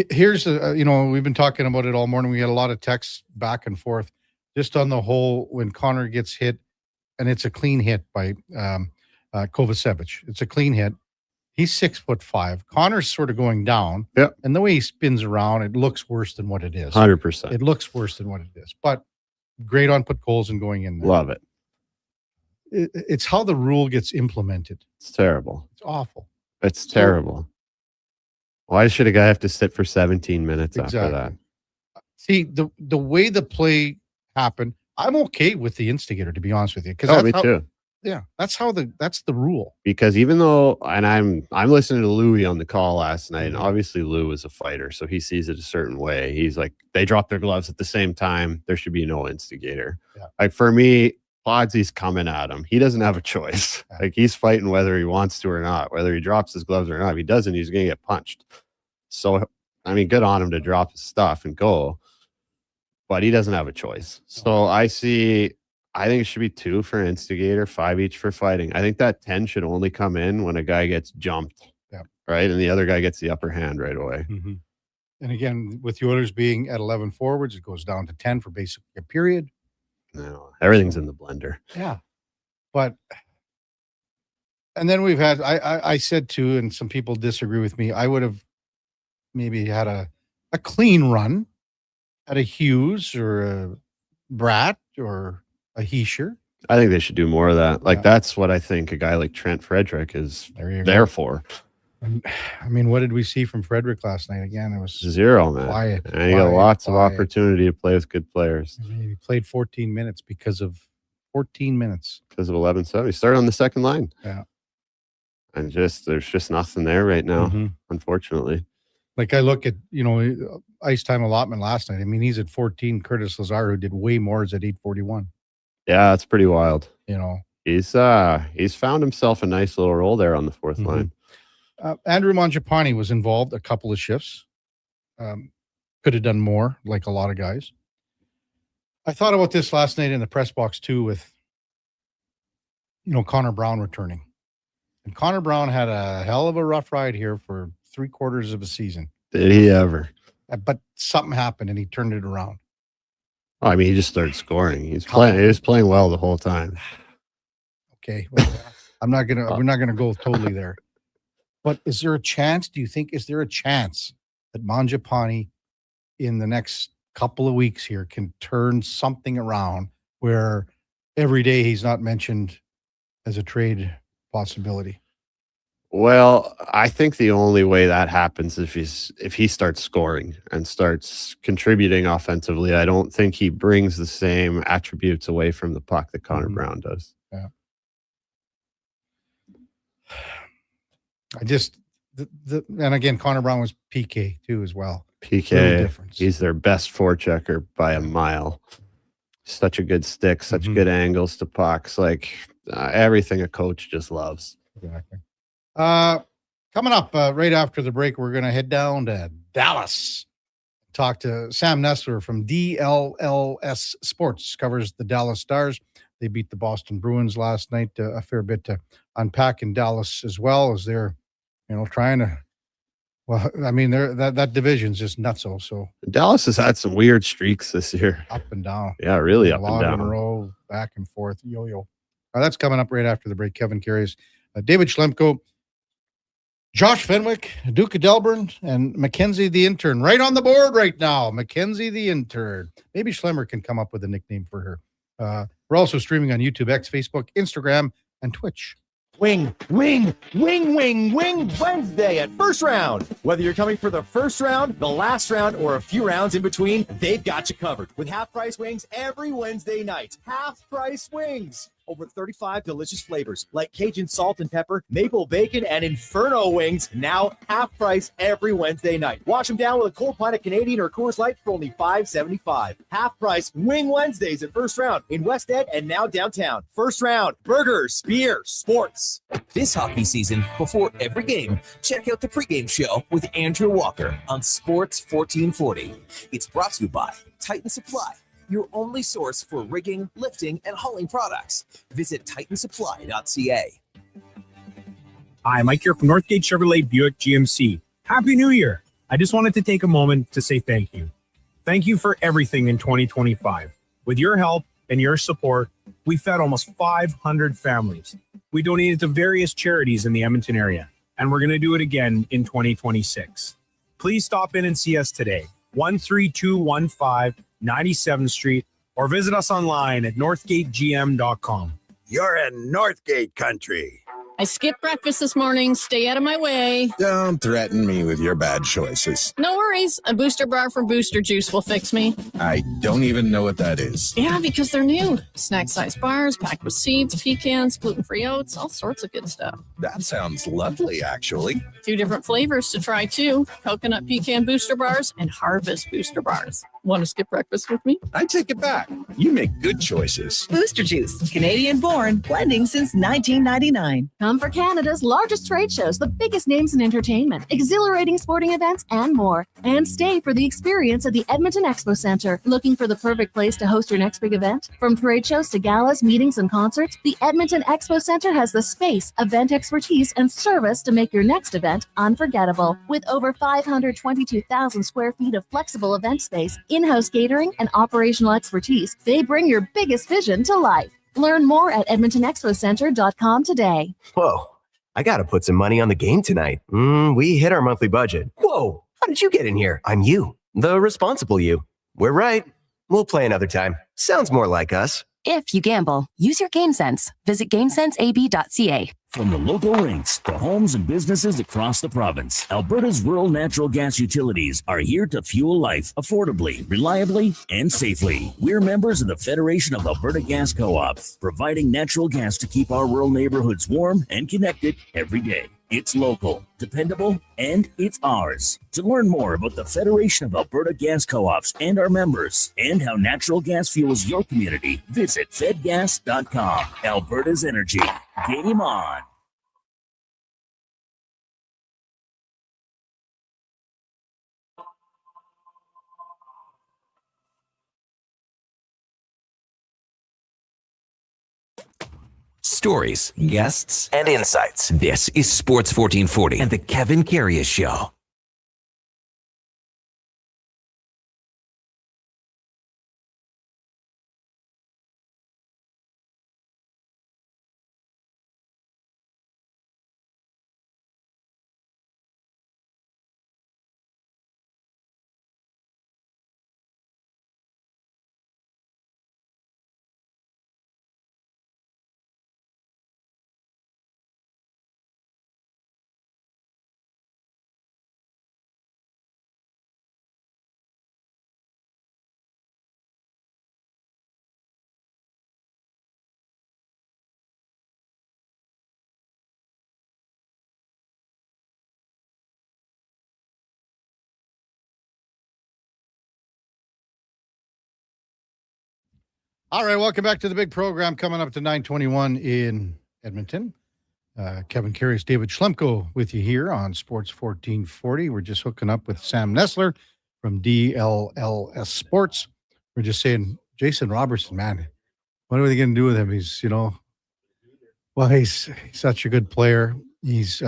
here's we've been talking about it all morning. We had a lot of texts back and forth just on the whole when Connor gets hit, and it's a clean hit by Kovacevic. It's a clean hit. He's 6'5". Connor's sort of going down. Yep. And the way he spins around, it looks worse than what it is. 100%. It looks worse than what it is. But great on put goals and going in there. Love it. It's how the rule gets implemented. It's terrible. It's awful. It's terrible. Why should a guy have to sit for 17 minutes after that? See, the way the play happened, I'm okay with the instigator, to be honest with you. Me too. Yeah, that's the rule. Because even though, and I'm listening to Louis on the call last night, and obviously Lou is a fighter, so he sees it a certain way. He's like, they drop their gloves at the same time. There should be no instigator. Yeah. Like for me, Podsy's coming at him. He doesn't have a choice. Yeah. Like he's fighting whether he wants to or not, whether he drops his gloves or not. If he doesn't, he's going to get punched. So, I mean, good on him to drop his stuff and go, but he doesn't have a choice. So I see I think it should be 2 for instigator, 5 each for fighting. I think that 10 should only come in when a guy gets jumped. Yeah. Right. And the other guy gets the upper hand right away. Mm-hmm. And again, with the Oilers being at 11 forwards, it goes down to 10 for basically a period. No, everything's in the blender. Yeah. But, and then we've had, I said too, and some people disagree with me, I would have maybe had a clean run at a Hughes or a Bratt or a Heischer. I think they should do more of that. Like, that's what I think a guy like Trent Frederick is there for. I mean, what did we see from Frederick last night? Again, it was 0, man. Quiet. And he got lots of opportunity to play with good players. I mean, he played 14 minutes because of 11-7. He started on the second line. Yeah. And there's just nothing there right now, unfortunately. Like, I look at, ice time allotment last night. I mean, he's at 14. Curtis Lazar, who did way more, is at 841. Yeah, that's pretty wild. He's found himself a nice little role there on the fourth line. Andrew Mangiapane was involved a couple of shifts. Could have done more, like a lot of guys. I thought about this last night in the press box too, with Connor Brown returning. And Connor Brown had a hell of a rough ride here for 3/4 of a season. Did he ever? But something happened and he turned it around. Oh, I mean, he just started scoring. He was playing well the whole time. Okay. Well, we're not gonna go totally there. But is there a chance, do you think, that Mangiapane in the next couple of weeks here can turn something around where every day he's not mentioned as a trade possibility? Well, I think the only way that happens is if he starts scoring and starts contributing offensively. I don't think he brings the same attributes away from the puck that Connor Brown does. Yeah. I just and again, Connor Brown was PK too as well. PK, he's their best forechecker by a mile. Such a good stick, such good angles to pucks. Like everything a coach just loves. Exactly. Coming up right after the break, we're going to head down to Dallas. Talk to Sam Nessler from DLLS Sports, covers the Dallas Stars. They beat the Boston Bruins last night. A fair bit to unpack in Dallas as well, as they're, trying to. Well, I mean, that division's just nutso. So Dallas has had some weird streaks this year, up and down. Yeah, really up a and lot down. In a row, back and forth, yo-yo. That's coming up right after the break. Kevin Karius, David Schlemko, Josh Fenwick, Duke of Delburne, and Mackenzie the intern, right on the board right now. Mackenzie the intern. Maybe Schlemmer can come up with a nickname for her. We're also streaming on YouTube, X, Facebook, Instagram, and Twitch. Wing Wednesday at First Round. Whether you're coming for the first round, the last round, or a few rounds in between, they've got you covered with half-price wings every Wednesday night. Half-price wings. Over 35 delicious flavors like Cajun salt and pepper, maple bacon, and Inferno wings, now half price every Wednesday night. Wash them down with a cold pint of Canadian or Coors Light for only $5.75. Half price Wing Wednesdays at First Round in West End and now downtown. First Round, burgers, beer, sports. This hockey season, before every game, check out the pregame show with Andrew Walker on Sports 1440. It's brought to you by Titan Supply, your only source for rigging, lifting, and hauling products. Visit titansupply.ca. Hi, Mike here from Northgate Chevrolet Buick GMC. Happy New Year. I just wanted to take a moment to say thank you. Thank you for everything in 2025. With your help and your support, we fed almost 500 families. We donated to various charities in the Edmonton area, and we're going to do it again in 2026. Please stop in and see us today, 13215 97th Street, or visit us online at northgategm.com. You're in Northgate country. I skipped breakfast this morning. Stay out of my way. Don't threaten me with your bad choices. No worries. A booster bar from Booster Juice will fix me. I don't even know what that is. Yeah, because they're new. Snack-sized bars packed with seeds, pecans, gluten-free oats, all sorts of good stuff. That sounds lovely, actually. 2 different flavors to try, too. Coconut pecan booster bars and harvest booster bars. Want to skip breakfast with me? I take it back. You make good choices. Booster Juice, Canadian-born, blending since 1999. Come for Canada's largest trade shows, the biggest names in entertainment, exhilarating sporting events, and more. And stay for the experience at the Edmonton Expo Centre. Looking for the perfect place to host your next big event? From trade shows to galas, meetings, and concerts, the Edmonton Expo Centre has the space, event expertise, and service to make your next event unforgettable. With over 522,000 square feet of flexible event space, in-house catering, and operational expertise, they bring your biggest vision to life. Learn more at edmontonexpocentre.com today. Whoa, I gotta put some money on the game tonight. We hit our monthly budget. Whoa, how did you get in here? I'm you, the responsible you. We're right. We'll play another time. Sounds more like us. If you gamble, use your game sense. Visit GameSenseAB.ca. From the local rinks to homes and businesses across the province, Alberta's rural natural gas utilities are here to fuel life affordably, reliably, and safely. We're members of the Federation of Alberta Gas Co-ops, providing natural gas to keep our rural neighborhoods warm and connected every day. It's local, dependable, and it's ours. To learn more about the Federation of Alberta Gas Co-ops and our members, and how natural gas fuels your community, visit fedgas.com. Alberta's energy. Game on. Stories, guests, and insights. This is Sports 1440 and the Kevin Karius Show. All right, welcome back to the big program coming up to 9:21 in Edmonton. Kevin Karius, David Schlemko with you here on Sports 1440. We're just hooking up with Sam Nessler from DLLS Sports. We're just saying, Jason Robertson, man, what are they going to do with him? He's, he's such a good player. He's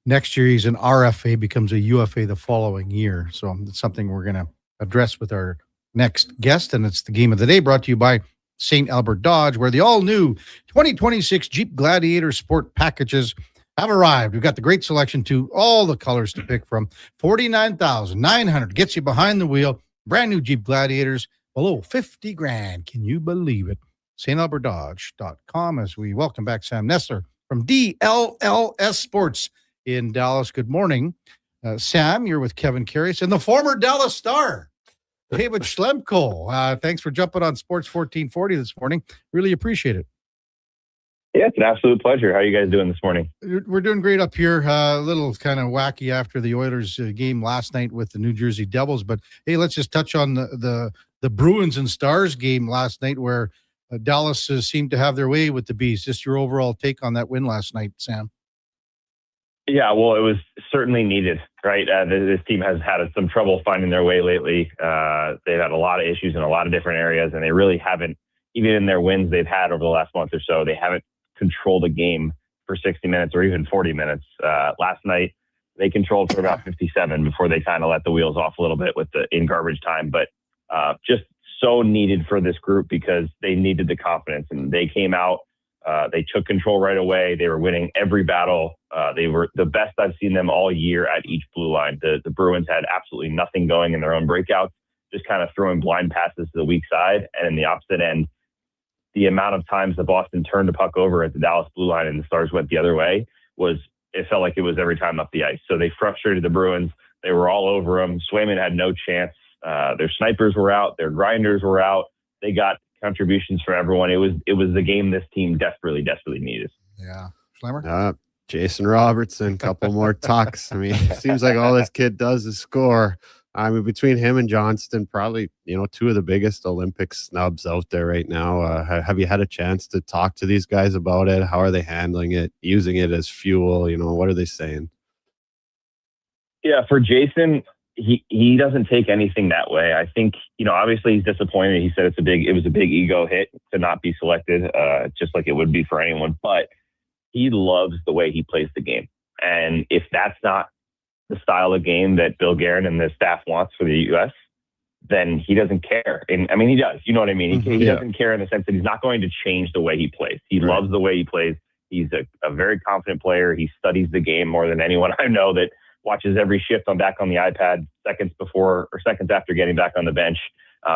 next year he's an RFA, becomes a UFA the following year. So it's something we're going to address with our next guest, and it's the game of the day brought to you by St. Albert Dodge, where the all-new 2026 Jeep Gladiator Sport packages have arrived. We've got the great selection to all the colors to pick from. $49,900 gets you behind the wheel. Brand new Jeep Gladiators below $50,000. Can you believe it? StAlbertDodge.com as we welcome back Sam Nessler from DLLS Sports in Dallas. Good morning. Sam, you're with Kevin Karius and the former Dallas Star, David Schlemko. Thanks for jumping on Sports 1440 this morning. Really appreciate it. Yeah, it's an absolute pleasure. How are you guys doing this morning? We're doing great up here. A little kind of wacky after the Oilers game last night with the New Jersey Devils. But, hey, let's just touch on the Bruins and Stars game last night where Dallas seemed to have their way with the Bees. Just your overall take on that win last night, Sam. Yeah, well, it was certainly needed, right? This team has had some trouble finding their way lately. They've had a lot of issues in a lot of different areas, and they really haven't, even in their wins they've had over the last month or so, they haven't controlled a game for 60 minutes or even 40 minutes. Last night, they controlled for about 57 before they kind of let the wheels off a little bit with the in garbage time. But just so needed for this group because they needed the confidence, and they came out. They took control right away. They were winning every battle. They were the best I've seen them all year at each blue line. The Bruins had absolutely nothing going in their own breakouts, just kind of throwing blind passes to the weak side. And in the opposite end, the amount of times the Boston turned the puck over at the Dallas blue line and the Stars went the other way it felt like it was every time up the ice. So they frustrated the Bruins. They were all over them. Swayman had no chance. Their snipers were out. Their grinders were out. They got contributions for everyone. It was the game this team desperately needed. Yeah. Schlemmer? Jason Robertson, couple more tucks. I mean, it seems like all this kid does is score. I mean, between him and Johnston, probably, two of the biggest Olympic snubs out there right now. Have you had a chance to talk to these guys about it? How are they handling it, using it as fuel? What are they saying? Yeah, for Jason, he doesn't take anything that way. I think, obviously he's disappointed. He said it was a big ego hit to not be selected, just like it would be for anyone. But he loves the way he plays the game. And if that's not the style of game that Bill Guerin and the staff wants for the U.S., then he doesn't care. And I mean, he does. You know what I mean? He doesn't care in the sense that he's not going to change the way he plays. He loves the way he plays. He's a very confident player. He studies the game more than anyone I know that watches every shift back on the iPad seconds before or seconds after getting back on the bench.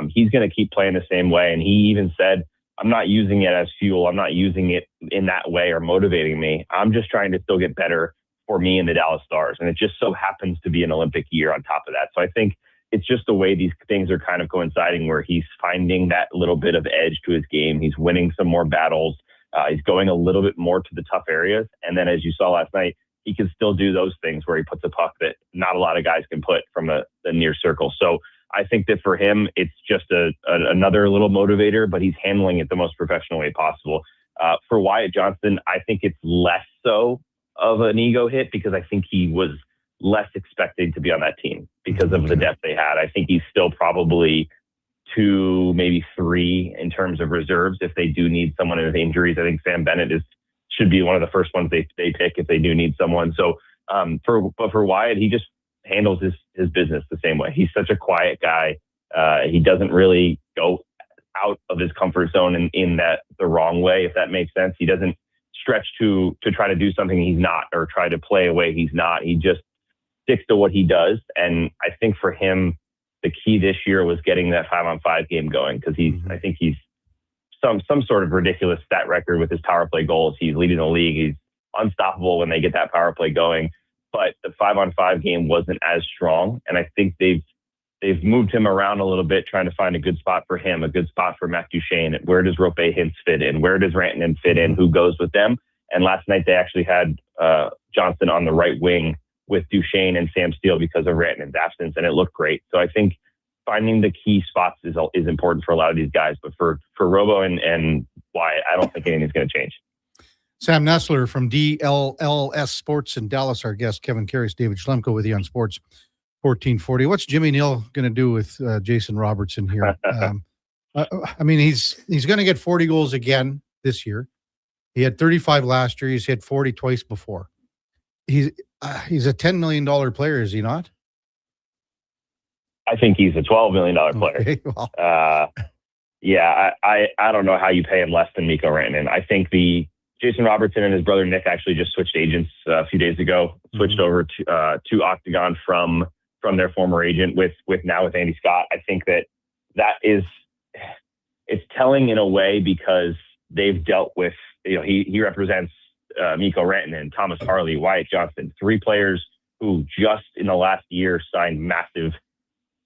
He's going to keep playing the same way. And he even said, I'm not using it as fuel. I'm not using it in that way or motivating me. I'm just trying to still get better for me and the Dallas Stars. And it just so happens to be an Olympic year on top of that. So I think it's just the way these things are kind of coinciding, where he's finding that little bit of edge to his game. He's winning some more battles. He's going a little bit more to the tough areas. And then, as you saw last night, he can still do those things where he puts a puck that not a lot of guys can put from the near circle. So I think that for him, it's just another little motivator, but he's handling it the most professional way possible. For Wyatt Johnston, I think it's less so of an ego hit, because I think he was less expected to be on that team because of the depth they had. I think he's still probably 2, maybe 3 in terms of reserves if they do need someone with injuries. I think Sam Bennett should be one of the first ones they pick if they do need someone. So for Wyatt, he just handles his business the same way. He's such a quiet guy. He doesn't really go out of his comfort zone in that the wrong way, if that makes sense. He doesn't stretch to try to do something he's not, or try to play a way he's not. He just sticks to what he does. And I think for him, the key this year was getting that 5-on-5 game going, because I think he's some sort of ridiculous stat record with his power play goals. He's leading the league. He's unstoppable when they get that power play going. But the 5-on-5 game wasn't as strong. And I think they've moved him around a little bit, trying to find a good spot for him, a good spot for Matt Duchene. Where does Rope Hintz fit in? Where does Rantanen fit in? Who goes with them? And last night they actually had Johnston on the right wing with Duchene and Sam Steele because of Rantanen's absence, and it looked great. So I think finding the key spots is important for a lot of these guys. But for Robo and Wyatt, I don't think anything's going to change. Sam Nessler from DLLS Sports in Dallas, our guest. Kevin Karius, David Schlemko with you on Sports 1440. What's Jimmy Neal going to do with Jason Robertson here? I mean, he's going to get 40 goals again this year. He had 35 last year. He's hit 40 twice before. He's a $10 million player, is he not? I think he's a $12 million player. Okay, well. Yeah, I don't know how you pay him less than Mikko Rantanen. I think Jason Robertson and his brother Nick actually just switched agents a few days ago, switched over to Octagon from their former agent with Andy Scott. I think it's telling in a way, because they've dealt with, he represents Mikko Rantanen, Thomas Harley, Wyatt Johnston, 3 players who just in the last year signed massive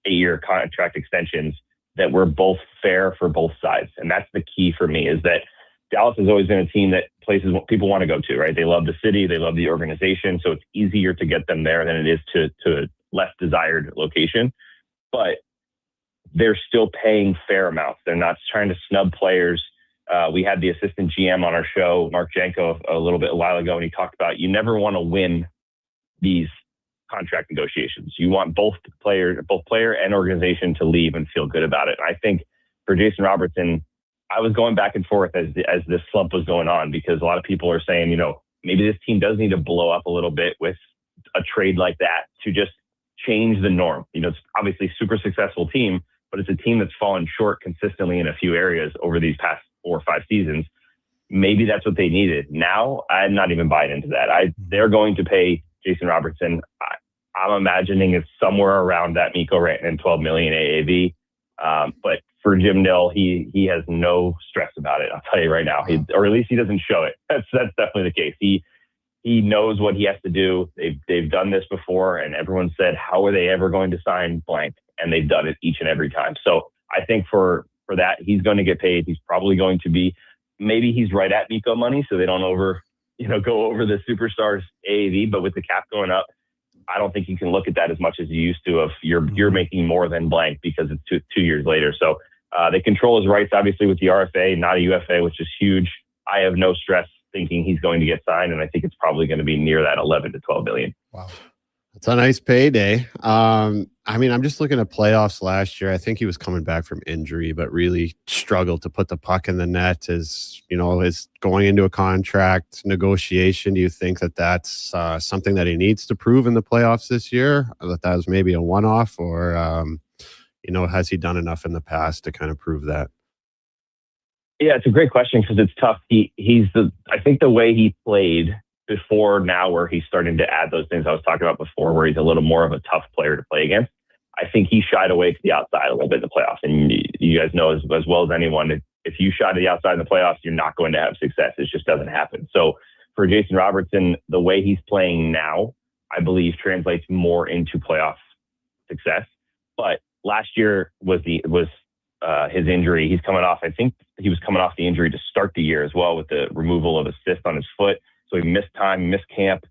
8-year contract extensions that were both fair for both sides. And that's the key for me, is that Dallas has always been a team that places people want to go to, right? They love the city, they love the organization, so it's easier to get them there than it is to less desired location. But they're still paying fair amounts. They're not trying to snub players. We had the assistant GM on our show, Mark Janko, a while ago, and he talked about you never want to win these contract negotiations. You want both player and organization to leave and feel good about it. And I think for Jason Robertson, I was going back and forth as this slump was going on, because a lot of people are saying, maybe this team does need to blow up a little bit with a trade like that to just change the norm. It's obviously a super successful team, but it's a team that's fallen short consistently in a few areas over these past 4 or 5 seasons. Maybe that's what they needed. Now, I'm not even buying into that. They're going to pay Jason Robertson. I'm imagining it's somewhere around that Mikko Rantanen $12 million AAV. But for Jim Nill, he has no stress about it. I'll tell you right now, or at least he doesn't show it. That's definitely the case. He knows what he has to do. They've done this before, and everyone said, how are they ever going to sign blank? And they've done it each and every time. So I think for that, he's going to get paid. He's probably going to be, maybe he's right at Mikko money, so they don't go over the superstars AAV. But with the cap going up, I don't think you can look at that as much as you used to of you're making more than blank because it's two years later. So they control his rights, obviously, with the RFA, not a UFA, which is huge. I have no stress thinking he's going to get signed, and I think it's probably going to be near that 11 to 12 million. Wow. It's a nice payday. I mean, I'm just looking at playoffs last year. I think he was coming back from injury, but really struggled to put the puck in the net. Is going into a contract negotiation. Do you think that that's something that he needs to prove in the playoffs this year? That was maybe a one-off, or has he done enough in the past to kind of prove that? Yeah, it's a great question because it's tough. I think the way he played before now, where he's starting to add those things I was talking about before, where he's a little more of a tough player to play against. I think he shied away to the outside a little bit in the playoffs. And you guys know as well as anyone, if you shy to the outside in the playoffs, you're not going to have success. It just doesn't happen. So for Jason Robertson, the way he's playing now, I believe translates more into playoff success. But last year was his injury. He's coming off, I think he was coming off the injury to start the year as well, with the removal of a cyst on his foot. So he missed time, missed camp,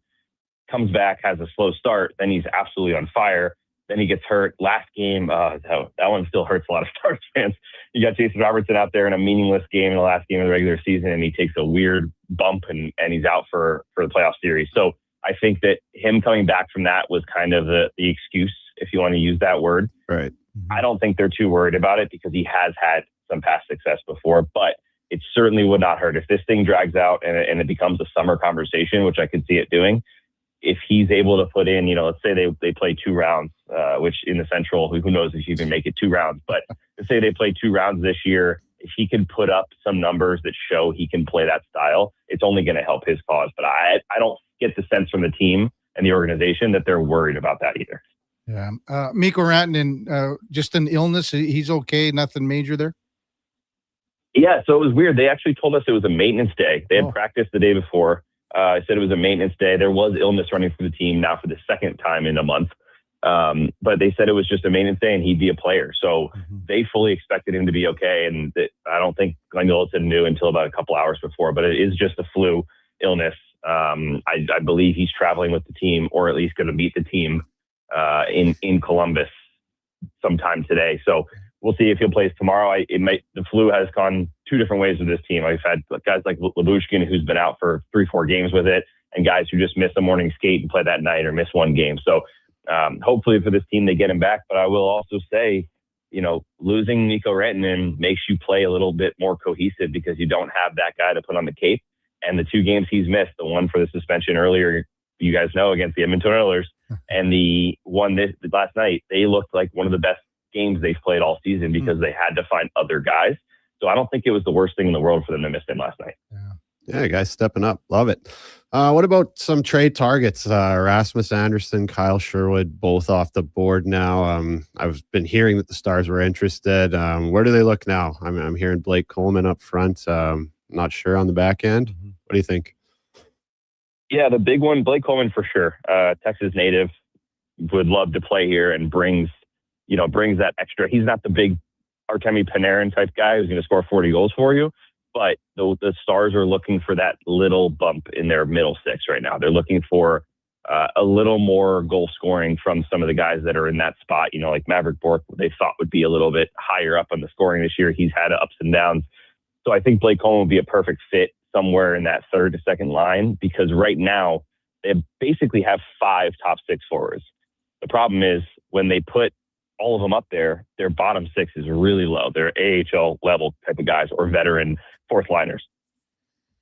comes back, has a slow start. Then he's absolutely on fire. Then he gets hurt. Last game, that one still hurts a lot of Stars fans. You got Jason Robertson out there in a meaningless game in the last game of the regular season, and he takes a weird bump and he's out for the playoff series. So I think that him coming back from that was kind of the excuse, if you want to use that word. Right. I don't think they're too worried about it because he has had some past success before, but it certainly would not hurt if this thing drags out and it becomes a summer conversation, which I could see it doing. If he's able to put in, let's say they play 2 rounds, which in the Central, who knows if you can make it 2 rounds, but let's say they play 2 rounds this year. If he can put up some numbers that show he can play that style, it's only going to help his cause. But I don't get the sense from the team and the organization that they're worried about that either. Yeah. Mikko Rantanen, just an illness. He's okay. Nothing major there. Yeah. So it was weird. They actually told us it was a maintenance day. They had practiced the day before. I said it was a maintenance day. There was illness running through the team now for the second time in a month. But they said it was just a maintenance day and he'd be a player. So they fully expected him to be okay. And I don't think Glenn Gulleton knew until about a couple hours before, but it is just a flu illness. I believe he's traveling with the team, or at least going to meet the team in Columbus sometime today. So we'll see if he'll play tomorrow. The flu has gone 2 different ways with this team. I've had guys like Labushkin, who's been out for 3-4 games with it, and guys who just miss a morning skate and play that night or miss 1 game. So hopefully for this team, they get him back. But I will also say, losing Mikko Rantanen makes you play a little bit more cohesive because you don't have that guy to put on the cape. And the 2 games he's missed, the one for the suspension earlier, you guys know, against the Edmonton Oilers, and the one last night, they looked like one of the best games they've played all season because they had to find other guys. So I don't think it was the worst thing in the world for them to miss him last night. Yeah, guys stepping up. Love it. What about some trade targets? Rasmus Anderson, Kyle Sherwood, both off the board now. I've been hearing that the Stars were interested. Where do they look now? I'm hearing Blake Coleman up front. Not sure on the back end. What do you think? Yeah, the big one, Blake Coleman for sure. Texas native, would love to play here and brings that extra. He's not the big Artemi Panarin type guy who's going to score 40 goals for you, but the Stars are looking for that little bump in their middle 6 right now. They're looking for a little more goal scoring from some of the guys that are in that spot. Like Maverick Bourque, they thought would be a little bit higher up on the scoring this year. He's had ups and downs. So I think Blake Coleman would be a perfect fit somewhere in that 3rd to 2nd line, because right now they basically have 5 top 6 forwards. The problem is when they put all of them up there, their bottom 6 is really low. They're AHL level type of guys or veteran 4th liners.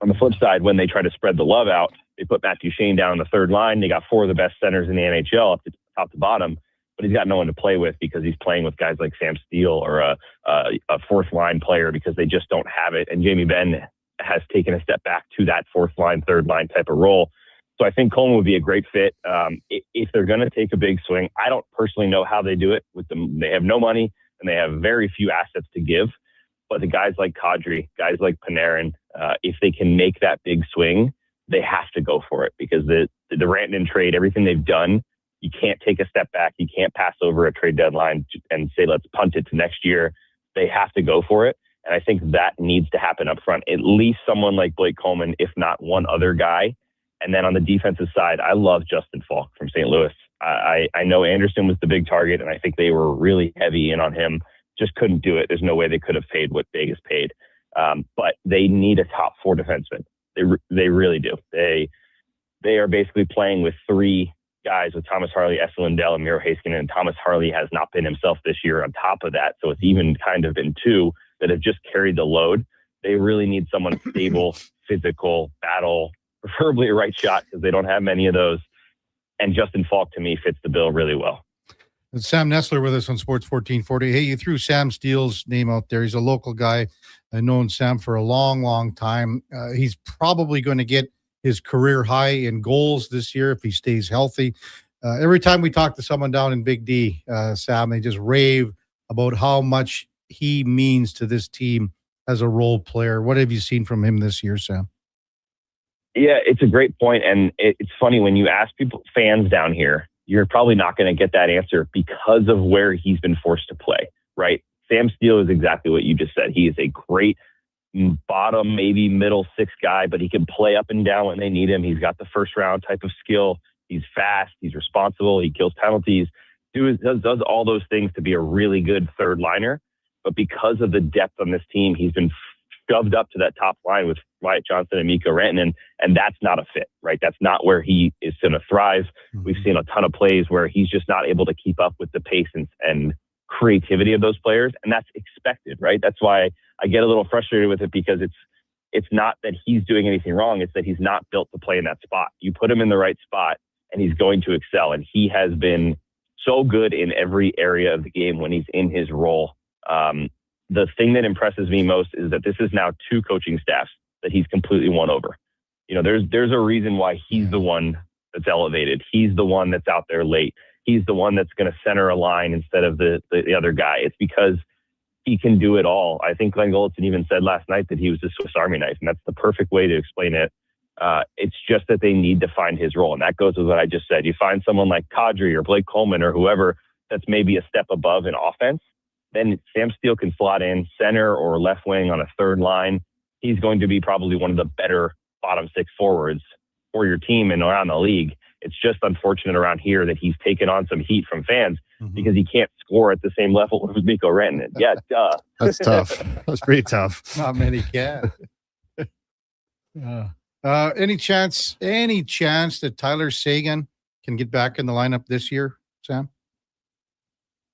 On the flip side, when they try to spread the love out, they put Matthew Shane down on the 3rd line. They got 4 of the best centers in the NHL up to top to bottom, but he's got no one to play with because he's playing with guys like Sam Steele or a 4th line player because they just don't have it. And Jamie Benn has taken a step back to that 4th line, 3rd line type of role. So I think Coleman would be a great fit. If they're going to take a big swing, I don't personally know how they do it with them. They have no money and they have very few assets to give. But the guys like Kadri, guys like Panarin, if they can make that big swing, they have to go for it because the Rantanen trade, everything they've done, you can't take a step back. You can't pass over a trade deadline and say, let's punt it to next year. They have to go for it. And I think that needs to happen up front. At least someone like Blake Coleman, if not one other guy. And then on the defensive side, I love Justin Falk from St. Louis. I know Anderson was the big target, and I think they were really heavy in on him. Just couldn't do it. There's no way they could have paid what Vegas paid. But they need a top 4 defenseman. They really do. They are basically playing with 3 guys with Thomas Harley, Esa Lindell, and Miro Heiskanen. And Thomas Harley has not been himself this year on top of that. So it's even kind of been 2 that have just carried the load. They really need someone stable, physical, battle, preferably a right shot because they don't have many of those. And Justin Falk, to me, fits the bill really well. And Sam Nessler with us on Sports 1440. Hey, you threw Sam Steele's name out there. He's a local guy. I've known Sam for a long, long time. He's probably going to get his career high in goals this year if he stays healthy. Every time we talk to someone down in Big D, Sam, they just rave about how much he means to this team as a role player. What have you seen from him this year, Sam? Yeah, it's a great point. And it's funny when you ask people, fans down here, you're probably not going to get that answer because of where he's been forced to play, right? Sam Steele is exactly what you just said. He is a great bottom, maybe middle 6 guy, but he can play up and down when they need him. He's got the first round type of skill. He's fast. He's responsible. He kills penalties. Does all those things to be a really good third liner. But because of the depth on this team, he's been shoved up to that top line with Wyatt Johnson and Mikko Rantanen, and that's not a fit, right? That's not where he is going to thrive. Mm-hmm. We've seen a ton of plays where he's just not able to keep up with the pace and creativity of those players, and that's expected, right? That's why I get a little frustrated with it because it's not that he's doing anything wrong. It's that he's not built to play in that spot. You put him in the right spot, and he's going to excel, and he has been so good in every area of the game when he's in his role. The thing that impresses me most is that this is now 2 coaching staffs that he's completely won over. You know, there's a reason why he's the one that's elevated. He's the one that's out there late. He's the one that's going to center a line instead of the other guy. It's because he can do it all. I think Glenn Gulletson even said last night that he was a Swiss Army knife, and that's the perfect way to explain it. It's just that they need to find his role, and that goes with what I just said. You find someone like Kadri or Blake Coleman or whoever that's maybe a step above in offense, then Sam Steele can slot in center or left wing on a third line. He's going to be probably one of the better bottom 6 forwards for your team and around the league. It's just unfortunate around here that he's taken on some heat from fans because he can't score at the same level as Mikko Rantanen. Yeah, duh. That's tough. That's pretty tough. Not many can. Any chance that Tyler Seguin can get back in the lineup this year, Sam?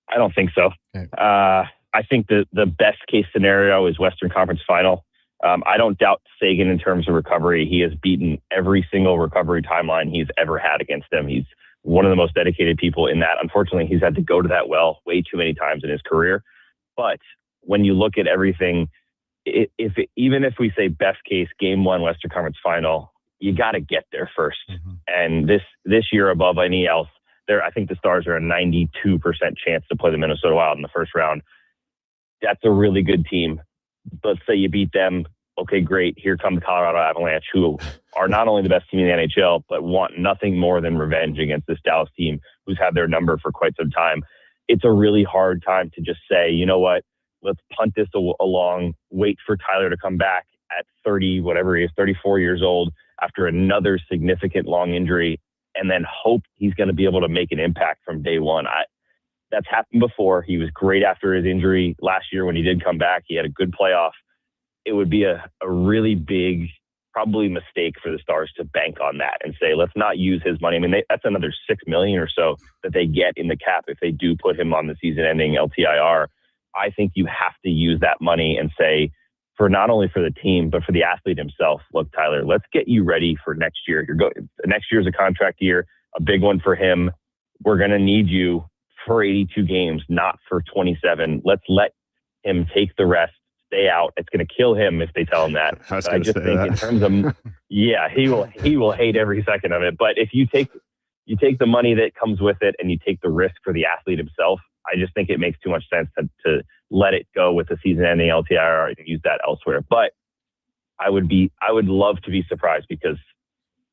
I don't think so. Okay. I think the best case scenario is Western Conference Final. I don't doubt Seguin in terms of recovery. He has beaten every single recovery timeline he's ever had against them. He's one of the most dedicated people in that. Unfortunately, he's had to go to that well way too many times in his career. But when you look at everything, even if we say best case Game 1 Western Conference Final, you got to get there first. Mm-hmm. And this year, above any else, I think the Stars are a 92% chance to play the Minnesota Wild in the first round. That's a really good team. Let's say you beat them. Okay, great. Here come the Colorado Avalanche, who are not only the best team in the NHL, but want nothing more than revenge against this Dallas team who's had their number for quite some time. It's a really hard time to just say, you know what, let's punt this along, wait for Tyler to come back at 30, whatever he is, 34 years old, after another significant long injury, and then hope he's going to be able to make an impact from day one. That's happened before. He was great after his injury last year when he did come back. He had a good playoff. It would be a really big, probably mistake for the Stars to bank on that and say, let's not use his money. I mean, that's another $6 million or so that they get in the cap if they do put him on the season-ending LTIR. I think you have to use that money and say, for not only for the team, but for the athlete himself, look, Tyler, let's get you ready for next year. Next year's a contract year, a big one for him. We're going to need you for 82 games, not for 27. Let's let him take the rest, stay out. It's going to kill him if they tell him that. I just think in terms of, yeah, he will hate every second of it. But if you take the money that comes with it and you take the risk for the athlete himself, I just think it makes too much sense to let it go with the season-ending LTIR and use that elsewhere. But I would love to be surprised because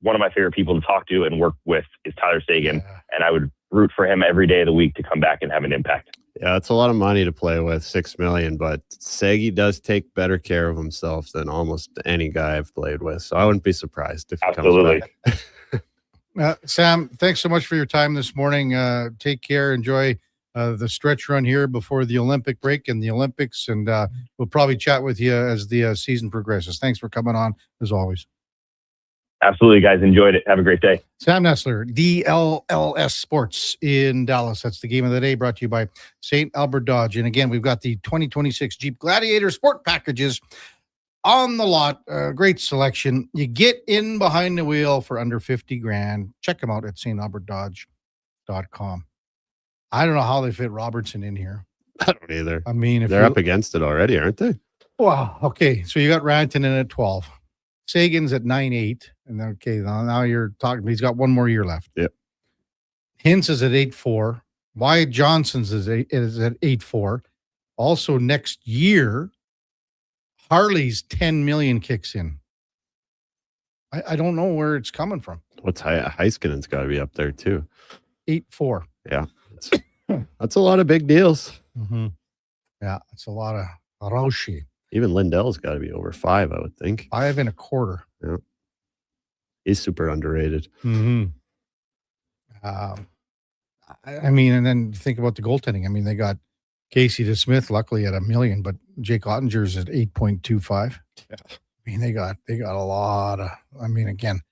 one of my favorite people to talk to and work with is Tyler Seguin, and I would root for him every day of the week to come back and have an impact. Yeah, it's a lot of money to play with, $6 million, but Segi does take better care of himself than almost any guy I've played with. So I wouldn't be surprised if he comes back. Sam, thanks so much for your time this morning. Take care. Enjoy the stretch run here before the Olympic break and the Olympics, and we'll probably chat with you as the season progresses. Thanks for coming on, as always. Absolutely, guys. Enjoyed it. Have a great day. Sam Nessler, DLLS Sports in Dallas. That's the game of the day, brought to you by St. Albert Dodge. And again, we've got the 2026 Jeep Gladiator Sport Packages on the lot. Great selection. You get in behind the wheel for under 50 grand. Check them out at stalbertdodge.com. I don't know how they fit Robertson in here. I don't either. I mean, if they're up against it already, aren't they? Wow. Okay. So you got Rantanen in at 12. Sagan's at 9.8. And then, okay, now you're talking. He's got one more year left. Yep. Hintz is at 8.4. Wyatt Johnson's is at 8.4. Also next year, Harley's 10 million kicks in. I don't know where it's coming from. What's Heiskanen's got to be up there too. 8.4. Yeah. That's a lot of big deals. Mm-hmm. Yeah, it's a lot of Roshi. Even Lindell's got to be over 5, I would think. 5.25. Yeah. He's super underrated. Mm-hmm. I mean, and then think about the goaltending. I mean, they got Casey DeSmith, luckily at $1 million, but Jake Ottinger's at 8.25. Yeah. I mean, they got a lot of. I mean, again,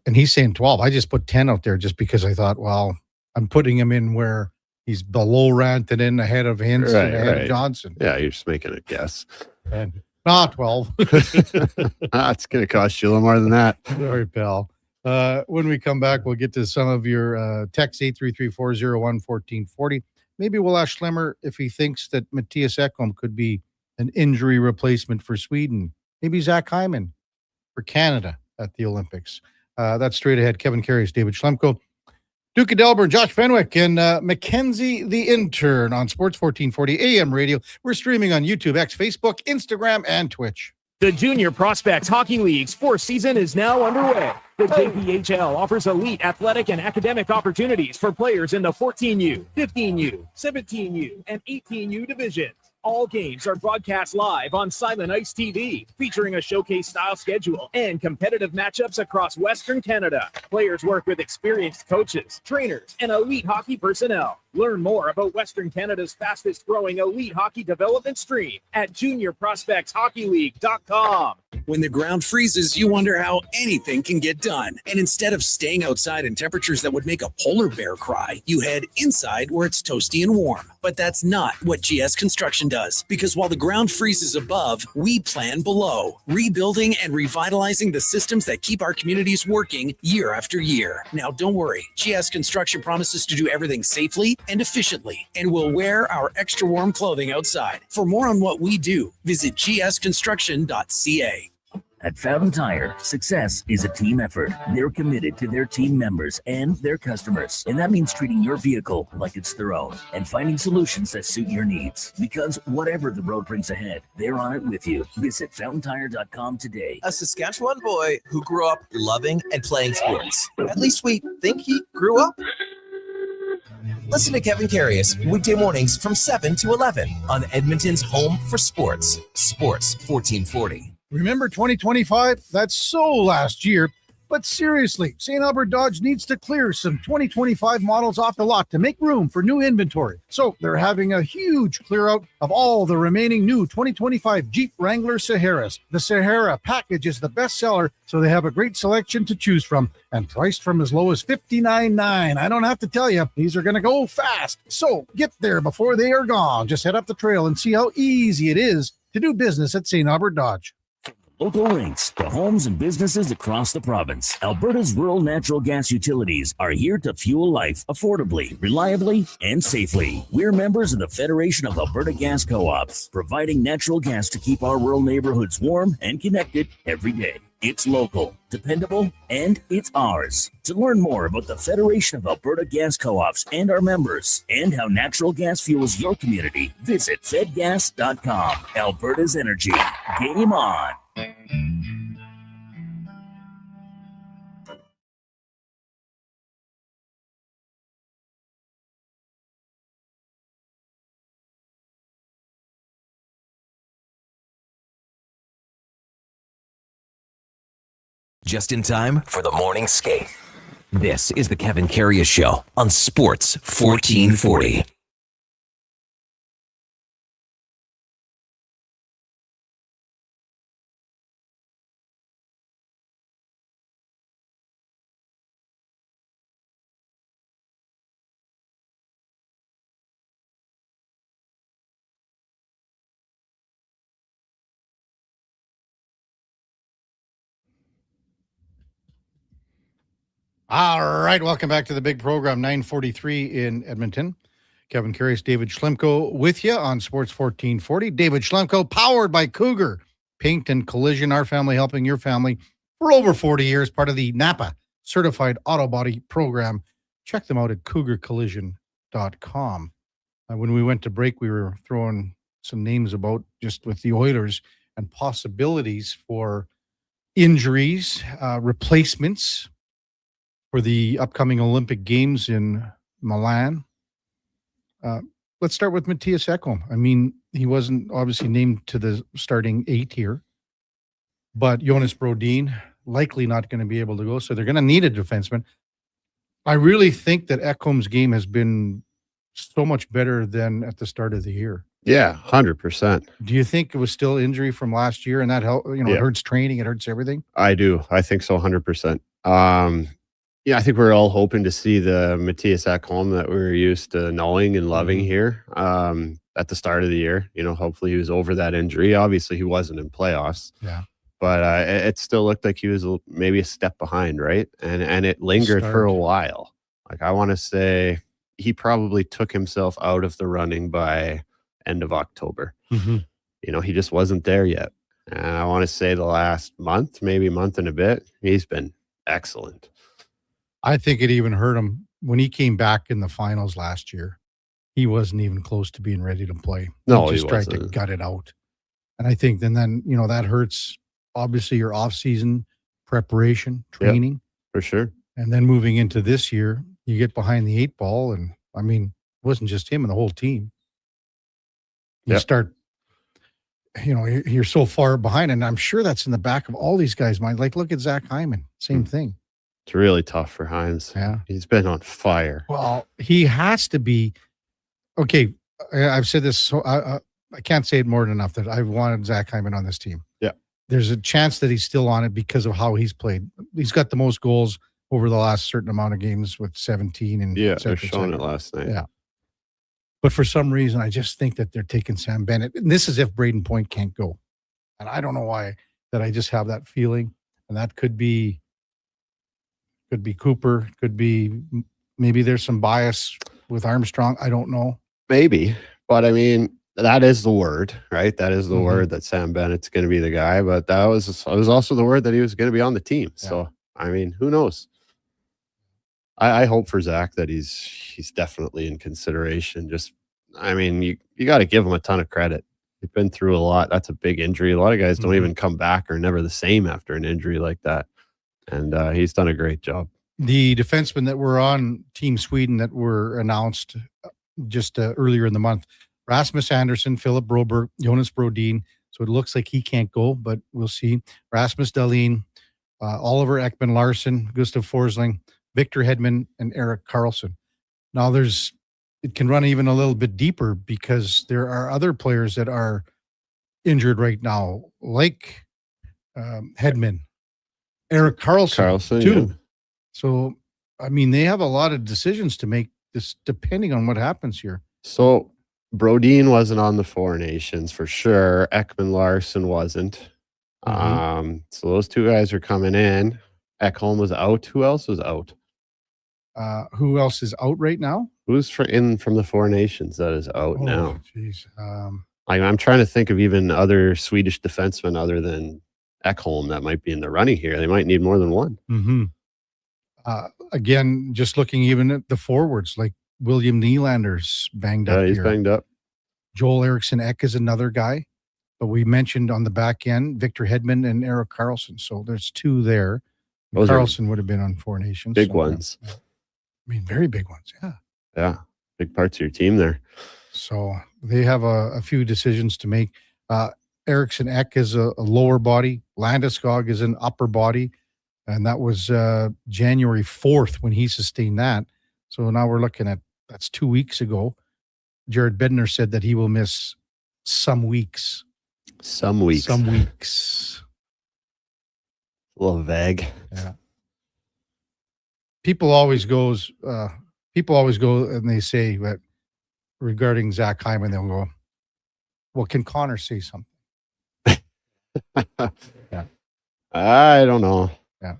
and he's saying 12. I just put 10 out there just because I thought, well, I'm putting him in where he's below Rantanen, ahead of Hintz, and ahead of Johnson. Yeah, you're just making a guess. And not 12. It's going to cost you a little more than that. Sorry, pal. When we come back, we'll get to some of your text 833-401-1440. Maybe we'll ask Schlemmer if he thinks that Matthias Ekholm could be an injury replacement for Sweden. Maybe Zach Hyman for Canada at the Olympics. That's straight ahead. Kevin Karius, David Schlemko, Duke of Delburne, Josh Fenwick, and Mackenzie the Intern on Sports 1440 AM radio. We're streaming on YouTube, X, Facebook, Instagram, and Twitch. The Junior Prospects Hockey League's fourth season is now underway. The JPHL offers elite athletic and academic opportunities for players in the 14U, 15U, 17U, and 18U divisions. All games are broadcast live on Silent Ice TV, featuring a showcase-style schedule and competitive matchups across Western Canada. Players work with experienced coaches, trainers, and elite hockey personnel. Learn more about Western Canada's fastest-growing elite hockey development stream at juniorprospectshockeyleague.com. When the ground freezes, you wonder how anything can get done. And instead of staying outside in temperatures that would make a polar bear cry, you head inside where it's toasty and warm. But that's not what GS Construction does. Because while the ground freezes above, we plan below, rebuilding and revitalizing the systems that keep our communities working year after year. Now, don't worry. GS Construction promises to do everything safely and efficiently, and we'll wear our extra warm clothing outside. For more on what we do, visit gsconstruction.ca. At Fountain Tire, success is a team effort. They're committed to their team members and their customers. And that means treating your vehicle like it's their own and finding solutions that suit your needs. Because whatever the road brings ahead, they're on it with you. Visit fountaintire.com today. A Saskatchewan boy who grew up loving and playing sports. At least we think he grew up. Listen to Kevin Karius weekday mornings from 7 to 11 on Edmonton's home for sports, Sports 1440. Remember 2025? That's so last year. But seriously, St. Albert Dodge needs to clear some 2025 models off the lot to make room for new inventory. So they're having a huge clear out of all the remaining new 2025 Jeep Wrangler Saharas. The Sahara package is the best seller, so they have a great selection to choose from and priced from as low as $59.9. I don't have to tell you, these are going to go fast. So get there before they are gone. Just head up the trail and see how easy it is to do business at St. Albert Dodge. Local links to homes and businesses across the province. Alberta's rural natural gas utilities are here to fuel life affordably, reliably, and safely. We're members of the Federation of Alberta Gas Co-ops, providing natural gas to keep our rural neighborhoods warm and connected every day. It's local, dependable, and it's ours. To learn more about the Federation of Alberta Gas Co-ops and our members, and how natural gas fuels your community, visit fedgas.com. Alberta's energy. Game on. Just in time for the morning skate. This is the Kevin Karius Show on Sports 1440. All right, welcome back to the big program, 943 in Edmonton. Kevin Karius, David Schlemko with you on Sports 1440. David Schlemko, powered by Cougar Paint and Collision, our family helping your family for over 40 years, part of the Napa Certified Auto Body Program. Check them out at cougarcollision.com. When we went to break, we were throwing some names about just with the Oilers and possibilities for injuries, replacements for the upcoming Olympic Games in Milan. Let's start with Matthias Ekholm. I mean, he wasn't obviously named to the starting 8 here, but Jonas Brodin likely not going to be able to go, so they're going to need a defenseman. I really think that Ekholm's game has been so much better than at the start of the year. Yeah, 100%. Do you think it was still injury from last year, and that it hurts training, it hurts everything? I do. I think so, 100%. Yeah, I think we're all hoping to see the Matthias Ekholm that we were used to knowing and loving here at the start of the year. Hopefully he was over that injury. Obviously, he wasn't in playoffs. Yeah. But it still looked like he was maybe a step behind, right? And it lingered for a while. Like, I want to say he probably took himself out of the running by end of October. Mm-hmm. He just wasn't there yet. And I want to say the last month, maybe month and a bit, he's been excellent. I think it even hurt him when he came back in the finals last year. He wasn't even close to being ready to play. No, he just tried to gut it out. And I think then that hurts, obviously, your off-season preparation, training. Yep, for sure. And then moving into this year, you get behind the 8 ball. And, I mean, it wasn't just him and the whole team. You start, you're so far behind. And I'm sure that's in the back of all these guys' mind. Like, look at Zach Hyman. Same thing. It's really tough for Hines. Yeah. He's been on fire. Well, he has to be. Okay, I've said this, so I can't say it more than enough that I've wanted Zach Hyman on this team. Yeah. There's a chance that he's still on it because of how he's played. He's got the most goals over the last certain amount of games with 17. And they're showing it last night. Yeah. But for some reason, I just think that they're taking Sam Bennett. And this is if Braden Point can't go. And I don't know why, that I just have that feeling. And that could be Cooper, could be maybe there's some bias with Armstrong. I don't know. Maybe. But I mean, that is the word, right? That is the word that Sam Bennett's going to be the guy. But that was also the word that he was going to be on the team. Yeah. So, I mean, who knows? I hope for Zach that he's definitely in consideration. Just, I mean, you got to give him a ton of credit. He's been through a lot. That's a big injury. A lot of guys don't even come back or never the same after an injury like that. And he's done a great job. The defensemen that were on Team Sweden that were announced just earlier in the month, Rasmus Andersson, Philip Broberg, Jonas Brodin. So it looks like he can't go, but we'll see. Rasmus Dahlin, Oliver Ekman-Larsson, Gustav Forsling, Victor Hedman, and Erik Karlsson. Now it can run even a little bit deeper because there are other players that are injured right now, like Hedman. Erik Karlsson too. Yeah. So, I mean, they have a lot of decisions to make this depending on what happens here. So, Brodin wasn't on the Four Nations for sure. Ekman-Larsson wasn't. So those two guys are coming in. Ekholm was out. Who else was out? Who else is out right now? Who's from the Four Nations that is out now? Jeez. I'm trying to think of even other Swedish defensemen other than Ekholm that might be in the running here. They might need more than one. Mm-hmm. Again, just looking even at the forwards, like William Nylander's banged up. Yeah, he's banged up. Joel Eriksson Ek is another guy, but we mentioned on the back end Victor Hedman and Erik Karlsson. So there's two there. Karlsson would have been on Four Nations. Big ones. Yeah. I mean, very big ones. Yeah. Yeah. Big parts of your team there. So they have a few decisions to make. Eriksson Ek is a lower body. Landeskog is an upper body. And that was January 4th when he sustained that. So now we're looking at, that's 2 weeks ago. Jared Bednar said that he will miss some weeks. Some weeks. Some weeks. A little vague. Yeah. People always go and they say that regarding Zach Hyman, they'll go, well, can Connor say something? Yeah. I don't know. Yeah.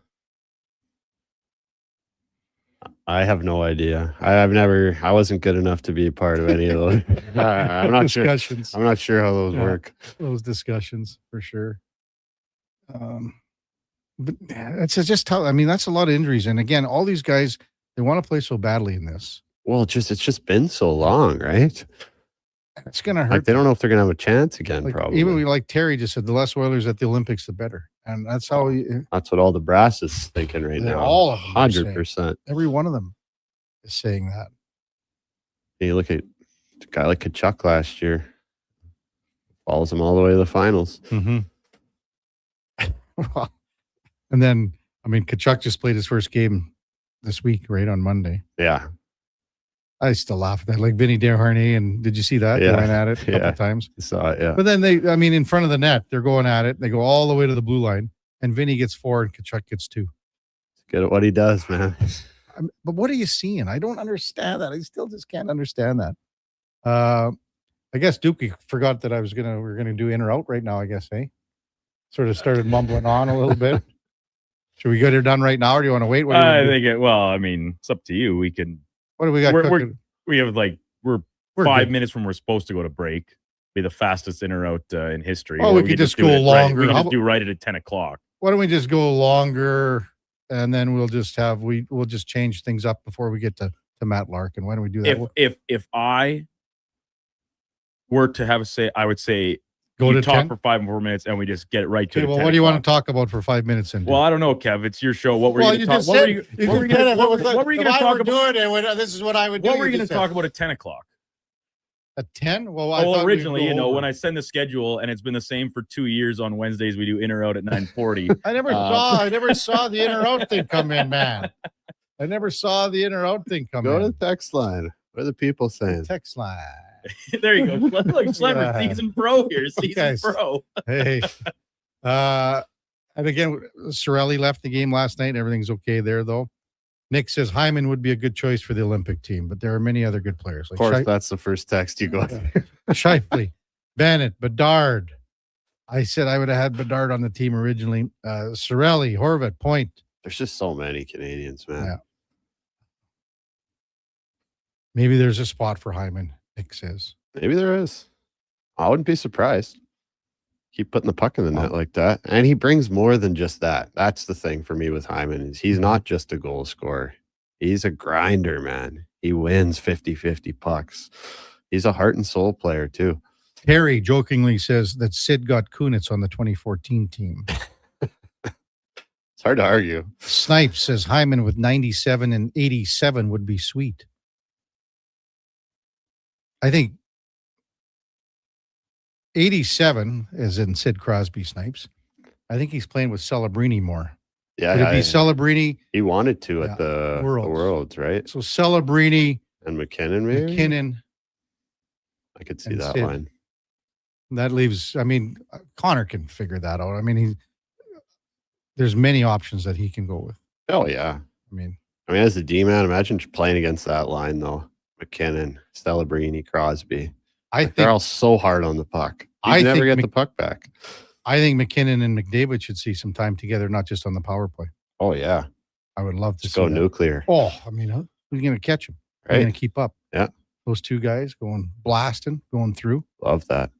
I have no idea. I wasn't good enough to be a part of any of those. I'm not sure. Discussions. I'm not sure how those work. Those discussions for sure. But it's just tough. I mean, that's a lot of injuries. And again, all these guys, they want to play so badly in this. Well, it's just been so long, right? It's going to hurt. Like, they don't know if they're going to have a chance again, Like, probably. even like Terry just said, the less Oilers at the Olympics, the better. And that's how That's what all the brass is thinking right now. all of them are saying. 100%. Every one of them is saying that. You look at a guy like Kachuk last year, follows him all the way to the finals. Mm-hmm. And then, I mean, Kachuk just played his first game this week, right, on Monday. Yeah. I still laugh at that. Like Vinny Desharnais, and did you see that? Yeah. They went at it a couple Yeah. of times. I saw it, yeah. But then in front of the net, they're going at it. They go all the way to the blue line, and Vinny gets 4 and Kachuk gets 2. Good at what he does, man. But what are you seeing? I don't understand that. I still just can't understand that. I guess Duke forgot that we're gonna do in or out right now, I guess, eh? Sort of started mumbling on a little bit. Should we get her done right now, or do you want to wait? I mean, it's up to you. We can. What do we got? We're We're 5 good. minutes from we're supposed to go to break. Be the fastest in or out in history. Oh, Or we could just do go it longer. We can How just do right at 10 o'clock. Why don't we just go longer, and then we'll just change things up before we get to Matt Larkin. Why don't we do that? If I were to have a say, I would say Go you to talk 10? for 5 more minutes and we just get it right to Okay, the well, 10 what do you want to o'clock. talk about for 5 minutes? And Well, I don't know, Kev. It's your show. What were Well, you you going just to talk? said What were you going to talk about? This is what I would do. What were you going to talk about at 10 o'clock? At 10? Well, Originally, when I send the schedule, and it's been the same for 2 years on Wednesdays, we do in or out at 9:40. I never saw the in or out thing come in, man. I never saw the in or out thing come Go in. to the text line. What are the people saying? Text line. There you go. Look, Schlemmer, Yeah. season pro here. Season Guys. pro. Hey. And again, Sorelli left the game last night. Everything's okay there, though. Nick says Hyman would be a good choice for the Olympic team, but there are many other good players. Of course, that's the first text you go. Shifley, Bennett, Bedard. I said I would have had Bedard on the team originally. Sorelli, Horvat, Point. There's just so many Canadians, man. Yeah. Maybe there's a spot for Hyman, Nick says. Maybe there is. I wouldn't be surprised. Keep putting the puck in the net like that. And he brings more than just that. That's the thing for me with Hyman is he's not just a goal scorer. He's a grinder, man. He wins 50-50 pucks. He's a heart and soul player too. Harry jokingly says that Sid got Kunitz on the 2014 team. It's hard to argue. Snipes says Hyman with 97 and 87 would be sweet. I think 87 is in Sid Crosby Snipes. I think he's playing with Celebrini more. Yeah. Would it be Celebrini? He wanted to at the Worlds, right? So Celebrini and McKinnon, maybe? McKinnon. I could see and that Sid. line. That leaves, I mean, Connor can figure that out. I mean, there's many options that he can go with. Oh, yeah. I mean, as a D-man, imagine playing against that line, though. McKinnon, Celebrini, Crosby. They're all so hard on the puck. You never get the puck back. I think McKinnon and McDavid should see some time together, not just on the power play. Oh, yeah. I would love to Just see go that. nuclear. Oh, I mean, who's going to catch him? Who's Right. going to keep up? Yeah. Those two guys blasting, going through. Love that.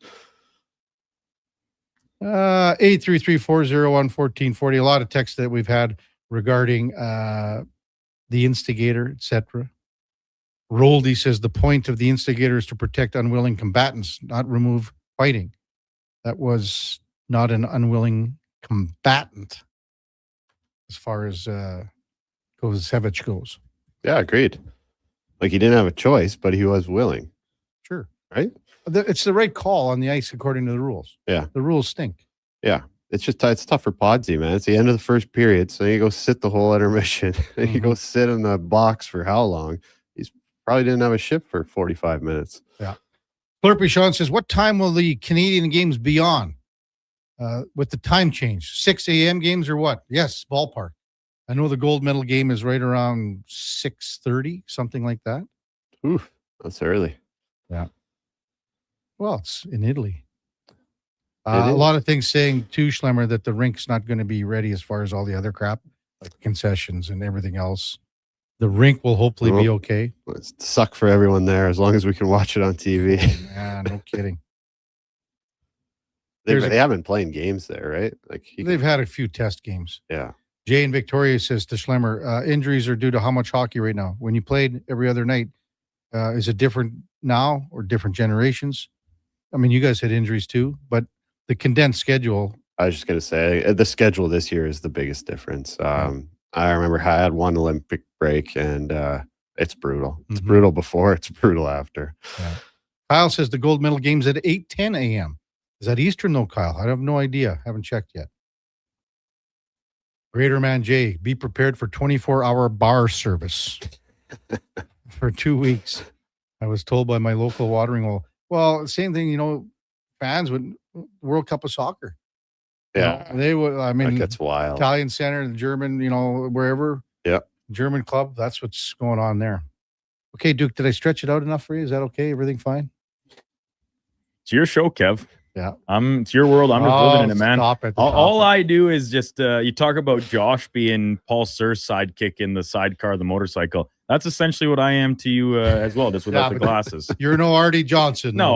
833-401-1440. A lot of texts that we've had regarding the instigator, etc. Roldy says the point of the instigator is to protect unwilling combatants, not remove fighting. That was not an unwilling combatant as far as Kovacevic goes. Yeah, agreed. Like he didn't have a choice, but he was willing. Sure. Right? It's the right call on the ice according to the rules. Yeah. The rules stink. Yeah. it's tough for Podsy, man. It's the end of the first period, so you go sit the whole intermission. And you go sit in the box for how long? He's probably didn't have a shift for 45 minutes. Yeah. Slurpy Sean says, what time will the Canadian games be on? With the time change, 6 a.m. games or what? Yes, ballpark. I know the gold medal game is right around 6:30, something like that. Oof, that's early. Yeah. Well, it's in Italy. A lot of things saying too, Schlemmer, that the rink's not going to be ready as far as all the other crap, like concessions and everything else. The rink will hopefully be okay. It's suck for everyone there as long as we can watch it on TV. Yeah, no kidding. They haven't been playing games there, right? Like they've had a few test games. Yeah. Jay in Victoria says to Schlemmer, injuries are due to how much hockey right now? When you played every other night, is it different now or different generations? I mean, you guys had injuries too, but the condensed schedule. I was just going to say the schedule this year is the biggest difference. I remember I had one Olympic break and it's brutal. It's brutal before, it's brutal after. Yeah. Kyle says the gold medal game's at 8:10 a.m. Is that Eastern though, Kyle? I have no idea. Haven't checked yet. Greater Man Jay, be prepared for 24-hour bar service for 2 weeks. I was told by my local watering hole. Well, same thing, fans with World Cup of Soccer. Yeah. They would, I mean, that gets wild. Italian Center, the German, wherever. Yeah. German club, that's what's going on there. Okay, Duke, did I stretch it out enough for you? Is that okay? Everything fine? It's your show, Kev. Yeah. It's your world. I'm just living in it, man. Stop it. All I do is just, you talk about Josh being Paul Sir's sidekick in the sidecar of the motorcycle. That's essentially what I am to you as well, just without the glasses. You're no Artie Johnson. No,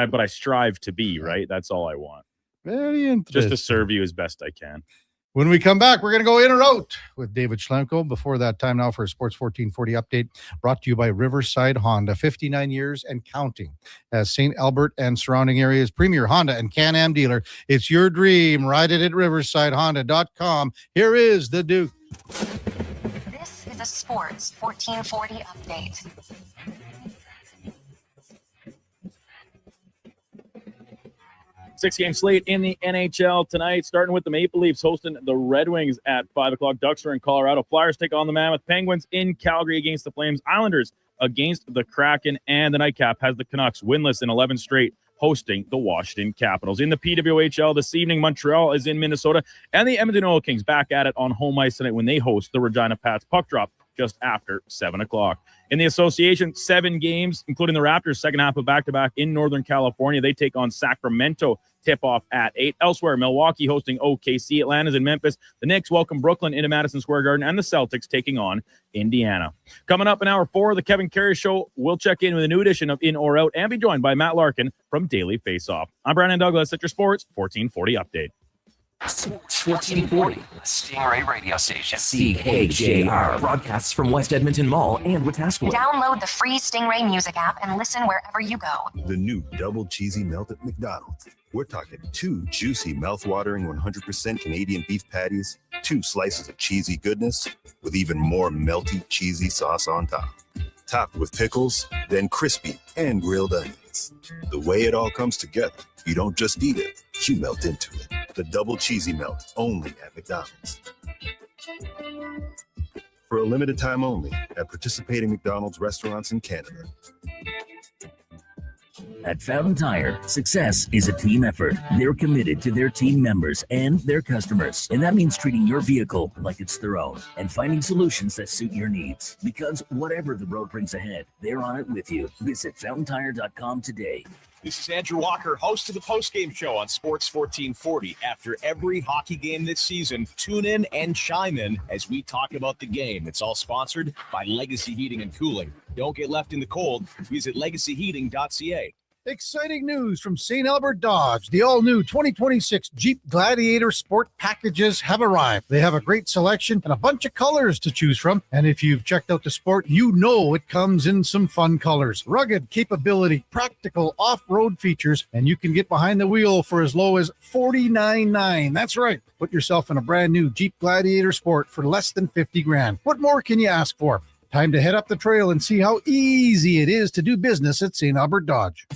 but I strive to be, right? That's all I want. Very interesting. Just to serve you as best I can. When we come back, we're going to go in or out with David Schlemko. Before that, time now for a Sports 1440 update brought to you by Riverside Honda, 59 years and counting. As St. Albert and surrounding areas' premier Honda and Can-Am dealer, it's your dream. Ride it at riversidehonda.com. Here is the Duke. This is a Sports 1440 update. 6-game slate in the NHL tonight, starting with the Maple Leafs hosting the Red Wings at 5 o'clock. Ducks are in Colorado. Flyers take on the Mammoth. Penguins in Calgary against the Flames. Islanders against the Kraken. And the nightcap has the Canucks winless in 11 straight, hosting the Washington Capitals. In the PWHL this evening, Montreal is in Minnesota. And the Edmonton Oil Kings back at it on home ice tonight when they host the Regina Pats. Puck drop just after 7 o'clock. In the association, 7 games, including the Raptors' second half of back-to-back in Northern California. They take on Sacramento, tip-off at 8. Elsewhere, Milwaukee hosting OKC. Atlanta's in Memphis. The Knicks welcome Brooklyn into Madison Square Garden, and the Celtics taking on Indiana. Coming up in hour 4, the Kevin Karius Show. We'll check in with a new edition of In or Out and be joined by Matt Larkin from Daily Faceoff. I'm Brandon Douglas at your Sports 1440 update. Sports 1440, Stingray radio station. CKJR broadcasts from West Edmonton Mall and Wetaskiwin. Download the free Stingray music app and listen wherever you go. The new double cheesy melt at McDonald's. We're talking 2 juicy, mouth-watering 100% Canadian beef patties, 2 slices of cheesy goodness, with even more melty, cheesy sauce on top. Topped with pickles, then crispy and grilled onions. The way it all comes together, you don't just eat it, you melt into it. The double cheesy melt, only at McDonald's. For a limited time only at participating McDonald's restaurants in Canada. At Fountain Tire, success is a team effort. They're committed to their team members and their customers. And that means treating your vehicle like it's their own and finding solutions that suit your needs. Because whatever the road brings ahead, they're on it with you. Visit fountaintire.com today. This is Andrew Walker, host of the postgame show on Sports 1440. After every hockey game this season, tune in and chime in as we talk about the game. It's all sponsored by Legacy Heating and Cooling. Don't get left in the cold. Visit legacyheating.ca. Exciting news from St. Albert Dodge. The all-new 2026 Jeep Gladiator Sport packages have arrived. They have a great selection and a bunch of colors to choose from. And if you've checked out the Sport, you know it comes in some fun colors. Rugged capability, practical off-road features, and you can get behind the wheel for as low as $49,900. That's right. Put yourself in a brand new Jeep Gladiator Sport for less than $50,000. What more can you ask for? Time to head up the trail and see how easy it is to do business at St. Albert Dodge.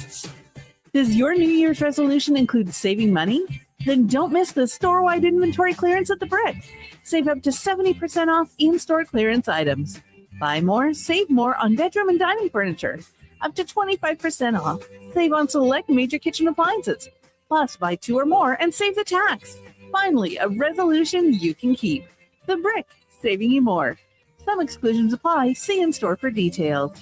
Does your New Year's resolution include saving money? Then don't miss the store-wide inventory clearance at the Brick. Save up to 70% off in-store clearance items. Buy more, save more on bedroom and dining furniture. Up to 25% off. Save on select major kitchen appliances. Plus, buy 2 or more and save the tax. Finally, a resolution you can keep. The Brick, saving you more. Some exclusions apply. See in-store for details.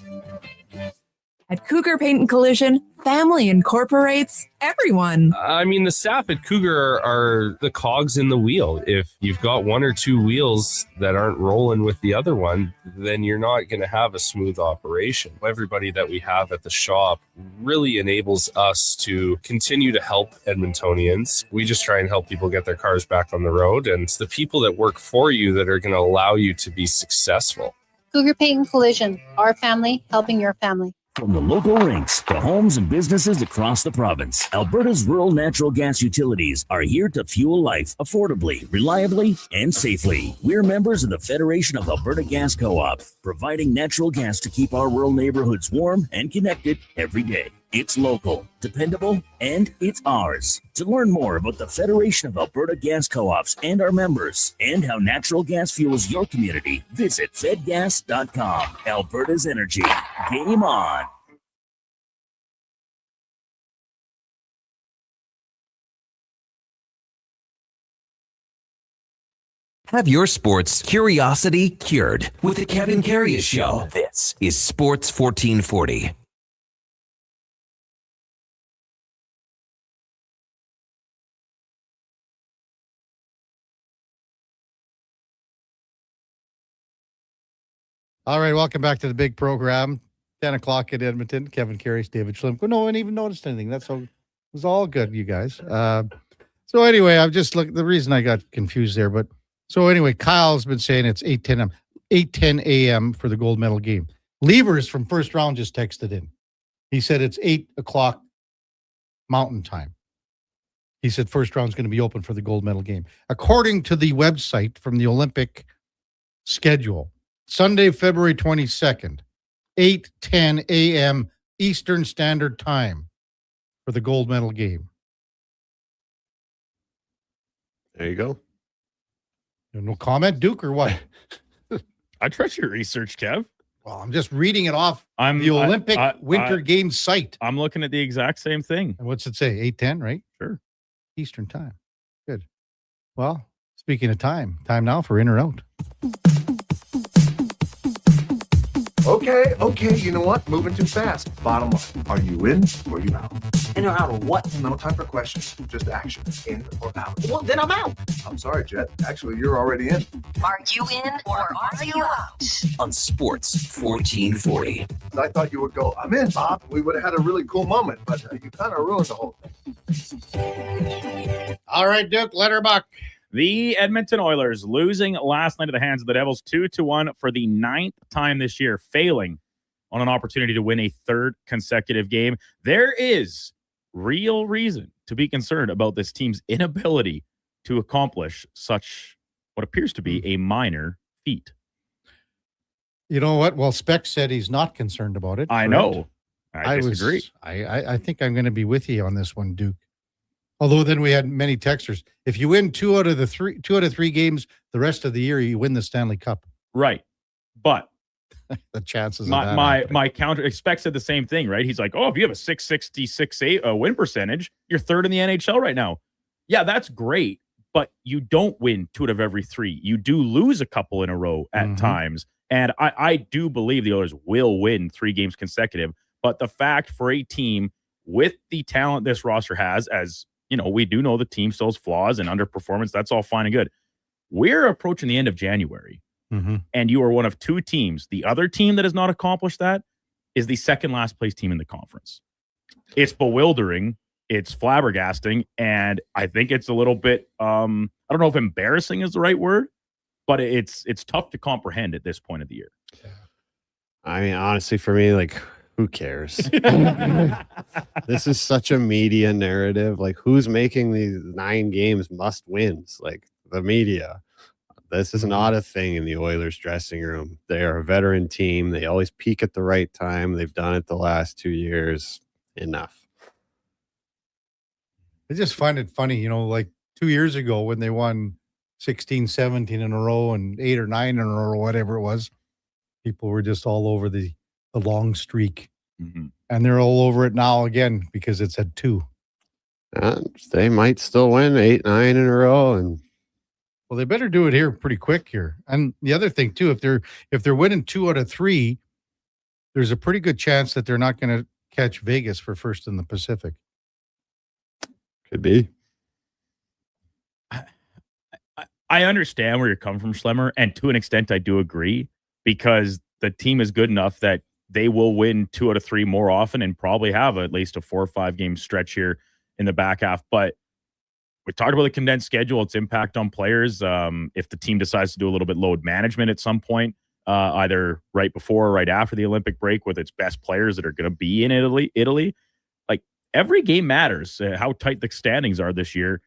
At Cougar Paint and Collision, family incorporates everyone. I mean, the staff at Cougar are the cogs in the wheel. If you've got 1 or 2 wheels that aren't rolling with the other one, then you're not going to have a smooth operation. Everybody that we have at the shop really enables us to continue to help Edmontonians. We just try and help people get their cars back on the road, and it's the people that work for you that are going to allow you to be successful. Cougar Paint and Collision, our family helping your family. From the local rinks to homes and businesses across the province, Alberta's rural natural gas utilities are here to fuel life affordably, reliably, and safely. We're members of the Federation of Alberta Gas Co-op, providing natural gas to keep our rural neighborhoods warm and connected every day. It's local, dependable, and it's ours. To learn more about the Federation of Alberta Gas Co-ops and our members, and how natural gas fuels your community, visit fedgas.com. Alberta's energy. Game on. Have your sports curiosity cured with the Kevin Karius Show. This is Sports 1440. All right, welcome back to the big program. 10 o'clock at Edmonton. Kevin Karius, David Schlimko. No one even noticed anything. It was all good, you guys. So anyway, I've just looked. The reason I got confused there, but so anyway, Kyle's been saying it's 8:10 a.m. for the gold medal game. Levers from first round just texted in. He said it's 8 o'clock Mountain Time. He said first round's going to be open for the gold medal game. According to the website from the Olympic schedule, Sunday, February 22nd, 8:10 a.m. Eastern Standard Time for the gold medal game. There you go. No comment, Duke, or what? I trust your research, Kev. Well, I'm just reading it off the Olympic Winter Games site. I'm looking at the exact same thing. And what's it say? 8:10, right? Sure. Eastern Time. Good. Well, speaking of time now for in or out. Okay, you know what? Moving too fast. Bottom line, are you in or you out? In or out of what? No time for questions, just action. In or out? Well, then I'm out. I'm sorry, Jet. Actually, you're already in. Are you in or are you out? On Sports 1440. I thought you would go, I'm in, Bob. We would have had a really cool moment, but you kind of ruined the whole thing. All right, Duke, Letterbuck. The Edmonton Oilers losing last night at the hands of the Devils 2-1 for the 9th time this year, failing on an opportunity to win a 3rd consecutive game. There is real reason to be concerned about this team's inability to accomplish such what appears to be a minor feat. You know what? Well, Speck said he's not concerned about it. I know. I disagree. I think I'm going to be with you on this one, Duke. Although then we had many texters. If you win two out of three games the rest of the year, you win the Stanley Cup. Right. But the chances my counter Speck said the same thing, right? He's like, oh, if you have a 6.66 win percentage, you're 3rd in the NHL right now. Yeah, that's great, but you don't win 2 out of every 3. You do lose a couple in a row at times. And I do believe the Oilers will win 3 games consecutive. But the fact for a team with the talent this roster has, as you know, we do know the team still has flaws and underperformance. That's all fine and good. We're approaching the end of January, and you are one of 2 teams. The other team that has not accomplished that is the second last place team in the conference. It's bewildering. It's flabbergasting. And I think it's a little bit, I don't know if embarrassing is the right word, but it's tough to comprehend at this point of the year. I mean, honestly, for me, like, who cares? This is such a media narrative. Like, who's making these 9 games must wins? Like, the media. This is not a thing in the Oilers dressing room. They are a veteran team. They always peak at the right time. They've done it the last 2 years. Enough. I just find it funny, like 2 years ago when they won 16, 17 in a row and 8 or 9 in a row or whatever it was, people were just all over the long streak. Mm-hmm. And they're all over it now again because it's at 2. They might still win 8, 9 in a row, and well, they better do it here pretty quick here. And the other thing too, if they're winning 2 out of 3, there's a pretty good chance that they're not going to catch Vegas for first in the Pacific. Could be. I understand where you're coming from, Schlemmer, and to an extent, I do agree because the team is good enough that they will win 2 out of 3 more often and probably have at least a 4 or 5 game stretch here in the back half. But we talked about the condensed schedule, its impact on players. If the team decides to do a little bit load management at some point, either right before or right after the Olympic break with its best players that are going to be in Italy, like every game matters. How tight the standings are this year.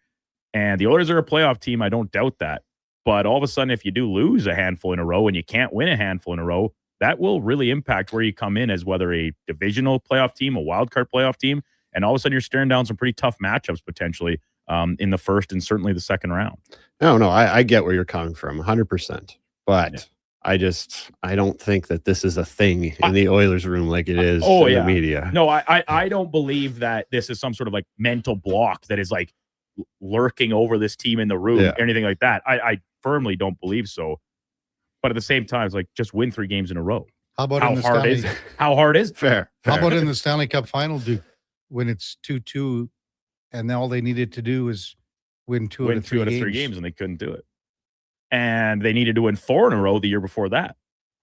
And the Oilers are a playoff team. I don't doubt that. But all of a sudden, if you do lose a handful in a row and you can't win a handful in a row, that will really impact where you come in as whether a divisional playoff team, a wildcard playoff team, and all of a sudden you're staring down some pretty tough matchups potentially in the first and certainly the second round. No, I get where you're coming from 100%. But yeah. I don't think that this is a thing in the Oilers room like it is in the media. No, I don't believe that this is some sort of like mental block that is like lurking over this team in the room or anything like that. I firmly don't believe so. But at the same time, it's like just win 3 games in a row. How about How hard is it? Fair. How about in the Stanley Cup final, Duke, when it's 2-2 and all they needed to do is win 2 out of 3 games and they couldn't do it. And they needed to win 4 in a row the year before that.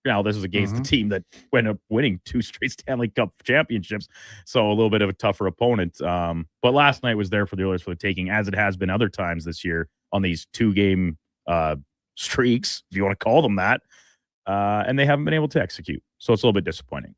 Now, this is against the team that went up winning 2 straight Stanley Cup championships. So a little bit of a tougher opponent. But last night was there for the Oilers for the taking, as it has been other times this year on these 2-game streaks, if you want to call them that. And they haven't been able to execute. So it's a little bit disappointing.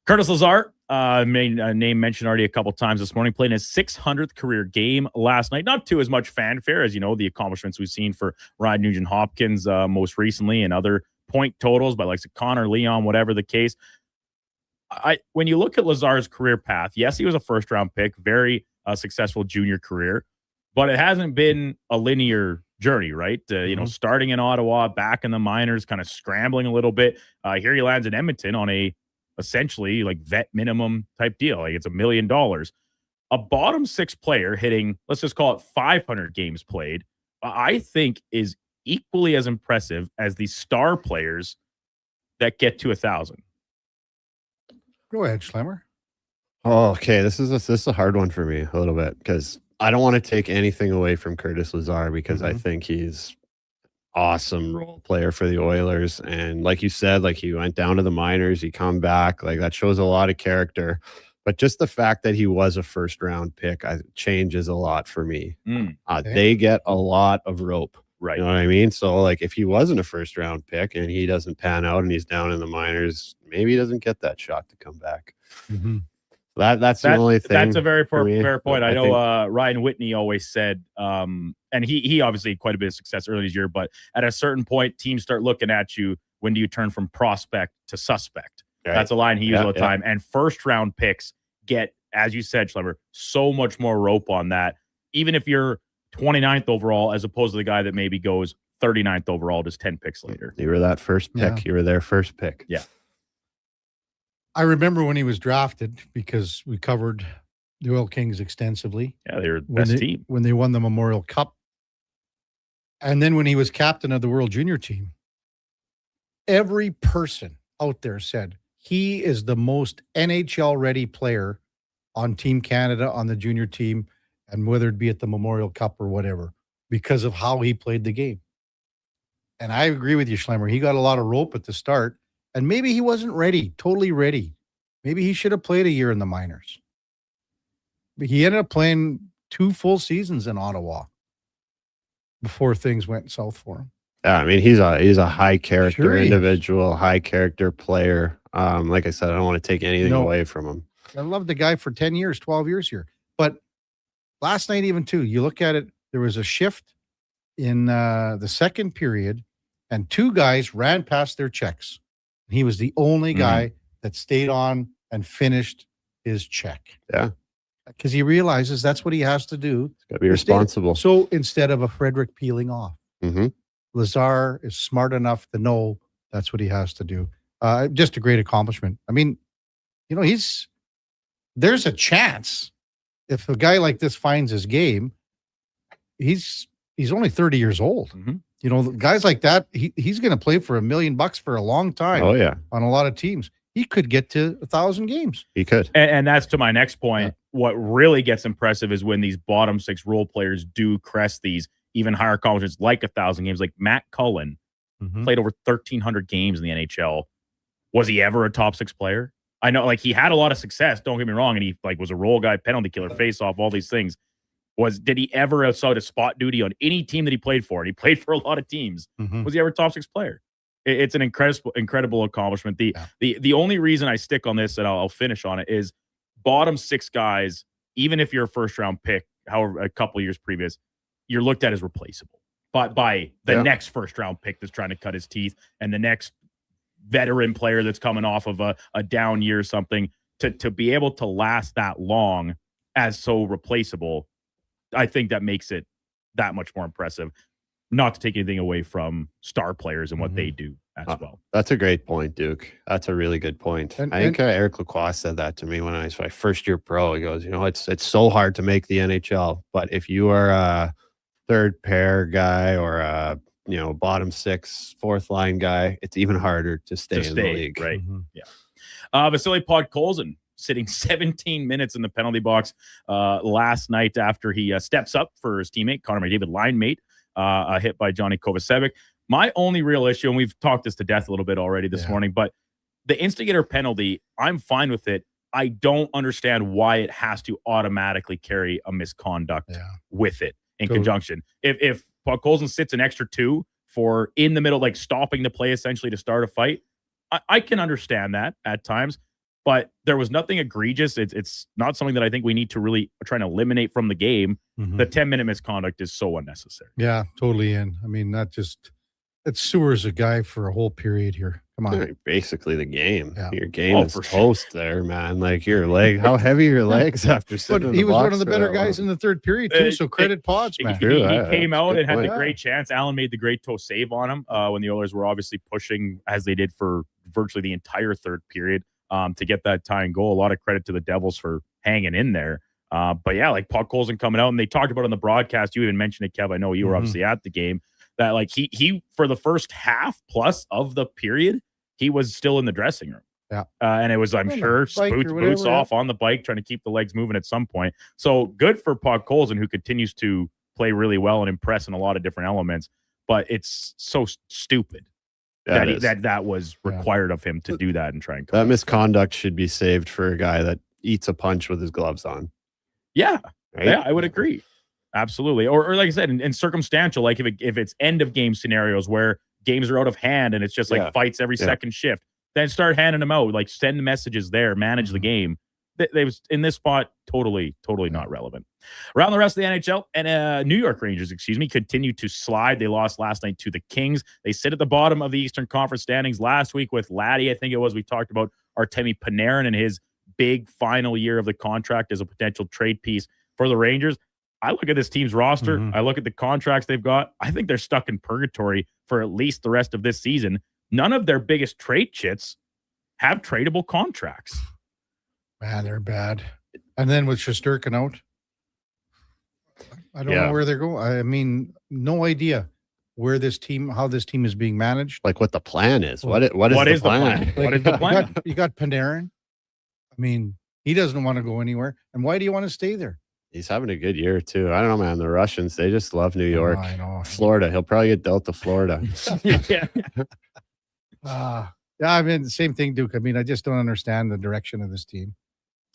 Curtis Lazar, name mentioned already a couple times this morning, playing his 600th career game last night. Not too as much fanfare as, the accomplishments we've seen for Ryan Nugent-Hopkins most recently and other point totals by like Connor, Leon, whatever the case. When you look at Lazar's career path, yes, he was a first-round pick, very successful junior career, but it hasn't been a linear journey, right? Starting in Ottawa, back in the minors, kind of scrambling a little bit. Here he lands in Edmonton on a essentially like vet minimum type deal. Like it's $1 million. A bottom 6 player hitting, let's just call it 500 games played, I think is equally as impressive as the star players that get to 1,000. Go ahead, Schlemmer. Oh, okay. This is a hard one for me a little bit because I don't want to take anything away from Curtis Lazar because I think he's awesome role player for the Oilers. And like you said, like he went down to the minors, he come back, like that shows a lot of character. But just the fact that he was a first round pick changes a lot for me. They get a lot of rope. Right. You know what I mean? So like if he wasn't a first round pick and he doesn't pan out and he's down in the minors, maybe he doesn't get that shot to come back. That's the only thing. That's a very fair point. I know Ryan Whitney always said, and he obviously had quite a bit of success early this year, but at a certain point, teams start looking at you. When do you turn from prospect to suspect? Right. That's a line he used all the time. And first round picks get, as you said, Schlemmer, so much more rope on that. Even if you're 29th overall, as opposed to the guy that maybe goes 39th overall, just 10 picks later. You were that first pick. Yeah. You were their first pick. Yeah. I remember when he was drafted because we covered the Oil Kings extensively. Yeah, they were the best team. When they won the Memorial Cup. And then when he was captain of the World Junior team, every person out there said he is the most NHL-ready player on Team Canada, on the junior team, and whether it be at the Memorial Cup or whatever, because of how he played the game. And I agree with you, Schlemmer. He got a lot of rope at the start. And maybe he wasn't totally ready. Maybe he should have played a year in the minors. But he ended up playing 2 full seasons in Ottawa before things went south for him. Yeah, I mean, he's a high character individual, high character player. Like I said, I don't want to take anything away from him. I love the guy for 10 years, 12 years here. But last night, even too, you look at it, there was a shift in the second period, and 2 guys ran past their checks. He was the only guy that stayed on and finished his check. Yeah. because he realizes that's what he has to do. He's got to be responsible. So instead of a Frederick peeling off, Lazar is smart enough to know that's what he has to do. Just a great accomplishment. I mean, you know, there's a chance if a guy like this finds his game, he's only 30 years old. You know, guys like that, he's going to play for $1 million for a long time. Oh, yeah. On a lot of teams. He could get to 1,000 games. He could. And that's to my next point. Yeah. What really gets impressive is when these bottom 6 role players do crest these even higher accomplishments like 1,000 games. Like Matt Cullen played over 1,300 games in the NHL. Was he ever a top 6 player? I know, like, he had a lot of success, don't get me wrong, and he like was a role guy, penalty killer, face-off, all these things. Did he ever outside of spot duty on any team that he played for? And he played for a lot of teams. Was he ever a top 6 player? It's an incredible accomplishment. The only reason I stick on this, and I'll finish on it, is bottom 6 guys, even if you're a first-round pick, however, a couple years previous, you're looked at as replaceable. But by the next first-round pick that's trying to cut his teeth and the next veteran player that's coming off of a down year or something, to be able to last that long as so replaceable, I think that makes it that much more impressive. Not to take anything away from star players and what they do as well. That's a great point, Duke. That's a really good point. I think Eric Lacroix said that to me when I was my first year pro. He goes, you know, it's so hard to make the NHL, but if you are a third pair guy or a bottom 6, fourth line guy, it's even harder to stay in the league. Right. Yeah. Vasily Podkolzin sitting 17 minutes in the penalty box last night after he steps up for his teammate, Connor McDavid, line mate, hit by Johnny Kovacevic. My only real issue, and we've talked this to death a little bit already this morning, but the instigator penalty, I'm fine with it. I don't understand why it has to automatically carry a misconduct with it in conjunction. If Podkolzin sits an extra 2 for in the middle, like stopping the play essentially to start a fight, I can understand that at times. But there was nothing egregious. It's not something that I think we need to really try and eliminate from the game. The 10-minute misconduct is so unnecessary. Yeah, totally in. I mean, it sewers a guy for a whole period here. Come on. Yeah, basically the game. Yeah. Your game is toast there, man. Like your leg, how heavy are your legs after sitting in the he was box one of the better guys in the third period too, so credit Pods, man. He came out and had the great chance. Allen made the great toe save on him when the Oilers were obviously pushing, as they did for virtually the entire third period, to get that tying goal. A lot of credit to the Devils for hanging in there. But yeah, like Podkolzin coming out, and they talked about it on the broadcast. You even mentioned it, Kev. I know you were obviously at the game. That like he for the first half plus of the period, he was still in the dressing room. Yeah. And it was, I'm sure, boots off on the bike, trying to keep the legs moving at some point. So good for Podkolzin, who continues to play really well and impress in a lot of different elements. But it's so stupid that was required of him to do that and try and that misconduct should be saved for a guy that eats a punch with his gloves on. Yeah. Right? Yeah, I would agree. Absolutely. Or like I said, in circumstantial, like if it's end of game scenarios where games are out of hand and it's just like fights every second shift, then start handing them out, like send messages there, manage the game. They was in this spot, totally not relevant. Around the rest of the NHL, and New York Rangers, continue to slide. They lost last night to the Kings. They sit at the bottom of the Eastern Conference standings last week with Laddie. I think it was, we talked about Artemi Panarin and his big final year of the contract as a potential trade piece for the Rangers. I look at this team's roster. I look at the contracts they've got. I think they're stuck in purgatory for at least the rest of this season. None of their biggest trade chits have tradable contracts. Man, they're bad. And then with Shesterkin out, I don't know where they're going. I mean, no idea where how this team is being managed. Like what the plan is. What is the plan? Like, what is the plan? You got Panarin. I mean, he doesn't want to go anywhere. And why do you want to stay there? He's having a good year too. I don't know, man. The Russians, they just love New York. I know. Florida. He'll probably get dealt to Florida. I mean, the same thing, Duke. I mean, I just don't understand the direction of this team.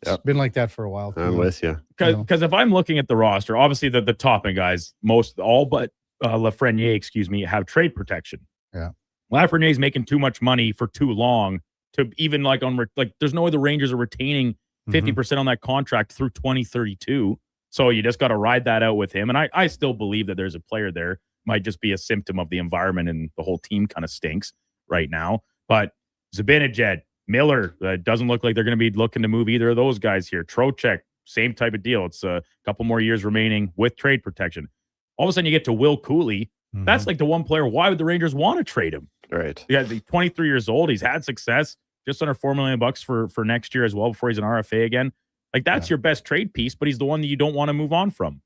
It's been like that for a while. I'm with you. Because if I'm looking at the roster, obviously the top end guys, all but Lafreniere, have trade protection. Yeah. Lafreniere's making too much money for too long to even there's no way the Rangers are retaining 50% on that contract through 2032. So you just got to ride that out with him. And I still believe that there's a player there. Might just be a symptom of the environment, and the whole team kind of stinks right now. But Zibanejad, Miller, doesn't look like they're going to be looking to move either of those guys here. Trocheck, same type of deal. It's a couple more years remaining with trade protection. All of a sudden, you get to Will Cooley. That's like the one player. Why would the Rangers want to trade him? Right. Yeah, he's 23 years old. He's had success. Just under $4 million for next year as well before he's an RFA again. Like that's your best trade piece, but he's the one that you don't want to move on from.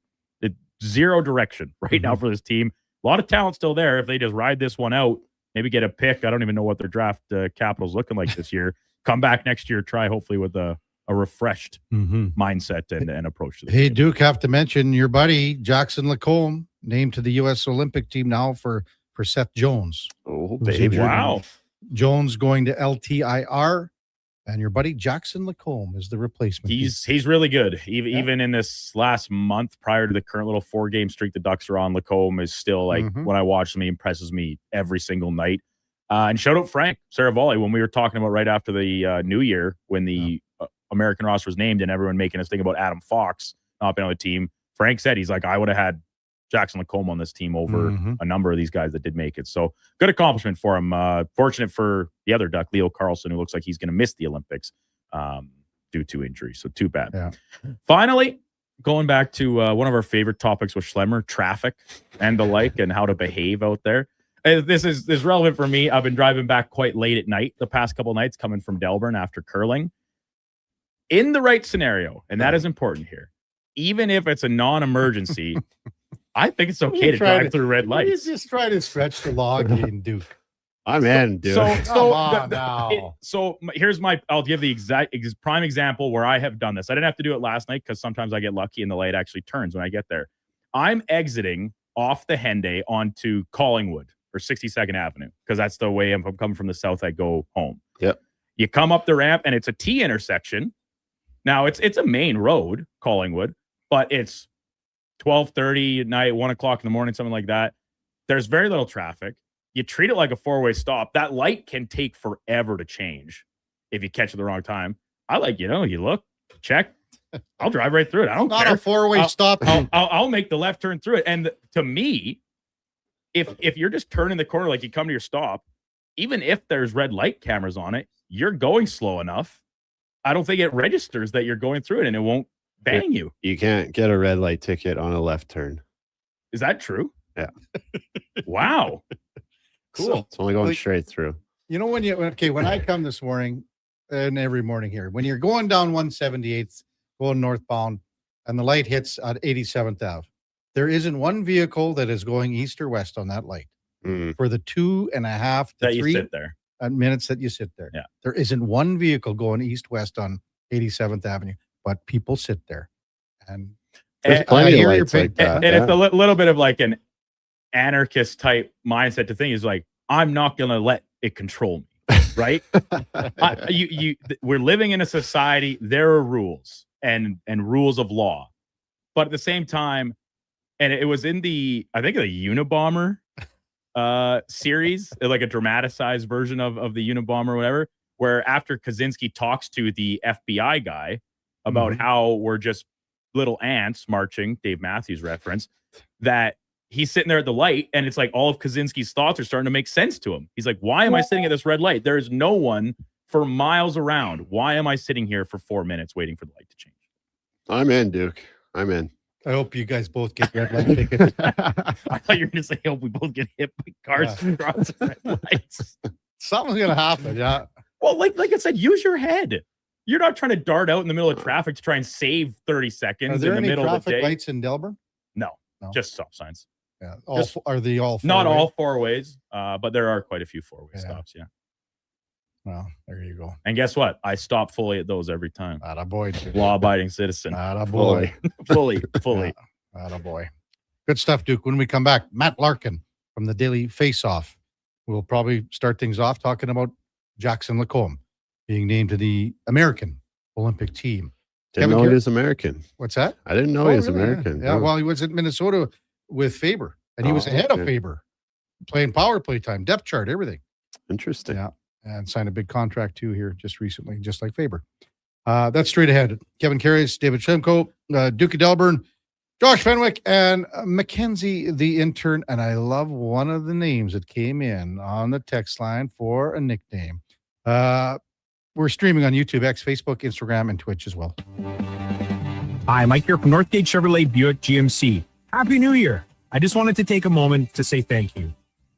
Zero direction right now for this team. A lot of talent still there. If they just ride this one out, maybe get a pick. I don't even know what their draft capital's looking like this year. Come back next year, try hopefully with a refreshed mindset and approach to this. Hey, Duke, have to mention your buddy Jackson Lacombe, named to the U.S. Olympic team now for Seth Jones. Oh, baby. Wow. Jones going to LTIR, and your buddy Jackson Lacombe is the replacement. He's really good. Even in this last month prior to the current little 4-game streak the Ducks are on, Lacombe is still like, when I watch him, he impresses me every single night. And shout out Frank Saravalli when we were talking about right after the New Year when the American roster was named and everyone making us think about Adam Fox not being on the team. Frank said, he's like, I would have had Jackson Lacombe on this team over a number of these guys that did make it. So good accomplishment for him. Fortunate for the other Duck, Leo Carlson, who looks like he's going to miss the Olympics due to injury. So too bad. Yeah. Finally, going back to one of our favorite topics with Schlemmer, traffic and the like and how to behave out there. This is relevant for me. I've been driving back quite late at night the past couple nights coming from Delburne after curling. In the right scenario, and that is important here, even if it's a non-emergency, I think it's okay to drive through red lights. You just try to stretch the log in, Duke. I'm in, dude. So here's I'll give the exact prime example where I have done this. I didn't have to do it last night because sometimes I get lucky and the light actually turns when I get there. I'm exiting off the Henday onto Collingwood or 62nd Avenue because that's the way I'm coming from the south. I go home. Yep. You come up the ramp and it's a T intersection. Now it's a main road, Collingwood, but it's 12:30 at night, 1 o'clock in the morning, something like that. There's very little traffic. You treat it like a 4-way stop. That light can take forever to change if you catch it the wrong time. I you look, check. I'll drive right through it. I don't care. Not a 4-way stop. I'll make the left turn through it. And to me, if you're just turning the corner like you come to your stop, even if there's red light cameras on it, you're going slow enough. I don't think it registers that you're going through it and it won't bang you. You can't get a red light ticket on a left turn. Is that true? Yeah. Wow. Cool. So it's only going straight through. You know, when I come this morning and every morning here, when you're going down 178th, going northbound, and the light hits at 87th Ave, there isn't one vehicle that is going east or west on that light for the 2.5 to 3 you sit there. Minutes that you sit there. Yeah. There isn't one vehicle going east-west on 87th Avenue, but people sit there. And there's plenty of lights and it's a little bit of like an anarchist type mindset to think is like, I'm not going to let it control me, right? We're living in a society. There are rules and rules of law, but at the same time, and it was in the Unabomber series, like a dramatized version of the Unabomber or whatever, where after Kaczynski talks to the FBI guy about how we're just little ants marching, Dave Matthews reference, that he's sitting there at the light and it's like all of Kaczynski's thoughts are starting to make sense to him. He's like, why am I sitting at this red light? There is no one for miles around. Why am I sitting here for 4 minutes waiting for the light to change? I'm in, Duke. I'm in. I hope you guys both get red light tickets. I thought you were going to say, I hope we both get hit by cars across red lights. Something's going to happen, yeah. Well, like I said, use your head. You're not trying to dart out in the middle of traffic to try and save 30 seconds in the middle of the day. Are there any traffic lights in Delburne? No, just stop signs. Yeah. Are they all four not way? all 4 ways, but there are quite a few 4-way stops, yeah. Well, there you go. And guess what? I stop fully at those every time. Attaboy. Law-abiding citizen. Attaboy. Fully. Attaboy. Good stuff, Duke. When we come back, Matt Larkin from the Daily Face-Off. We'll probably start things off talking about Jackson Lacombe being named to the American Olympic team. Didn't know he was American. What's that? I didn't know he was American. Yeah, well, he was at Minnesota with Faber, and he was ahead of Faber, playing power play time, depth chart, everything. Interesting. Yeah, and signed a big contract too here just recently, just like Faber. That's straight ahead. Kevin Karius, David Shemko, Duke of Delburne, Josh Fenwick, and Mackenzie, the intern. And I love one of the names that came in on the text line for a nickname. We're streaming on YouTube, X, Facebook, Instagram, and Twitch as well. Hi, Mike here from Northgate Chevrolet Buick GMC. Happy New Year. I just wanted to take a moment to say thank you.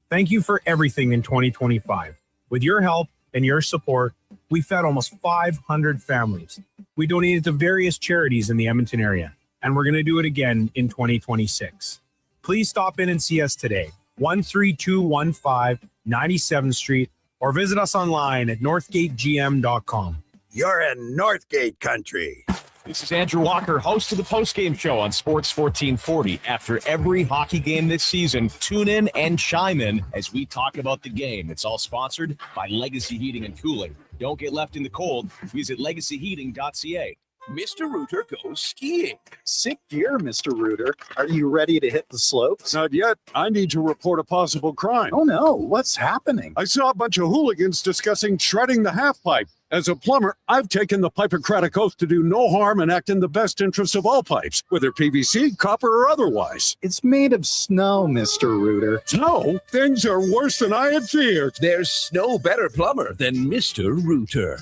Thank you for everything in 2025. With your help and your support, we fed almost 500 families. We donated to various charities in the Edmonton area, and we're going to do it again in 2026. Please stop in and see us today, 13215 97th Street, or visit us online at northgategm.com. You're in Northgate country. This is Andrew Walker, host of the postgame show on Sports 1440. After every hockey game this season, tune in and chime in as we talk about the game. It's all sponsored by Legacy Heating and Cooling. Don't get left in the cold. Visit legacyheating.ca. Mr. Rooter goes skiing. Sick gear, Mr. Rooter. Are you ready to hit the slopes? Not yet. I need to report a possible crime. Oh no, what's happening? I saw a bunch of hooligans discussing shredding the half pipe. As a plumber, I've taken the Hippocratic Oath to do no harm and act in the best interest of all pipes, whether PVC, copper, or otherwise. It's made of snow, Mr. Rooter. Snow? Things are worse than I had feared. There's no better plumber than Mr. Rooter.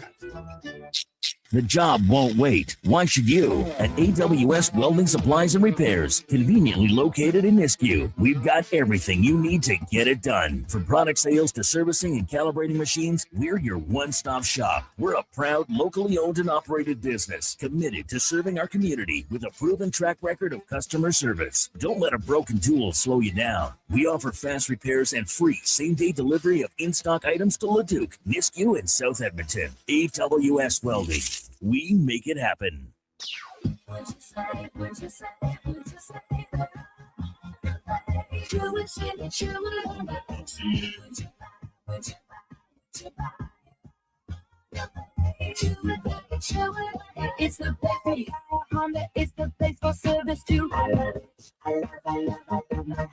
The job won't wait. Why should you? At AWS Welding Supplies and Repairs, conveniently located in Nisku, we've got everything you need to get it done. From product sales to servicing and calibrating machines, we're your one-stop shop. We're a proud, locally owned and operated business, committed to serving our community with a proven track record of customer service. Don't let a broken tool slow you down. We offer fast repairs and free same-day delivery of in-stock items to Leduc, Nisku, and South Edmonton. AWS Welding. We make it happen. It's the best Honda, it's the place for service too. I love it. I love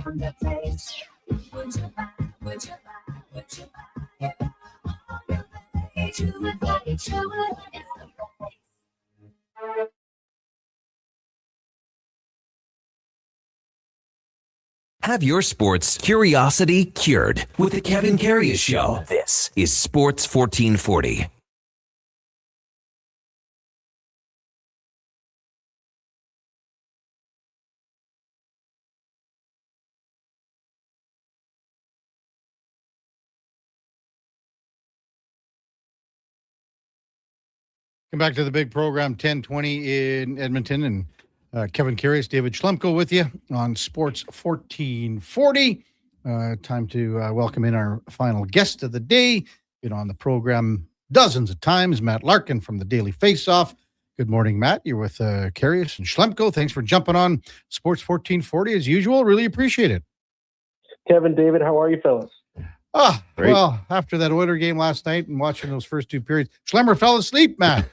Honda place. Would you buy? Would you buy? Would you buy? Have your sports curiosity cured with the Kevin Karius Show. This is Sports 1440. Come back to the big program, 1020 in Edmonton, and Kevin Karius, David Schlemko with you on Sports 1440. Time to welcome in our final guest of the day. Been on the program dozens of times, Matt Larkin from the Daily Faceoff. Good morning, Matt. You're with Karius and Schlemko. Thanks for jumping on Sports 1440 as usual. Really appreciate it. Kevin, David, how are you fellas? Great. Well, after that Oiler game last night and watching those first two periods, Schlemmer fell asleep, Matt.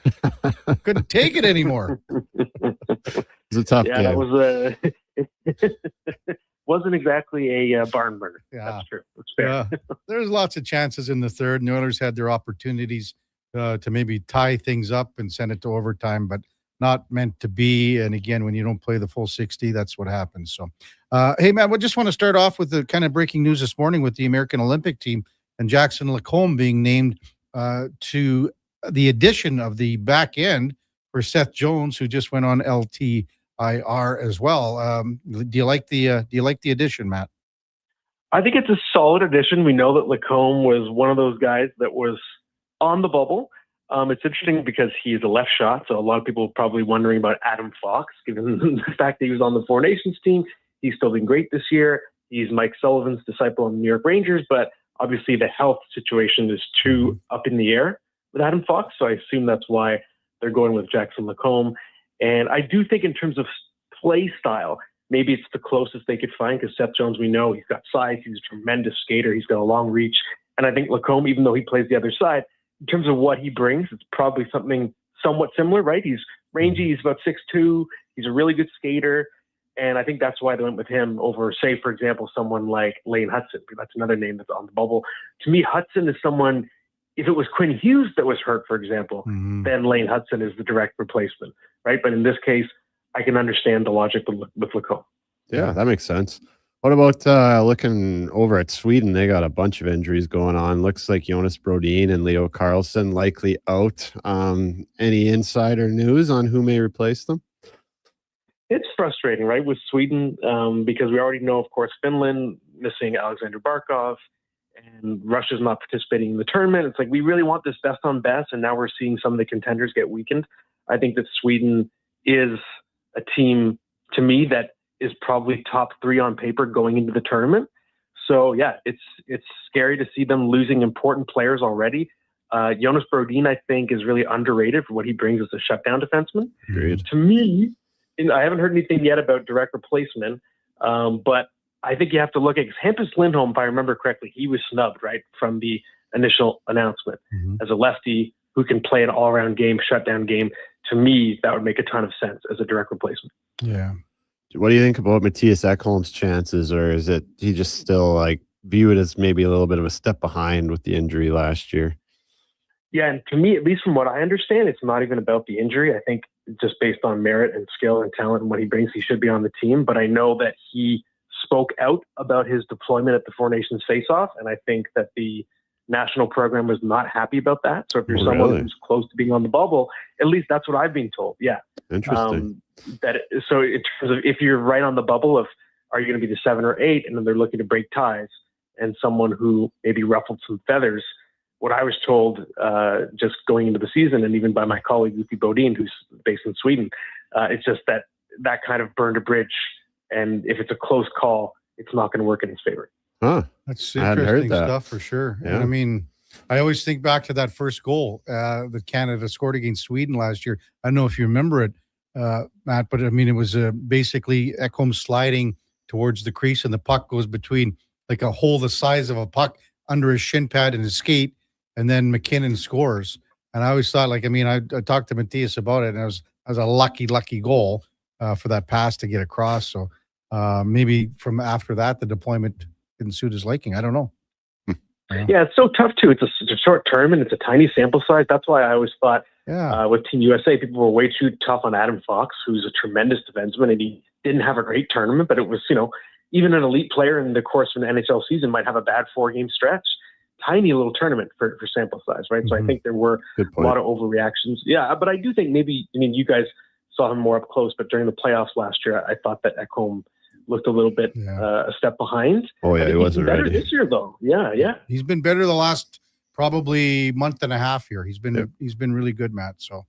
Couldn't take it anymore. It's a tough game. That was wasn't exactly a barn burner. Yeah. That's true. That's fair. There's lots of chances in the third, and the Oilers had their opportunities to maybe tie things up and send it to overtime, but not meant to be. And again, when you don't play the full 60, that's what happens. So, hey, Matt, we just want to start off with the kind of breaking news this morning with the American Olympic team and Jackson Lacombe being named to the addition of the back end for Seth Jones, who just went on LTIR as well. Do you like the addition, Matt? I think it's a solid addition. We know that Lacombe was one of those guys that was on the bubble. It's interesting because he's a left shot, so a lot of people are probably wondering about Adam Fox, given the fact that he was on the Four Nations team. He's still been great this year. He's Mike Sullivan's disciple on the New York Rangers, but obviously the health situation is too up in the air with Adam Fox, so I assume that's why they're going with Jackson Lacombe. And I do think in terms of play style, maybe it's the closest they could find because Seth Jones, we know he's got size, he's a tremendous skater, he's got a long reach. And I think Lacombe, even though he plays the other side, in terms of what he brings, it's probably something somewhat similar, right? He's rangy, he's about 6'2", he's a really good skater. And I think that's why they went with him over, say, for example, someone like Lane Hudson. That's another name that's on the bubble. To me, Hudson is someone, if it was Quinn Hughes that was hurt, for example, then Lane Hudson is the direct replacement, right? But in this case, I can understand the logic with Lacombe. Yeah, that makes sense. What about looking over at Sweden? They got a bunch of injuries going on. Looks like Jonas Brodin and Leo Carlsson likely out. Any insider news on who may replace them? It's frustrating, right, with Sweden, because we already know, of course, Finland missing Alexander Barkov, and Russia's not participating in the tournament. It's like we really want this best on best, and now we're seeing some of the contenders get weakened. I think that Sweden is a team, to me, that is probably top 3 on paper going into the tournament. So yeah, it's scary to see them losing important players already. Jonas Brodin, I think, is really underrated for what he brings as a shutdown defenseman. Agreed. To me, I haven't heard anything yet about direct replacement, but I think you have to look at Hampus Lindholm, if I remember correctly, he was snubbed, right, from the initial announcement. As a lefty who can play an all-around game, shutdown game. To me, that would make a ton of sense as a direct replacement. Yeah. What do you think about Matthias Ekholm's chances, or is it he just still like view it as maybe a little bit of a step behind with the injury last year? Yeah, and to me, at least from what I understand, it's not even about the injury. I think just based on merit and skill and talent and what he brings, he should be on the team. But I know that he spoke out about his deployment at the Four Nations face-off, and I think that the national program was not happy about that. So if you're someone who's close to being on the bubble, at least that's what I've been told. Yeah. Interesting. So in terms of if you're right on the bubble of are you going to be the 7 or 8, and then they're looking to break ties, and someone who maybe ruffled some feathers, what I was told just going into the season, and even by my colleague Lucy Bodin, who's based in Sweden, it's just that kind of burned a bridge, and if it's a close call, it's not going to work in his favor. Huh. That's I hadn't heard interesting that. stuff for sure. Yeah. And I mean, I always think back to that first goal that Canada scored against Sweden last year. I don't know if you remember it, Matt, but I mean, it was basically Ekholm sliding towards the crease, and the puck goes between like a hole the size of a puck under his shin pad and his skate, and then McKinnon scores. And I always thought, like, I mean, I talked to Matthias about it, and it was a lucky goal for that pass to get across. So maybe from after that, the deployment didn't suit his liking. I don't know. Yeah, it's so tough too. It's a short term and it's a tiny sample size. That's why I always thought with Team USA, people were way too tough on Adam Fox, who's a tremendous defenseman, and he didn't have a great tournament, but it was, even an elite player in the course of an NHL season might have a bad 4-game stretch. Tiny little tournament for sample size, right? So I think there were a lot of overreactions. Yeah, but I do think maybe, you guys saw him more up close, but during the playoffs last year, I thought that Ekholm looked a little bit a step behind. Oh yeah, he wasn't better ready this year though. Yeah. He's been better the last probably month and a half here. He's been really good, Matt. So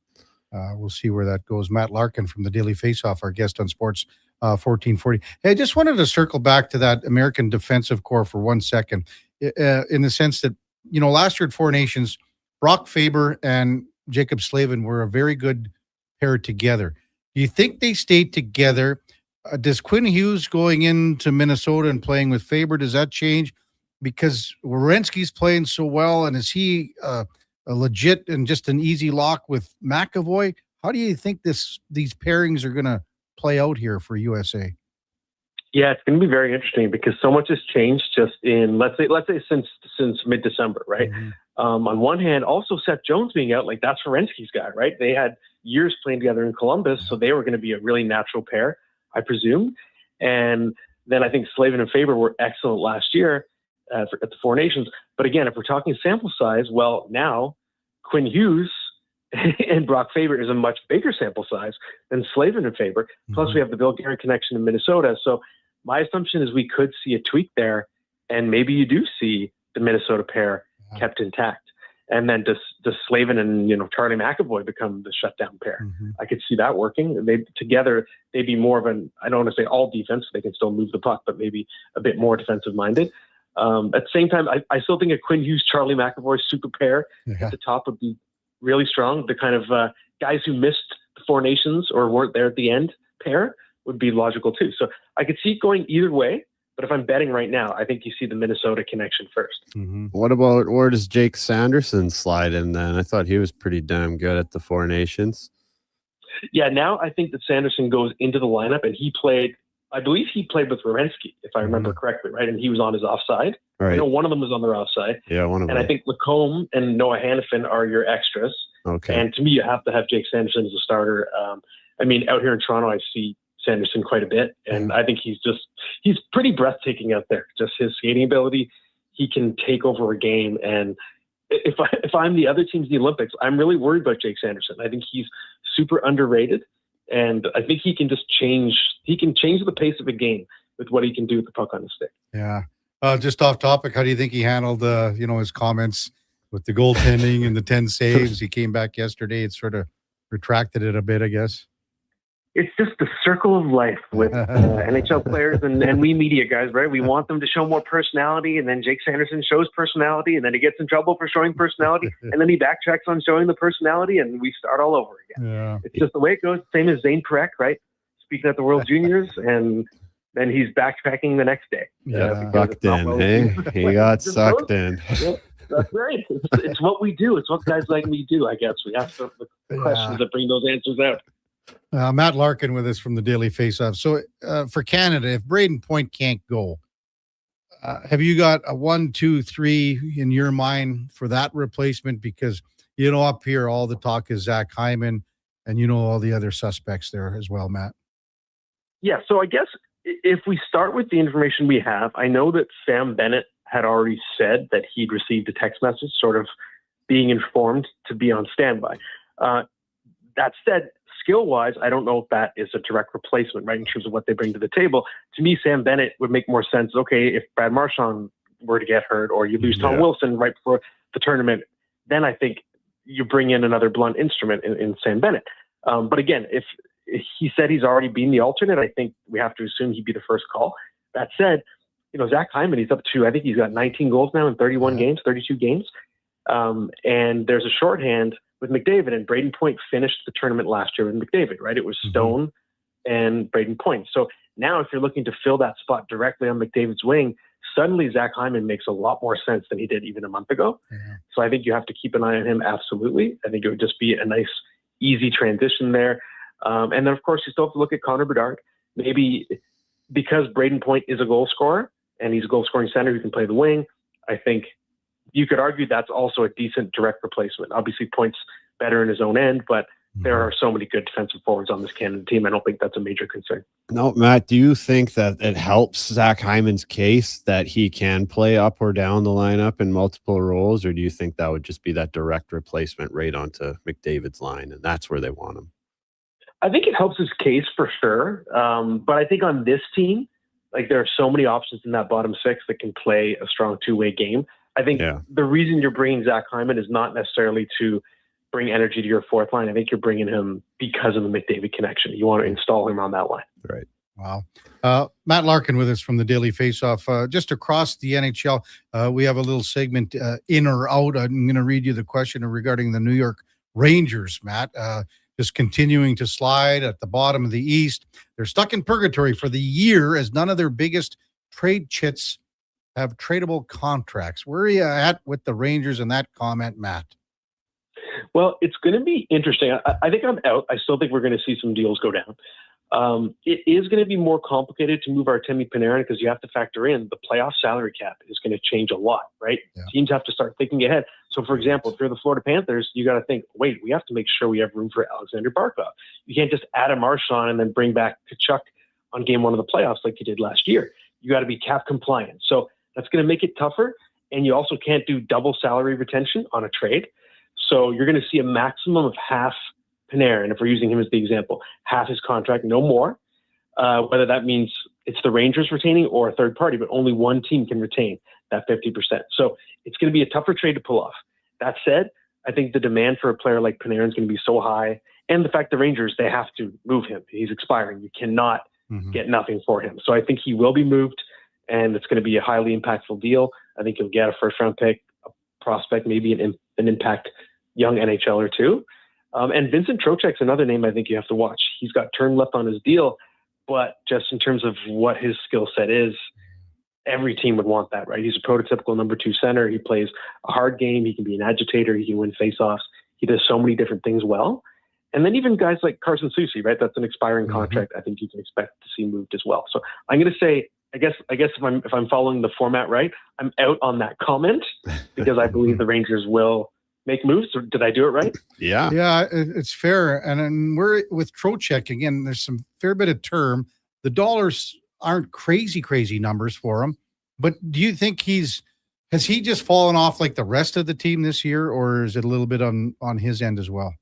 we'll see where that goes. Matt Larkin from the Daily Faceoff, our guest on Sports 1440. Hey, I just wanted to circle back to that American Defensive Corps for 1 second, in the sense that last year at Four Nations, Brock Faber and Jacob Slavin were a very good pair together. Do you think they stayed together? Does Quinn Hughes going into Minnesota and playing with Faber, does that change? Because Werenski's playing so well, and is he a legit and just an easy lock with McAvoy? How do you think these pairings are going to play out here for USA? Yeah, it's going to be very interesting because so much has changed just in let's say since mid-December, right? On one hand, also Seth Jones being out, like that's Werenski's guy, right? They had years playing together in Columbus, so they were going to be a really natural pair, I presume. And then I think Slavin and Faber were excellent last year at the Four Nations. But again, if we're talking sample size, well, now Quinn Hughes and Brock Faber is a much bigger sample size than Slavin and Faber. Plus, we have the Bill Guerin connection in Minnesota. So my assumption is we could see a tweak there, and maybe you do see the Minnesota pair kept intact. And then does Slavin and Charlie McAvoy become the shutdown pair? I could see that working. Together they'd be more of an, I don't want to say all defense, they can still move the puck, but maybe a bit more defensive minded. At the same time, I still think a Quinn Hughes, Charlie McAvoy super pair at the top would be really strong. The kind of guys who missed the Four Nations or weren't there at the end pair would be logical too. So I could see it going either way. But if I'm betting right now, I think you see the Minnesota connection first. What about where does Jake Sanderson slide in then? I thought he was pretty damn good at the Four Nations. Yeah, now I think that Sanderson goes into the lineup, and I believe he played with Werenski, if I remember correctly, right? And he was on his offside. Right. I know one of them was on their offside. Yeah, one of them. And I think Lacombe and Noah Hannafin are your extras. Okay. And to me, you have to have Jake Sanderson as a starter. Out here in Toronto, I see Sanderson quite a bit, and I think he's pretty breathtaking out there. Just his skating ability, he can take over a game. And if I'm the other teams in the Olympics, I'm really worried about Jake Sanderson. I think he's super underrated, And I think he can just change the pace of a game with what he can do with the puck on the stick. Yeah. Just off topic, how do you think he handled, his comments with the goaltending and the 10 saves? He came back yesterday and sort of retracted it a bit, I guess. It's just the circle of life with NHL players and we media guys, right? We want them to show more personality, and then Jake Sanderson shows personality, and then he gets in trouble for showing personality, and then he backtracks on showing the personality, and we start all over again. Yeah. It's just the way it goes. Same as Zane Perek, right? Speaking at the World Juniors, and then he's backtracking the next day. Sucked in, hey? He got sucked in. Yep, that's right. It's what we do. It's what guys like me do, I guess. We ask the questions that bring those answers out. Matt Larkin with us from the Daily Faceoff. So for Canada, if Braden Point can't go, have you got a 1, 2, 3 in your mind for that replacement? Because, up here, all the talk is Zach Hyman, and all the other suspects there as well, Matt. Yeah, so I guess if we start with the information we have, I know that Sam Bennett had already said that he'd received a text message sort of being informed to be on standby. That said, skill-wise, I don't know if that is a direct replacement, right, in terms of what they bring to the table. To me, Sam Bennett would make more sense. Okay, if Brad Marchand were to get hurt, or you lose Tom Wilson right before the tournament, then I think you bring in another blunt instrument in Sam Bennett. But again, if he said he's already been the alternate, I think we have to assume he'd be the first call. That said, Zach Hyman, he's up to, I think he's got 19 goals now in 32 games. And there's a shorthand with McDavid, and Braden Point finished the tournament last year with McDavid, right? It was Stone and Braden Point. So now if you're looking to fill that spot directly on McDavid's wing, suddenly Zach Hyman makes a lot more sense than he did even a month ago. So I think you have to keep an eye on him, absolutely. I think it would just be a nice, easy transition there. And then, of course, you still have to look at Connor Bedard. Maybe because Braden Point is a goal scorer, and he's a goal-scoring center who can play the wing, I think you could argue that's also a decent direct replacement. Obviously, Point's better in his own end, but there are so many good defensive forwards on this Canada team. I don't think that's a major concern. No, Matt, do you think that it helps Zach Hyman's case that he can play up or down the lineup in multiple roles, or do you think that would just be that direct replacement right onto McDavid's line, and that's where they want him? I think it helps his case for sure. But I think on this team, there are so many options in that bottom six that can play a strong two-way game. I think the reason you're bringing Zach Hyman is not necessarily to bring energy to your fourth line. I think you're bringing him because of the McDavid connection. You want to install him on that line. Right. Wow. Matt Larkin with us from the Daily Faceoff. Just across the NHL, we have a little segment, in or out. I'm going to read you the question regarding the New York Rangers, Matt. Just continuing to slide at the bottom of the East. They're stuck in purgatory for the year as none of their biggest trade chits have tradable contracts. Where are you at with the Rangers in that comment, Matt? Well, it's going to be interesting. I think I'm out. I still think we're going to see some deals go down. It is going to be more complicated to move Artemi Panarin because you have to factor in the playoff salary cap is going to change a lot, right? Yeah. Teams have to start thinking ahead. So, for example, if you're the Florida Panthers, you got to think, wait, we have to make sure we have room for Alexander Barkov. You can't just add a Marchand and then bring back Kachuk on game one of the playoffs like you did last year. You got to be cap compliant. So that's going to make it tougher. And you also can't do double salary retention on a trade. So you're going to see a maximum of half Panarin, if we're using him as the example, half his contract, no more. Whether that means it's the Rangers retaining or a third party, but only one team can retain that 50%. So it's going to be a tougher trade to pull off. That said, I think the demand for a player like Panarin is going to be so high, and the fact the Rangers, they have to move him. He's expiring. You cannot get nothing for him. So I think he will be moved, and it's going to be a highly impactful deal. I think he'll get a first-round pick, a prospect, maybe an impact young NHL or two. And Vincent Trocheck's another name I think you have to watch. He's got term left on his deal, but just in terms of what his skill set is, every team would want that, right? He's a prototypical number two center. He plays a hard game. He can be an agitator. He can win faceoffs. He does so many different things well. And then even guys like Carson Soucy, right? That's an expiring contract. I think you can expect to see moved as well. So I'm going to say, I guess if I'm following the format right, I'm out on that comment because I believe the Rangers will make moves. Or did I do it right? Yeah, it's fair. And then we're with Trocheck again. There's some fair bit of term. The dollars aren't crazy numbers for him. But do you think has he just fallen off like the rest of the team this year, or is it a little bit on his end as well?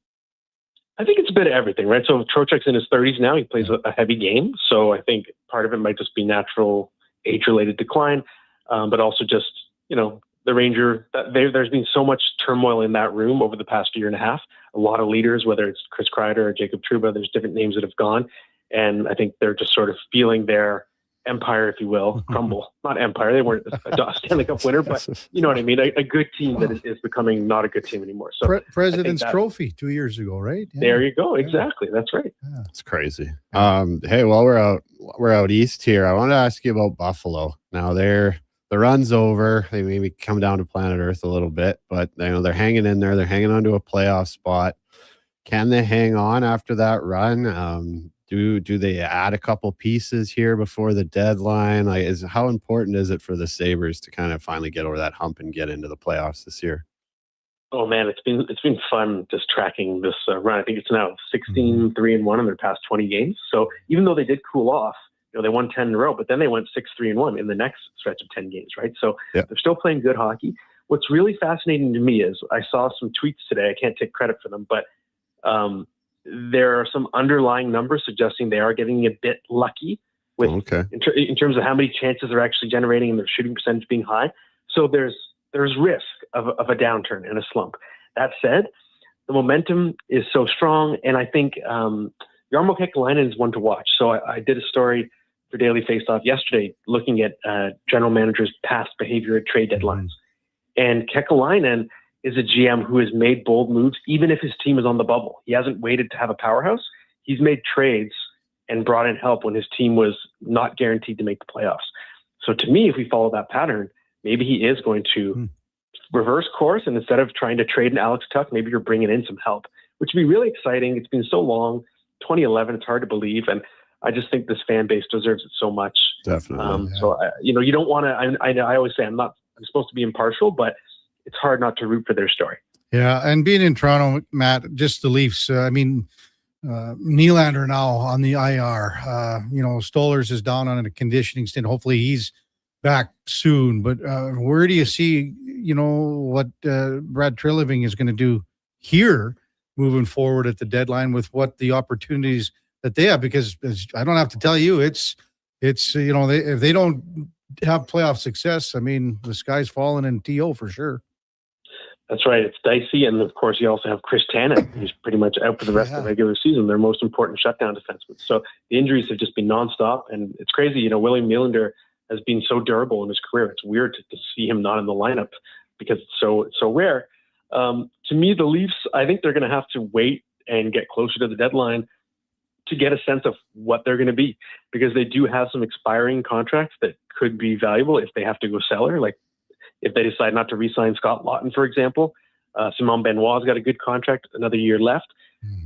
I think it's a bit of everything, right? So Trocheck's in his 30s now. He plays a heavy game. So I think part of it might just be natural age-related decline, but also just, the Ranger, there's been so much turmoil in that room over the past year and a half. A lot of leaders, whether it's Chris Kreider or Jacob Trouba, there's different names that have gone. And I think they're just sort of feeling their empire, if you will, crumble. Not empire. They weren't a Stanley Cup winner, but you know what I mean? A good team that is becoming not a good team anymore. So President's Trophy 2 years ago, right? Yeah. There you go. Exactly. That's right. It's crazy. Hey, while we're out east here, I want to ask you about Buffalo. Now the run's over. They maybe come down to planet Earth a little bit, but they're hanging in there. They're hanging on to a playoff spot. Can they hang on after that run? Do they add a couple pieces here before the deadline? How important is it for the Sabres to kind of finally get over that hump and get into the playoffs this year? Oh man, it's been fun just tracking this run. I think it's now 16-3-1 in their past 20 games. So even though they did cool off, they won 10 in a row, but then they went 6-3-1 in the next stretch of 10 games, right? So they're still playing good hockey. What's really fascinating to me is I saw some tweets today. I can't take credit for them, but there are some underlying numbers suggesting they are getting a bit lucky with in terms of how many chances they're actually generating and their shooting percentage being high. So there's risk of a downturn and a slump. That said, the momentum is so strong, and I think Jarmo Kekalainen is one to watch. So I did a story for Daily Faceoff yesterday looking at general managers' past behavior at trade deadlines. And Kekalainen is a GM who has made bold moves, even if his team is on the bubble. He hasn't waited to have a powerhouse. He's made trades and brought in help when his team was not guaranteed to make the playoffs. So to me, if we follow that pattern, maybe he is going to reverse course. And instead of trying to trade an Alex Tuch, maybe you're bringing in some help, which would be really exciting. It's been so long, 2011, it's hard to believe. And I just think this fan base deserves it so much. Definitely. So, you don't want to, I always say I'm supposed to be impartial, but it's hard not to root for their story. Yeah, and being in Toronto, Matt, just the Leafs. Nylander now on the IR. Stolarz is down on a conditioning stint. Hopefully he's back soon. But where do you see, what Brad Treliving is going to do here moving forward at the deadline with what the opportunities that they have? Because I don't have to tell you, it's if they don't have playoff success, the sky's falling in TO for sure. That's right. It's dicey. And of course, you also have Chris Tannen, who's pretty much out for the rest of the regular season, their most important shutdown defenseman. So the injuries have just been nonstop. And it's crazy. William Nylander has been so durable in his career. It's weird to see him not in the lineup because it's so rare. To me, the Leafs, I think they're going to have to wait and get closer to the deadline to get a sense of what they're going to be, because they do have some expiring contracts that could be valuable if they have to go seller. Like if they decide not to re-sign Scott Laughton, for example, Simon Benoit's got a good contract, another year left.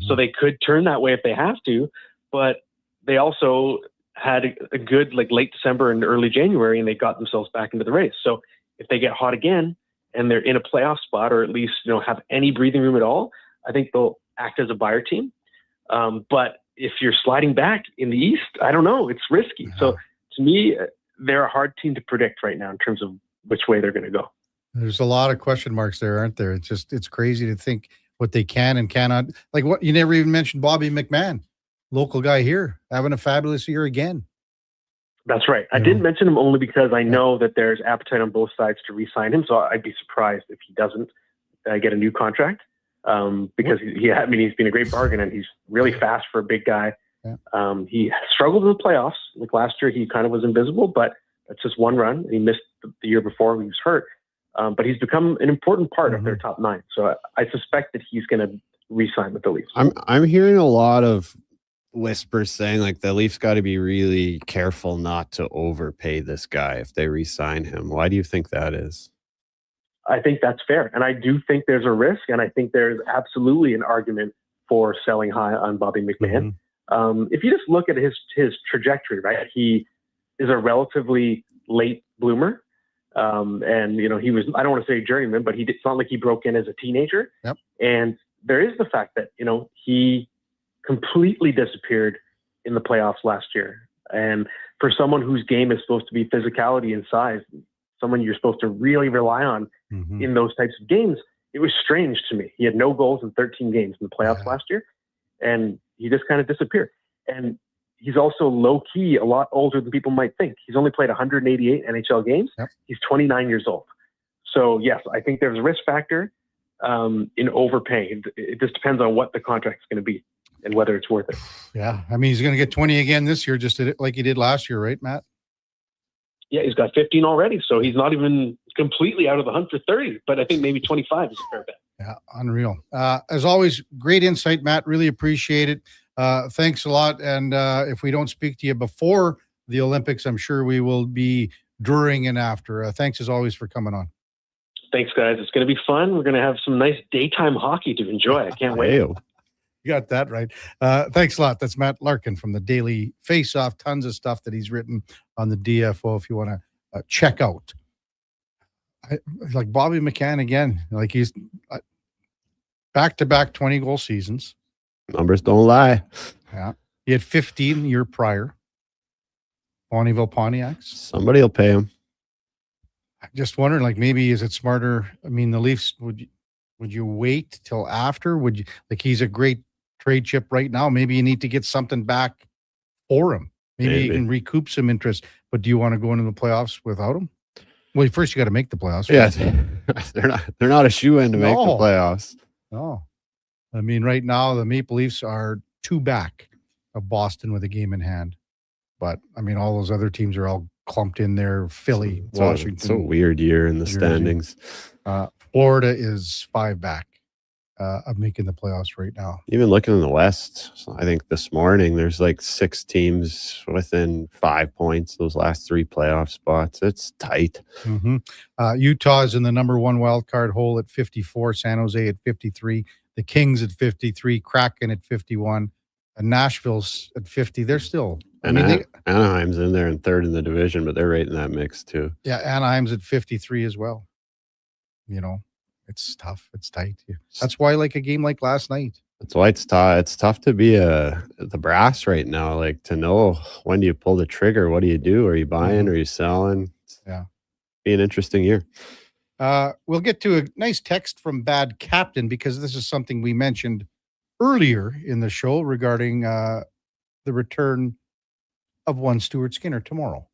So they could turn that way if they have to, but they also had a good late December and early January, and they got themselves back into the race. So if they get hot again and they're in a playoff spot, or at least, have any breathing room at all, I think they'll act as a buyer team. But if you're sliding back in the East, I don't know, it's risky. So to me, they're a hard team to predict right now in terms of which way they're going to go. There's a lot of question marks there, aren't there? It's crazy to think what they can and cannot. Like what you never even mentioned Bobby McMahon, local guy here, having a fabulous year again. That's right. I didn't mention him only because I know that there's appetite on both sides to re-sign him. So I'd be surprised if he doesn't get a new contract because he's been a great bargain and he's really fast for a big guy. Yeah. He struggled in the playoffs. Like last year, he kind of was invisible, but that's just one run. He missed the year before when he was hurt. But he's become an important part of their top nine. So I suspect that he's going to re-sign with the Leafs. I'm hearing a lot of whispers saying the Leafs got to be really careful not to overpay this guy if they re-sign him. Why do you think that is? I think that's fair. And I do think there's a risk. And I think there's absolutely an argument for selling high on Bobby McMahon. If you just look at his trajectory, right? He is a relatively late bloomer. And he was, I don't want to say journeyman, but it's not like he broke in as a teenager. Yep. And there is the fact that, he completely disappeared in the playoffs last year. And for someone whose game is supposed to be physicality and size, someone you're supposed to really rely on in those types of games, it was strange to me. He had no goals in 13 games in the playoffs last year. and he just kind of disappeared. And he's also low-key a lot older than people might think. He's only played 188 NHL games. Yep. He's 29 years old. So, yes, I think there's a risk factor in overpaying. It just depends on what the contract is going to be and whether it's worth it. Yeah. I mean, he's going to get 20 again this year, just like he did last year, right, Matt? Yeah, he's got 15 already, so he's not even completely out of the hunt for 30, but I think maybe 25 is a fair bet. Yeah, unreal. As always, great insight, Matt. Really appreciate it. Thanks a lot. And if we don't speak to you before the Olympics, I'm sure we will be during and after. Thanks as always for coming on. Thanks, guys. It's going to be fun. We're going to have some nice daytime hockey to enjoy. I can't wait. You got that right. Thanks a lot. That's Matt Larkin from the Daily Face-Off. Tons of stuff that he's written on the DFO if you want to check out. Like Bobby McCann again. Like he's back-to-back 20-goal seasons. Numbers don't lie. Yeah. He had 15 the year prior. Bonnieville Pontiacs. Somebody will pay him. I'm just wondering, like, maybe is it smarter? I mean, the Leafs, would you wait till after? Would you, like, he's a great trade chip right now. Maybe you need to get something back for him. Maybe you can recoup some interest. But do you want to go into the playoffs without him? Well, first you got to make the playoffs. Yeah, they're not a shoe-in to make the playoffs. No. I mean, right now the Maple Leafs are 2 back of Boston with a game in hand. But I mean, all those other teams are all clumped in there. Philly, Washington. It's a weird year in the standings. Florida is 5 back of making the playoffs right now. Even looking in the West, I think this morning there's like 6 teams within 5 points. Those last 3 playoff spots. It's tight. Mm-hmm. Utah is in the number 1 wild card hole at 54. San Jose at 53. The Kings at 53. Kraken at 51. And Nashville's at 50. They're still. Anaheim's in there in 3rd in the division, but they're right in that mix too. Yeah, Anaheim's at 53 as well. You know, it's tough. It's tight. That's why, like a game like last night. That's why it's tough. It's tough to be the brass right now. Like to know when do you pull the trigger? What do you do? Are you buying? Are you selling? Yeah, be an interesting year. We'll get to a nice text from Bad Captain because this is something we mentioned earlier in the show regarding the return of one Stuart Skinner tomorrow.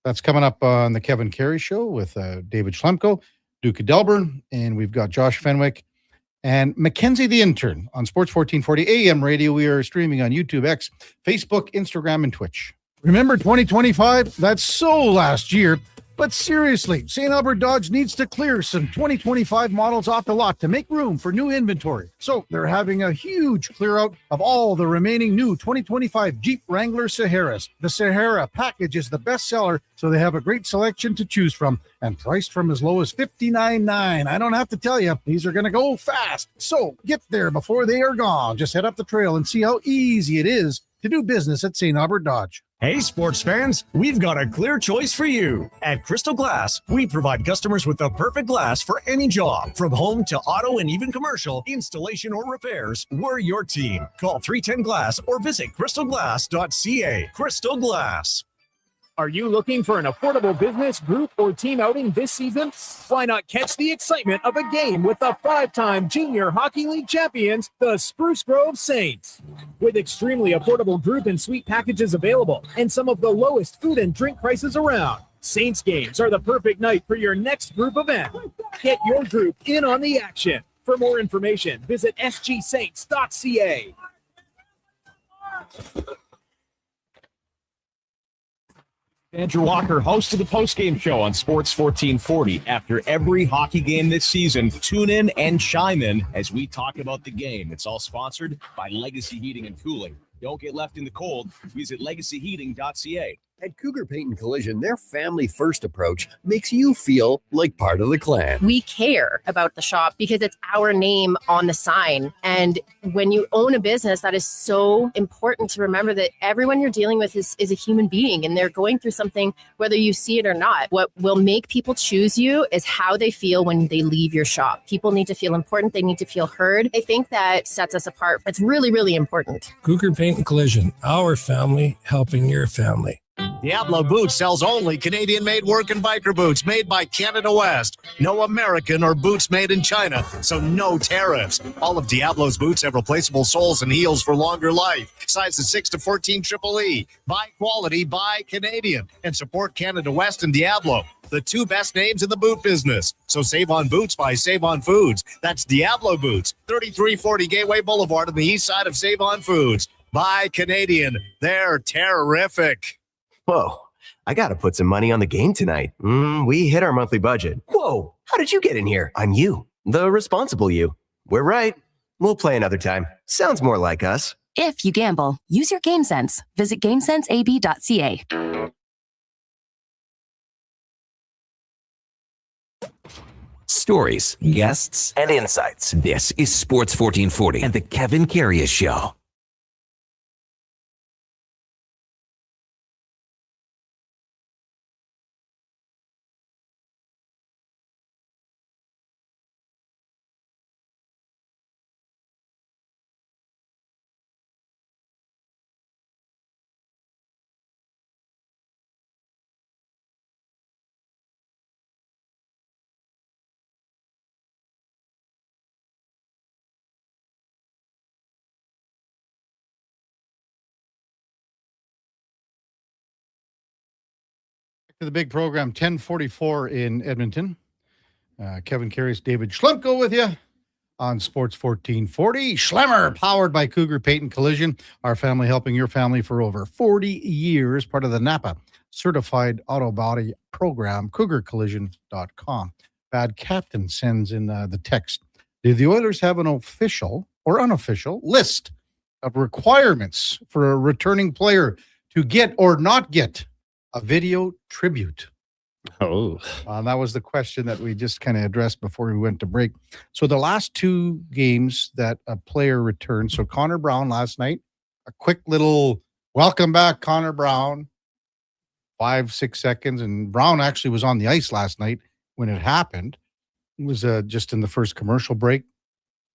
That's coming up on the Kevin Carey Show with David Schlemko, Duke of Delburne, and we've got Josh Fenwick and Mackenzie the Intern on Sports 1440 AM radio. We are streaming on YouTube, X, Facebook, Instagram, and Twitch. Remember 2025? That's so last year. But seriously, St. Albert Dodge needs to clear some 2025 models off the lot to make room for new inventory. So they're having a huge clear out of all the remaining new 2025 Jeep Wrangler Saharas. The Sahara package is the best seller, so they have a great selection to choose from and priced from as low as $59.9. I don't have to tell you, these are going to go fast. So get there before they are gone. Just head up the trail and see how easy it is to do business at St. Albert Dodge. Hey, sports fans, we've got a clear choice for you. At Crystal Glass, we provide customers with the perfect glass for any job. From home to auto and even commercial, installation or repairs, we're your team. Call 310 Glass or visit crystalglass.ca. Crystal Glass. Are you looking for an affordable business, group, or team outing this season? Why not catch the excitement of a game with the 5-time Junior Hockey League champions, the Spruce Grove Saints? With extremely affordable group and suite packages available and some of the lowest food and drink prices around, Saints games are the perfect night for your next group event. Get your group in on the action. For more information, visit sgsaints.ca. Andrew Walker, host of the postgame show on Sports 1440. After every hockey game this season, tune in and chime in as we talk about the game. It's all sponsored by Legacy Heating and Cooling. Don't get left in the cold. Visit legacyheating.ca. At Cougar Paint and Collision, their family-first approach makes you feel like part of the clan. We care about the shop because it's our name on the sign. And when you own a business, that is so important to remember that everyone you're dealing with is a human being and they're going through something, whether you see it or not. What will make people choose you is how they feel when they leave your shop. People need to feel important. They need to feel heard. I think that sets us apart. It's really, really important. Cougar Paint and Collision, our family helping your family. Diablo Boots sells only Canadian-made work and biker boots made by Canada West. No American or boots made in China, so no tariffs. All of Diablo's boots have replaceable soles and heels for longer life. Sizes 6 to 14 Triple E. Buy quality, buy Canadian. And support Canada West and Diablo, the two best names in the boot business. So save on boots by Save On Foods. That's Diablo Boots, 3340 Gateway Boulevard on the east side of Save On Foods. Buy Canadian. They're terrific. Whoa, I gotta put some money on the game tonight. We hit our monthly budget. Whoa, how did you get in here? I'm you, the responsible you. We're right. We'll play another time. Sounds more like us. If you gamble, use your game sense. Visit GameSenseAB.ca. Stories, guests, and insights. This is Sports 1440 and the Kevin Karius Show. To the big program, 1044 in Edmonton. Kevin Karius, David Schlemko with you on Sports 1440. Schlemmer, powered by Cougar Paint and Collision. Our family helping your family for over 40 years. Part of the Napa Certified Auto Body Program, CougarCollision.com. Bad Captain sends in the text. Do the Oilers have an official or unofficial list of requirements for a returning player to get or not get a video tribute? Oh, that was the question that we just kind of addressed before we went to break. So the last two games that a player returned. So Connor Brown last night, a quick little welcome back, Connor Brown, 5-6 seconds. And Brown actually was on the ice last night when it happened. It was just in the first commercial break.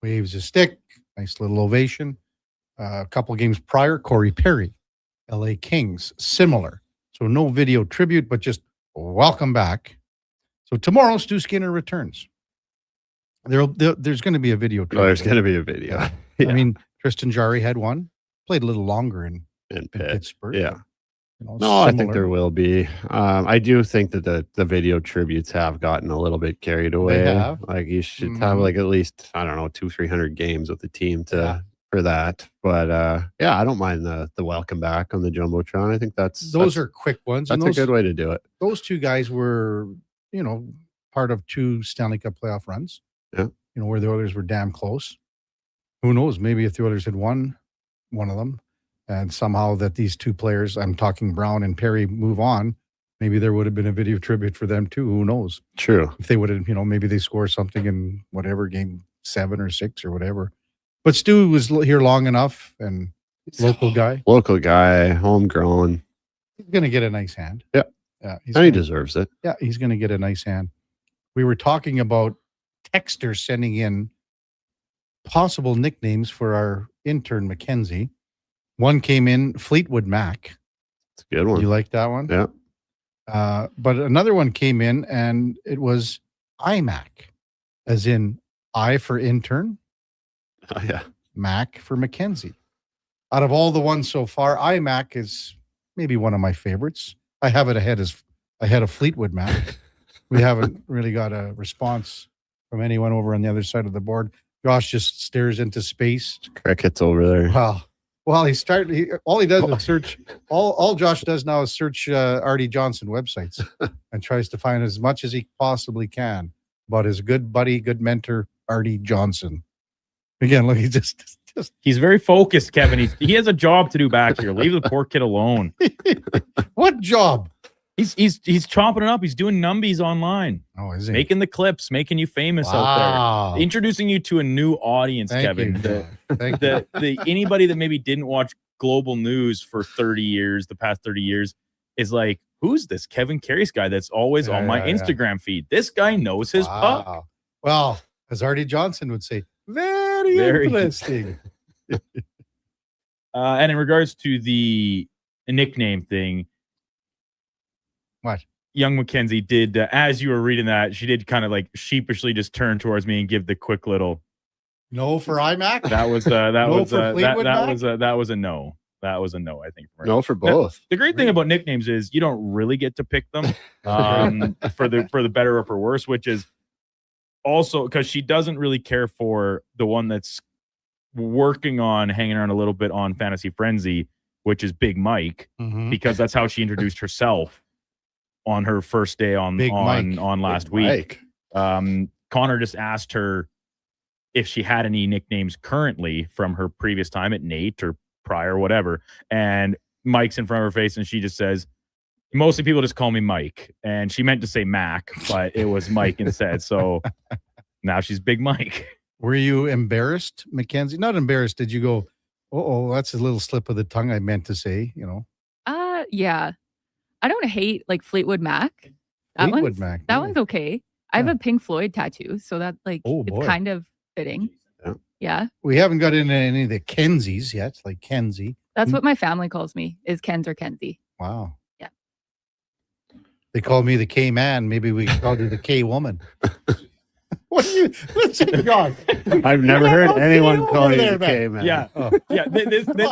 Waves a stick, nice little ovation. A couple games prior, Corey Perry, LA Kings, similar. So no video tribute, but just welcome back. So tomorrow, Stu Skinner returns. There's going to be a video tribute. Oh, there's going to be a video. Yeah. I mean, Tristan Jarry had one. Played a little longer in Pittsburgh. Yeah. You know, no, I think there will be. I do think that the video tributes have gotten a little bit carried away. They have. Like you should have like at least, I don't know, 200-300 games with the team for that. But I don't mind the welcome back on the Jumbotron. I think those are quick ones. That's a good way to do it. Those two guys were, part of two Stanley Cup playoff runs. Yeah. Where the Oilers were damn close. Who knows? Maybe if the Oilers had won one of them and somehow that these two players, I'm talking Brown and Perry, move on, maybe there would have been a video tribute for them too. Who knows? True. If they would have, maybe they score something in whatever game 7 or 6 or whatever. But Stu was here long enough and local guy, homegrown. He's going to get a nice hand. Yeah. Yeah. He deserves it. Yeah. He's going to get a nice hand. We were talking about texters sending in possible nicknames for our intern, Mackenzie. One came in, Fleetwood Mac. It's a good one. You like that one? Yeah. But another one came in and it was iMac, as in I for intern. Oh, yeah. Mac for Mackenzie. Out of all the ones so far, iMac is maybe one of my favorites. I have it ahead of Fleetwood Mac. We haven't really got a response from anyone over on the other side of the board. Josh just stares into space. Crickets over there. Well, all he does is search. All Josh does now is search Artie Johnson websites and tries to find as much as he possibly can about his good buddy, good mentor, Artie Johnson. Again, look, he just he's very focused, Kevin. He has a job to do back here. Leave the poor kid alone. What job? He's chomping it up. He's doing numbies online. Oh, is he? Making the clips, making you famous out there. Introducing you to a new audience, Kevin. Anybody that maybe didn't watch global news for the past 30 years is like, who's this Kevin Karius guy that's always on my Instagram feed? This guy knows his puck. Well, as Artie Johnson would say, very interesting. And in regards to the nickname thing, What? Young Mackenzie did, as you were reading that, she did kind of like sheepishly just turn towards me and give the quick little. No for IMAC. That was that No was for Fleetwood that Mac? was that was a no. That was a no, I think. For her. No for both. The great thing about nicknames is you don't really get to pick them for the better or for worse, which is also because she doesn't really care for the one that's working on hanging around a little bit on Fantasy Frenzy, which is Big Mike, because that's how she introduced herself on her first day on last week. Connor just asked her if she had any nicknames currently from her previous time at Nate or prior, whatever. And Mike's in front of her face, and she just says, mostly people just call me Mike. And she meant to say Mac, but it was Mike instead. So now she's Big Mike. Were you embarrassed, Mackenzie? Not embarrassed. Did you go, oh, that's a little slip of the tongue I meant to say, you know? Yeah. I don't hate like Fleetwood Mac. Fleetwood Mac. That one's okay. I have a Pink Floyd tattoo, so that like it's boy. kind of fitting. Yeah. We haven't got into any of the Kenzies yet, like Kenzie. That's what my family calls me, is Kenz or Kenzie. Wow. Yeah. They call me the K-man. Maybe we can call you the K-woman. What are you? Listen, God. I've never heard anyone call you the K-man. Yeah.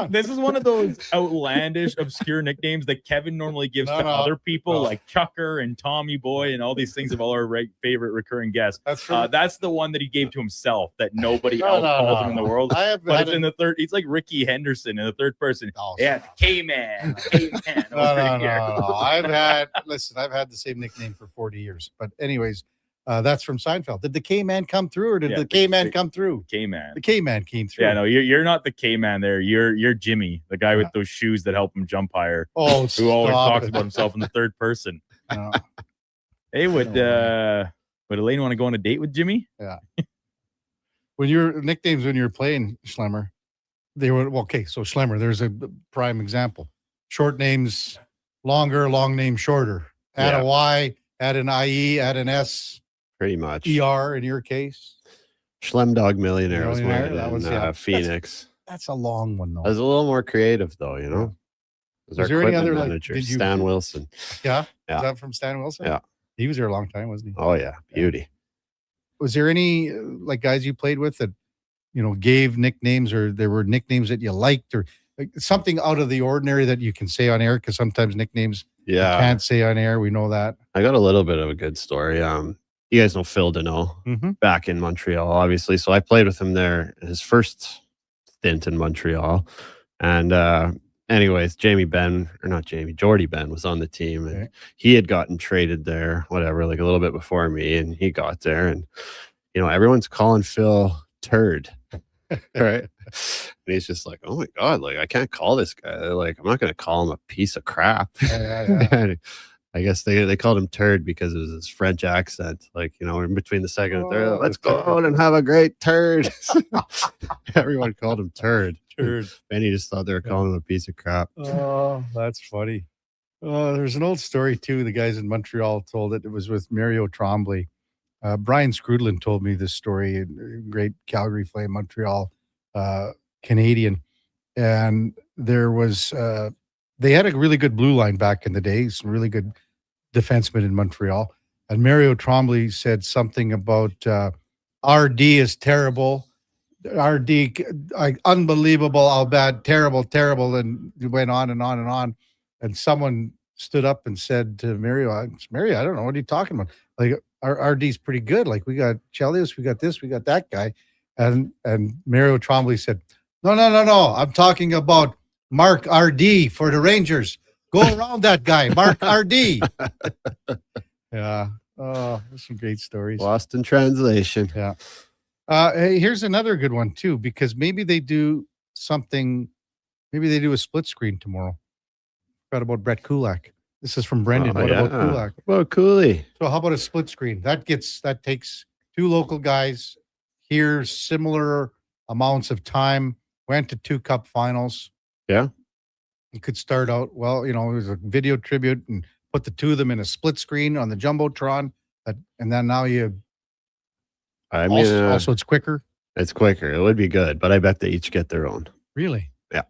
This is one of those outlandish, obscure nicknames that Kevin normally gives to other people, like Chucker and Tommy Boy and all these things of all our favorite recurring guests. That's the one that he gave to himself that nobody else calls him in the world. But it's in the third. He's like Ricky Henderson in the third person. Yeah, K-man. K-man. No. I've had the same nickname for 40 years. But anyways, that's from Seinfeld. Did the K-man come through, or did the K-man come through? K-man. The K-man came through. Yeah, no, you're not the K-man there. You're Jimmy, the guy with those shoes that help him jump higher. Oh, who always talks about himself in the third person. Hey, would Elaine want to go on a date with Jimmy? Yeah. When your nicknames when you were playing Schlemmer, they were okay. So Schlemmer, there's a prime example. Short names longer, long names shorter. Add a Y, add an IE, add an S. Pretty much. ER in your case. Schlemdog Millionaire was Millionaire, mine that in was, Phoenix. That's a long one, though. I was a little more creative, though, you know? Was our there any equipment other, manager, did you- Stan Wilson. Yeah? Yeah. Is that from Stan Wilson? Yeah. He was there a long time, wasn't he? Oh, yeah. Beauty. Was there any, like, guys you played with that, you know, gave nicknames, or there were nicknames that you liked, or like, something out of the ordinary that you can say on air? Because sometimes nicknames you can't say on air. We know that. I got a little bit of a good story. You guys know Phil Deneau back in Montreal, obviously. So I played with him there his first stint in Montreal. And anyways, Jordy Ben was on the team, and he had gotten traded there, whatever, like a little bit before me, and he got there, and you know, everyone's calling Phil Turd. Right. And he's just like, oh my God, like I can't call this guy. Like, I'm not gonna call him a piece of crap. And I guess they called him Turd because it was his French accent. Like, you know, in between the second and third, let's go out and have a great turd. Everyone called him Turd. Benny just thought they were calling him a piece of crap. Oh, that's funny. There's an old story too. The guys in Montreal told it. It was with Mario Tremblay. Brian Scrudlin told me this story. A great Calgary Flame, Montreal Canadian, and there was they had a really good blue line back in the day. Some really good defensemen in Montreal. And Mario Tremblay said something about RD is terrible. RD, unbelievable, how bad, terrible, and it went on and on and on. And someone stood up and said to Mario, I don't know, what are you talking about? Like, our RD's pretty good. Like, we got Chelios, we got this, we got that guy. And Mario Tremblay said, no. I'm talking about Mark RD for the Rangers. Go around that guy, Mark RD. Yeah. Oh, there's some great stories. Lost in translation. Yeah. Hey, here's another good one too, because maybe they do something. Maybe they do a split screen tomorrow. Forgot about Brett Kulak. This is from Brendan. What about Kulak? Well, Cooley. So how about a split screen? That takes two local guys here, similar amounts of time, went to 2 cup finals. Yeah. You could start out, well, you know, it was a video tribute and put the two of them in a split screen on the Jumbotron. And then now also it's quicker. It's quicker. It would be good, but I bet they each get their own. Really? Yeah.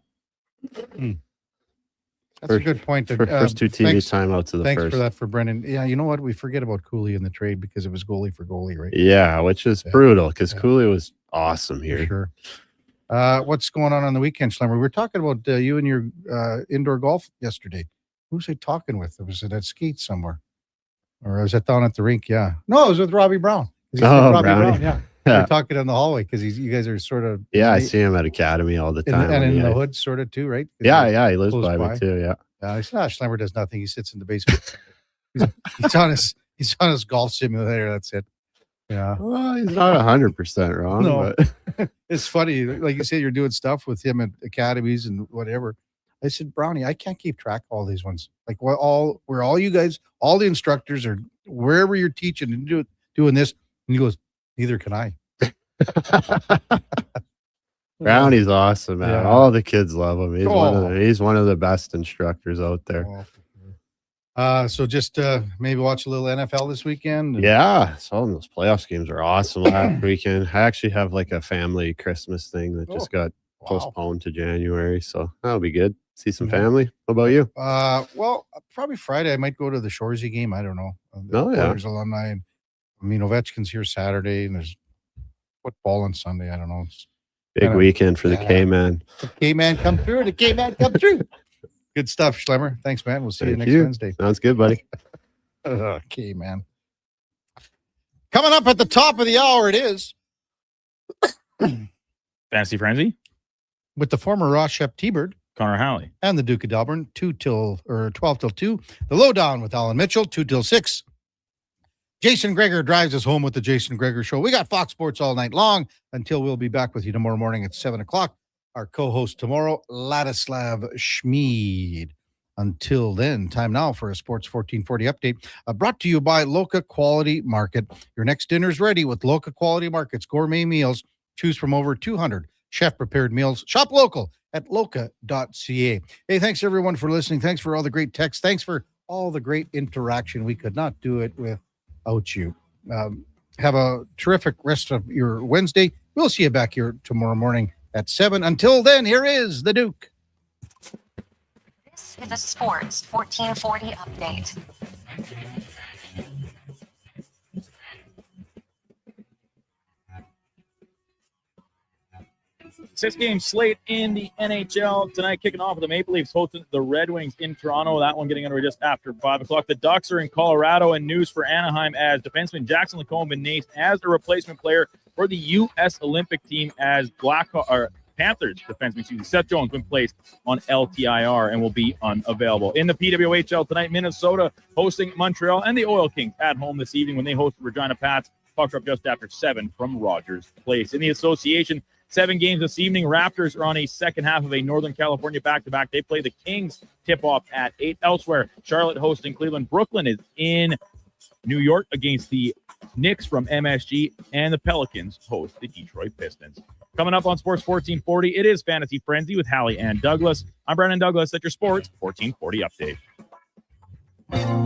That's a good point. First two TV timeouts of the thanks first. for that for Brendan. Yeah, you know what? We forget about Cooley in the trade because it was goalie for goalie, right? Yeah, which is brutal because Cooley was awesome here. For sure. What's going on the weekend, Schlemmer? We were talking about you and your indoor golf yesterday. Who was I talking with? Was it at skate somewhere? Or was it down at the rink? Yeah. No, it was with Robbie Brown. Robbie Brown, yeah. We're talking in the hallway because you guys are sort of. Yeah, I see him at Academy all the time. And in the hood, sort of too, right? Yeah, he lives by me too. Yeah. It's not Schlemmer does nothing. He sits in the basement. he's on his golf simulator. That's it. Yeah. Well, he's not 100% wrong. No, but it's funny. Like you said, you're doing stuff with him at academies and whatever. I said, Brownie, I can't keep track of all these ones. Like where all you guys, all the instructors are wherever you're teaching and doing this. And he goes, neither can I. Brownie's awesome, man. Yeah. All the kids love him. He's one of the best instructors out there. So just maybe watch a little NFL this weekend. Yeah, some of those playoffs games are awesome last weekend. I actually have like a family Christmas thing that just got postponed to January, so that'll be good. See some family. What about you? Well, probably Friday. I might go to the Shoresy game. I don't know. There's alumni. And, I mean, Ovechkin's here Saturday, and there's football on Sunday. I don't know. It's big weekend for the K-Man. The K-Man come through. The K-Man come through. Good stuff, Schlemmer. Thanks, man. We'll see you next Wednesday. Sounds good, buddy. Okay, man. Coming up at the top of the hour, it is Fantasy Frenzy with the former Ross Shep T-Bird, Connor Halley, and the Duke of Delburne, 12 till 2. The Lowdown with Alan Mitchell, 2 till 6. Jason Gregor drives us home with the Jason Gregor Show. We got Fox Sports all night long until we'll be back with you tomorrow morning at 7 o'clock. Our co-host tomorrow, Ladislav Schmid. Until then, time now for a Sports 1440 update brought to you by Loca Quality Market. Your next dinner's ready with Loca Quality Market's gourmet meals. Choose from over 200 chef-prepared meals. Shop local at loca.ca. Hey, thanks everyone for listening. Thanks for all the great texts. Thanks for all the great interaction. We could not do it without you. Have a terrific rest of your Wednesday. We'll see you back here tomorrow morning at 7. Until then, here is the Duke. This is a Sports 1440 update. Six-game slate in the NHL tonight, kicking off with the Maple Leafs hosting the Red Wings in Toronto. That one getting underway just after 5 o'clock. The Ducks are in Colorado, and news for Anaheim as defenseman Jackson Lacombe been named as a replacement player for the U.S. Olympic team as Panthers defenseman Seth Jones been placed on LTIR and will be unavailable. In the PWHL tonight, Minnesota hosting Montreal, and the Oil Kings at home this evening when they host the Regina Pats. Puck drop just after 7 from Rogers Place. In the association, 7 games this evening. Raptors are on a second half of a Northern California back-to-back. They play the Kings tip-off at 8. Elsewhere, Charlotte hosting Cleveland. Brooklyn is in New York against the Knicks from MSG, and the Pelicans host the Detroit Pistons. Coming up on Sports 1440, it is Fantasy Frenzy with Hallie and Douglas. I'm Brandon Douglas at your Sports 1440 update.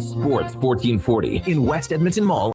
Sports 1440 in West Edmonton Mall.